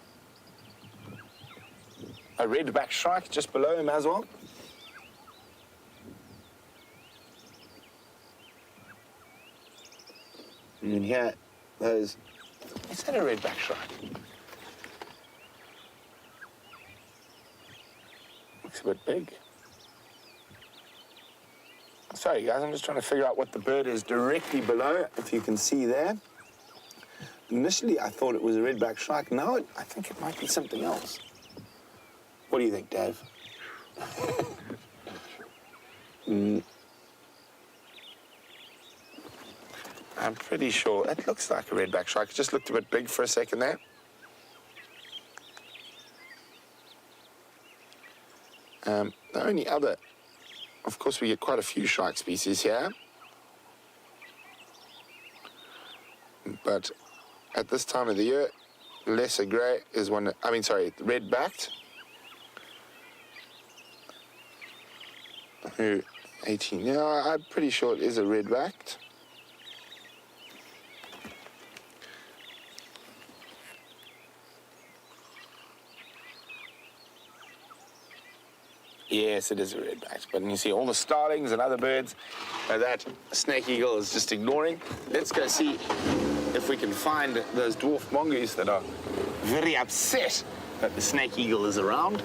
A red-backed shrike just below him as well. And then here, those... Is that a red-backed shrike? Looks a bit big. Sorry, guys, I'm just trying to figure out what the bird is directly below, if you can see there. Initially, I thought it was a red-backed shrike. Now, I think it might be something else. What do you think, Dave? I'm pretty sure. It looks like a red-backed shrike. It just looked a bit big for a second there. The only other... Of course, we get quite a few shrike species here. But at this time of the year, lesser grey is one... red-backed. Who, 18. Yeah, I'm pretty sure it is a red-backed. Yes, it is a red-backed. But you see all the starlings and other birds that snake eagle is just ignoring. Let's go see if we can find those dwarf mongoose that are very upset that the snake eagle is around.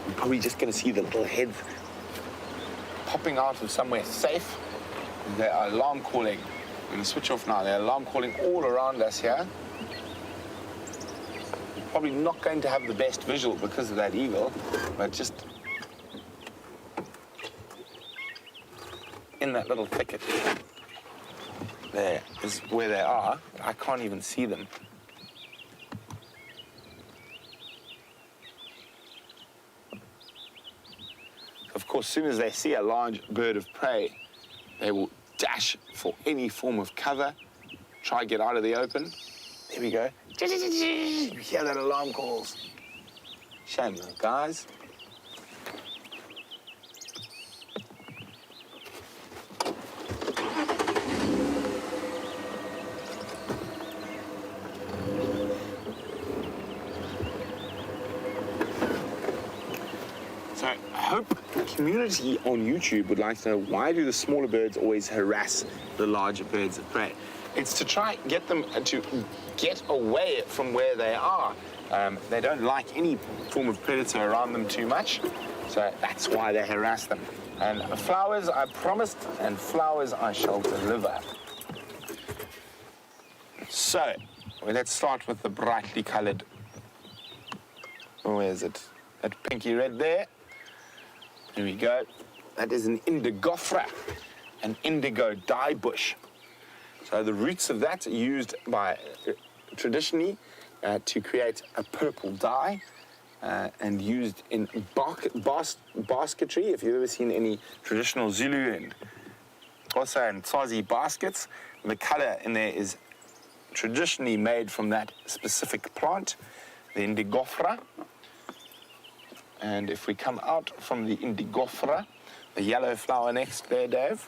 We're probably just going to see the little heads popping out of somewhere safe. They are alarm calling. I'm going to switch off now. They're alarm calling all around us here. Probably not going to have the best visual because of that eagle, but just in that little thicket there is where they are. I can't even see them. Of course, as soon as they see a large bird of prey, they will dash for any form of cover, try to get out of the open. There we go. You hear that alarm calls. Shame though, guys. So I hope the community on YouTube would like to know, why do the smaller birds always harass the larger birds of prey? It's to try and get them to get away from where they are. They don't like any form of predator around them too much, so that's why they harass them. And flowers I promised, and flowers I shall deliver. So, let's start with the brightly coloured. Where is it? That pinky red there. Here we go. That is an indigofera, an indigo dye bush. So the roots of that are used by traditionally to create a purple dye and used in basketry. If you've ever seen any traditional Zulu and also in Swazi baskets, the colour in there is traditionally made from that specific plant, the indigofera. And if we come out from the indigofera, the yellow flower next there, Dave.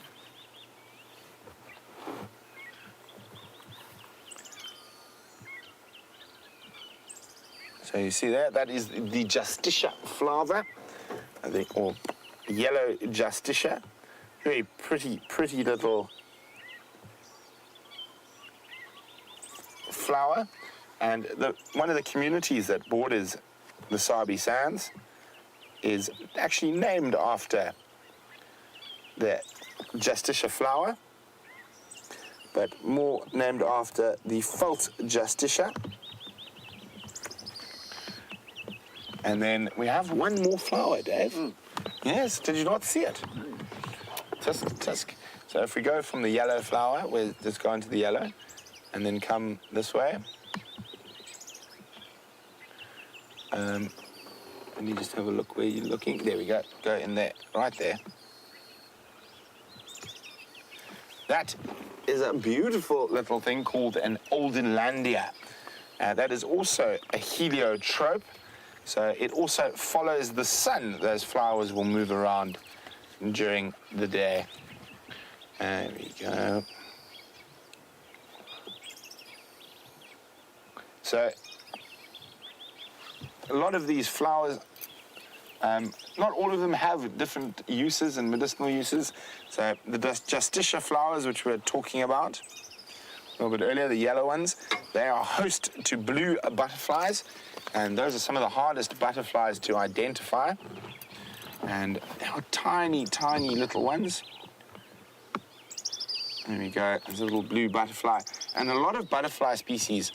So you see there, that is the Justicia flava, I think, or yellow Justicia. Very pretty little flower. And one of the communities that borders the Sabi Sands is actually named after the Justicia flower, but more named after the Felt Justicia. And then we have one more flower, Dave. Yes, did you not see it? Tusk. So if we go from the yellow flower, we'll just go into the yellow, and then come this way. Let me just have a look where you're looking. There we go. Go in there, right there. That is a beautiful little thing called an Oldenlandia. That is also a heliotrope. So it also follows the sun. Those flowers will move around during the day. There we go. So a lot of these flowers, not all of them have different uses and medicinal uses. So the Justicia flowers, which we were talking about a little bit earlier, the yellow ones, they are host to blue butterflies, and those are some of the hardest butterflies to identify. And they are tiny little ones. There we go, there's a little blue butterfly. And a lot of butterfly species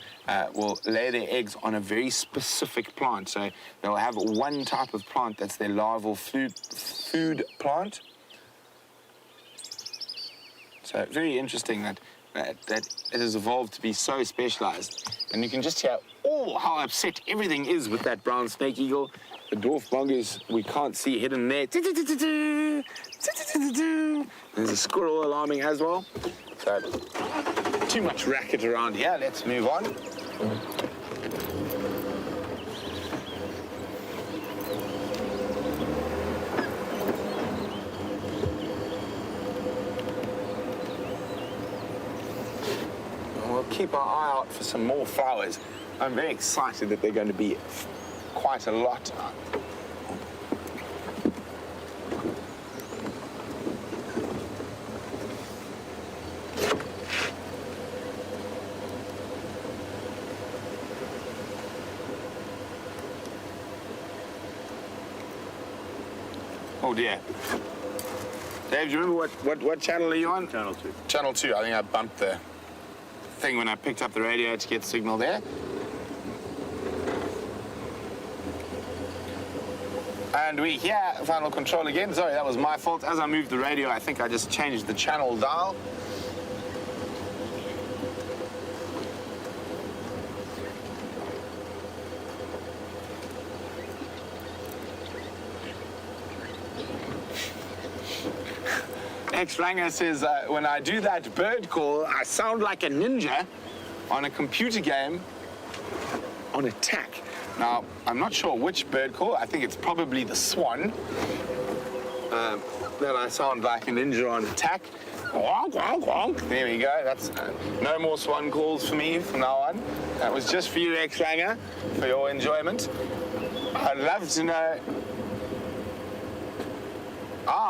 will lay their eggs on a very specific plant. So they'll have one type of plant that's their larval food plant. So very interesting that it has evolved to be so specialized. And you can just hear how upset everything is with that brown snake eagle. The dwarf mongoose, we can't see hidden there. There's a squirrel alarming as well. So, too much racket around here. Let's move on. We'll keep our eye out for some more flowers. I'm very excited that they're going to be quite a lot. Oh dear. Dave, do you remember what channel are you on? Channel 2. Channel 2. I think I bumped the thing when I picked up the radio to get signal there. And we hear final control again. Sorry, that was my fault. As I moved the radio, I think I just changed the channel dial. X-Ranger says, when I do that bird call, I sound like a ninja on a computer game on attack. Now, I'm not sure which bird call. I think it's probably the swan. That I sound like a ninja on attack. Wonk, wonk, wonk. There we go. That's no more swan calls for me from now on. That was just for you, X-Ranger, for your enjoyment. I'd love to know.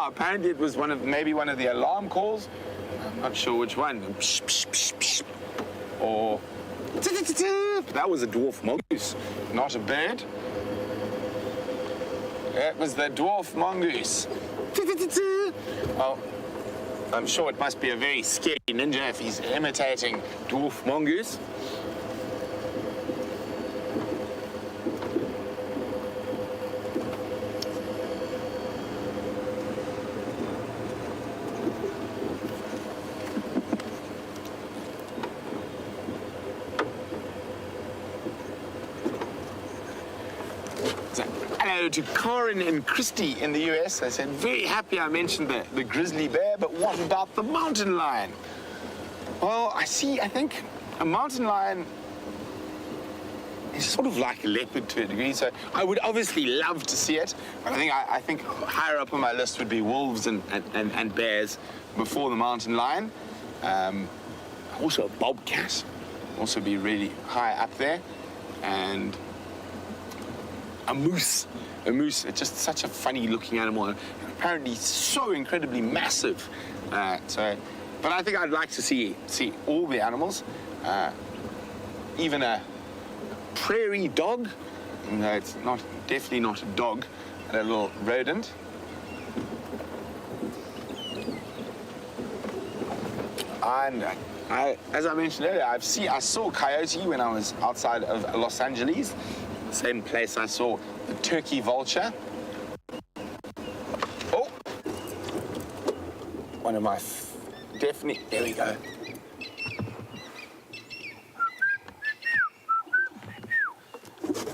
Apparently it was maybe one of the alarm calls. I'm not sure which one. Psh, psh, psh, psh. Or that was a dwarf mongoose, not a bird. That was the dwarf mongoose. Oh, I'm sure it must be a very scary ninja if he's imitating dwarf mongoose. Hello to Corin and Christy in the US. They said, very happy I mentioned the grizzly bear, but what about the mountain lion? Well, I think a mountain lion is sort of like a leopard to a degree, so I would obviously love to see it. But I think higher up on my list would be wolves and bears before the mountain lion. Also a bobcat, also be really high up there. And a moose. A moose. It's just such a funny looking animal. And apparently so incredibly massive. But I think I'd like to see all the animals. Even a prairie dog. No, it's definitely not a dog. A little rodent. And as I mentioned earlier, I saw coyote when I was outside of Los Angeles. Same place I saw the turkey vulture. Oh, one of my definitely. There we go.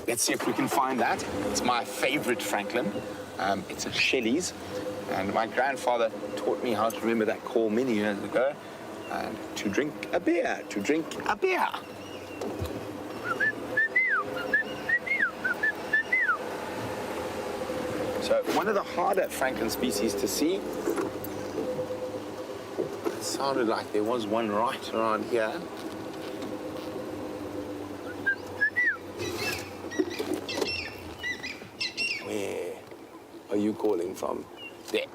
Let's see if we can find that. It's my favorite Franklin. It's a Shelley's, and my grandfather taught me how to remember that call many years ago. And to drink a beer, to drink a beer. So one of the harder Franklin species to see. It sounded like there was one right around here. Where are you calling from? There,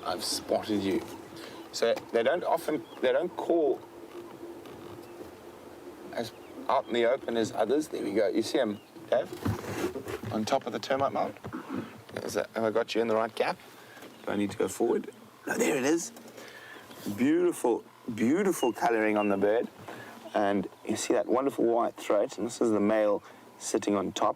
I've spotted you. So they don't call as out in the open as others. There we go. You see them, Dave? On top of the termite mound. Have I got you in the right gap? Do I need to go forward? No, there it is. Beautiful, beautiful colouring on the bird. And you see that wonderful white throat. And this is the male sitting on top.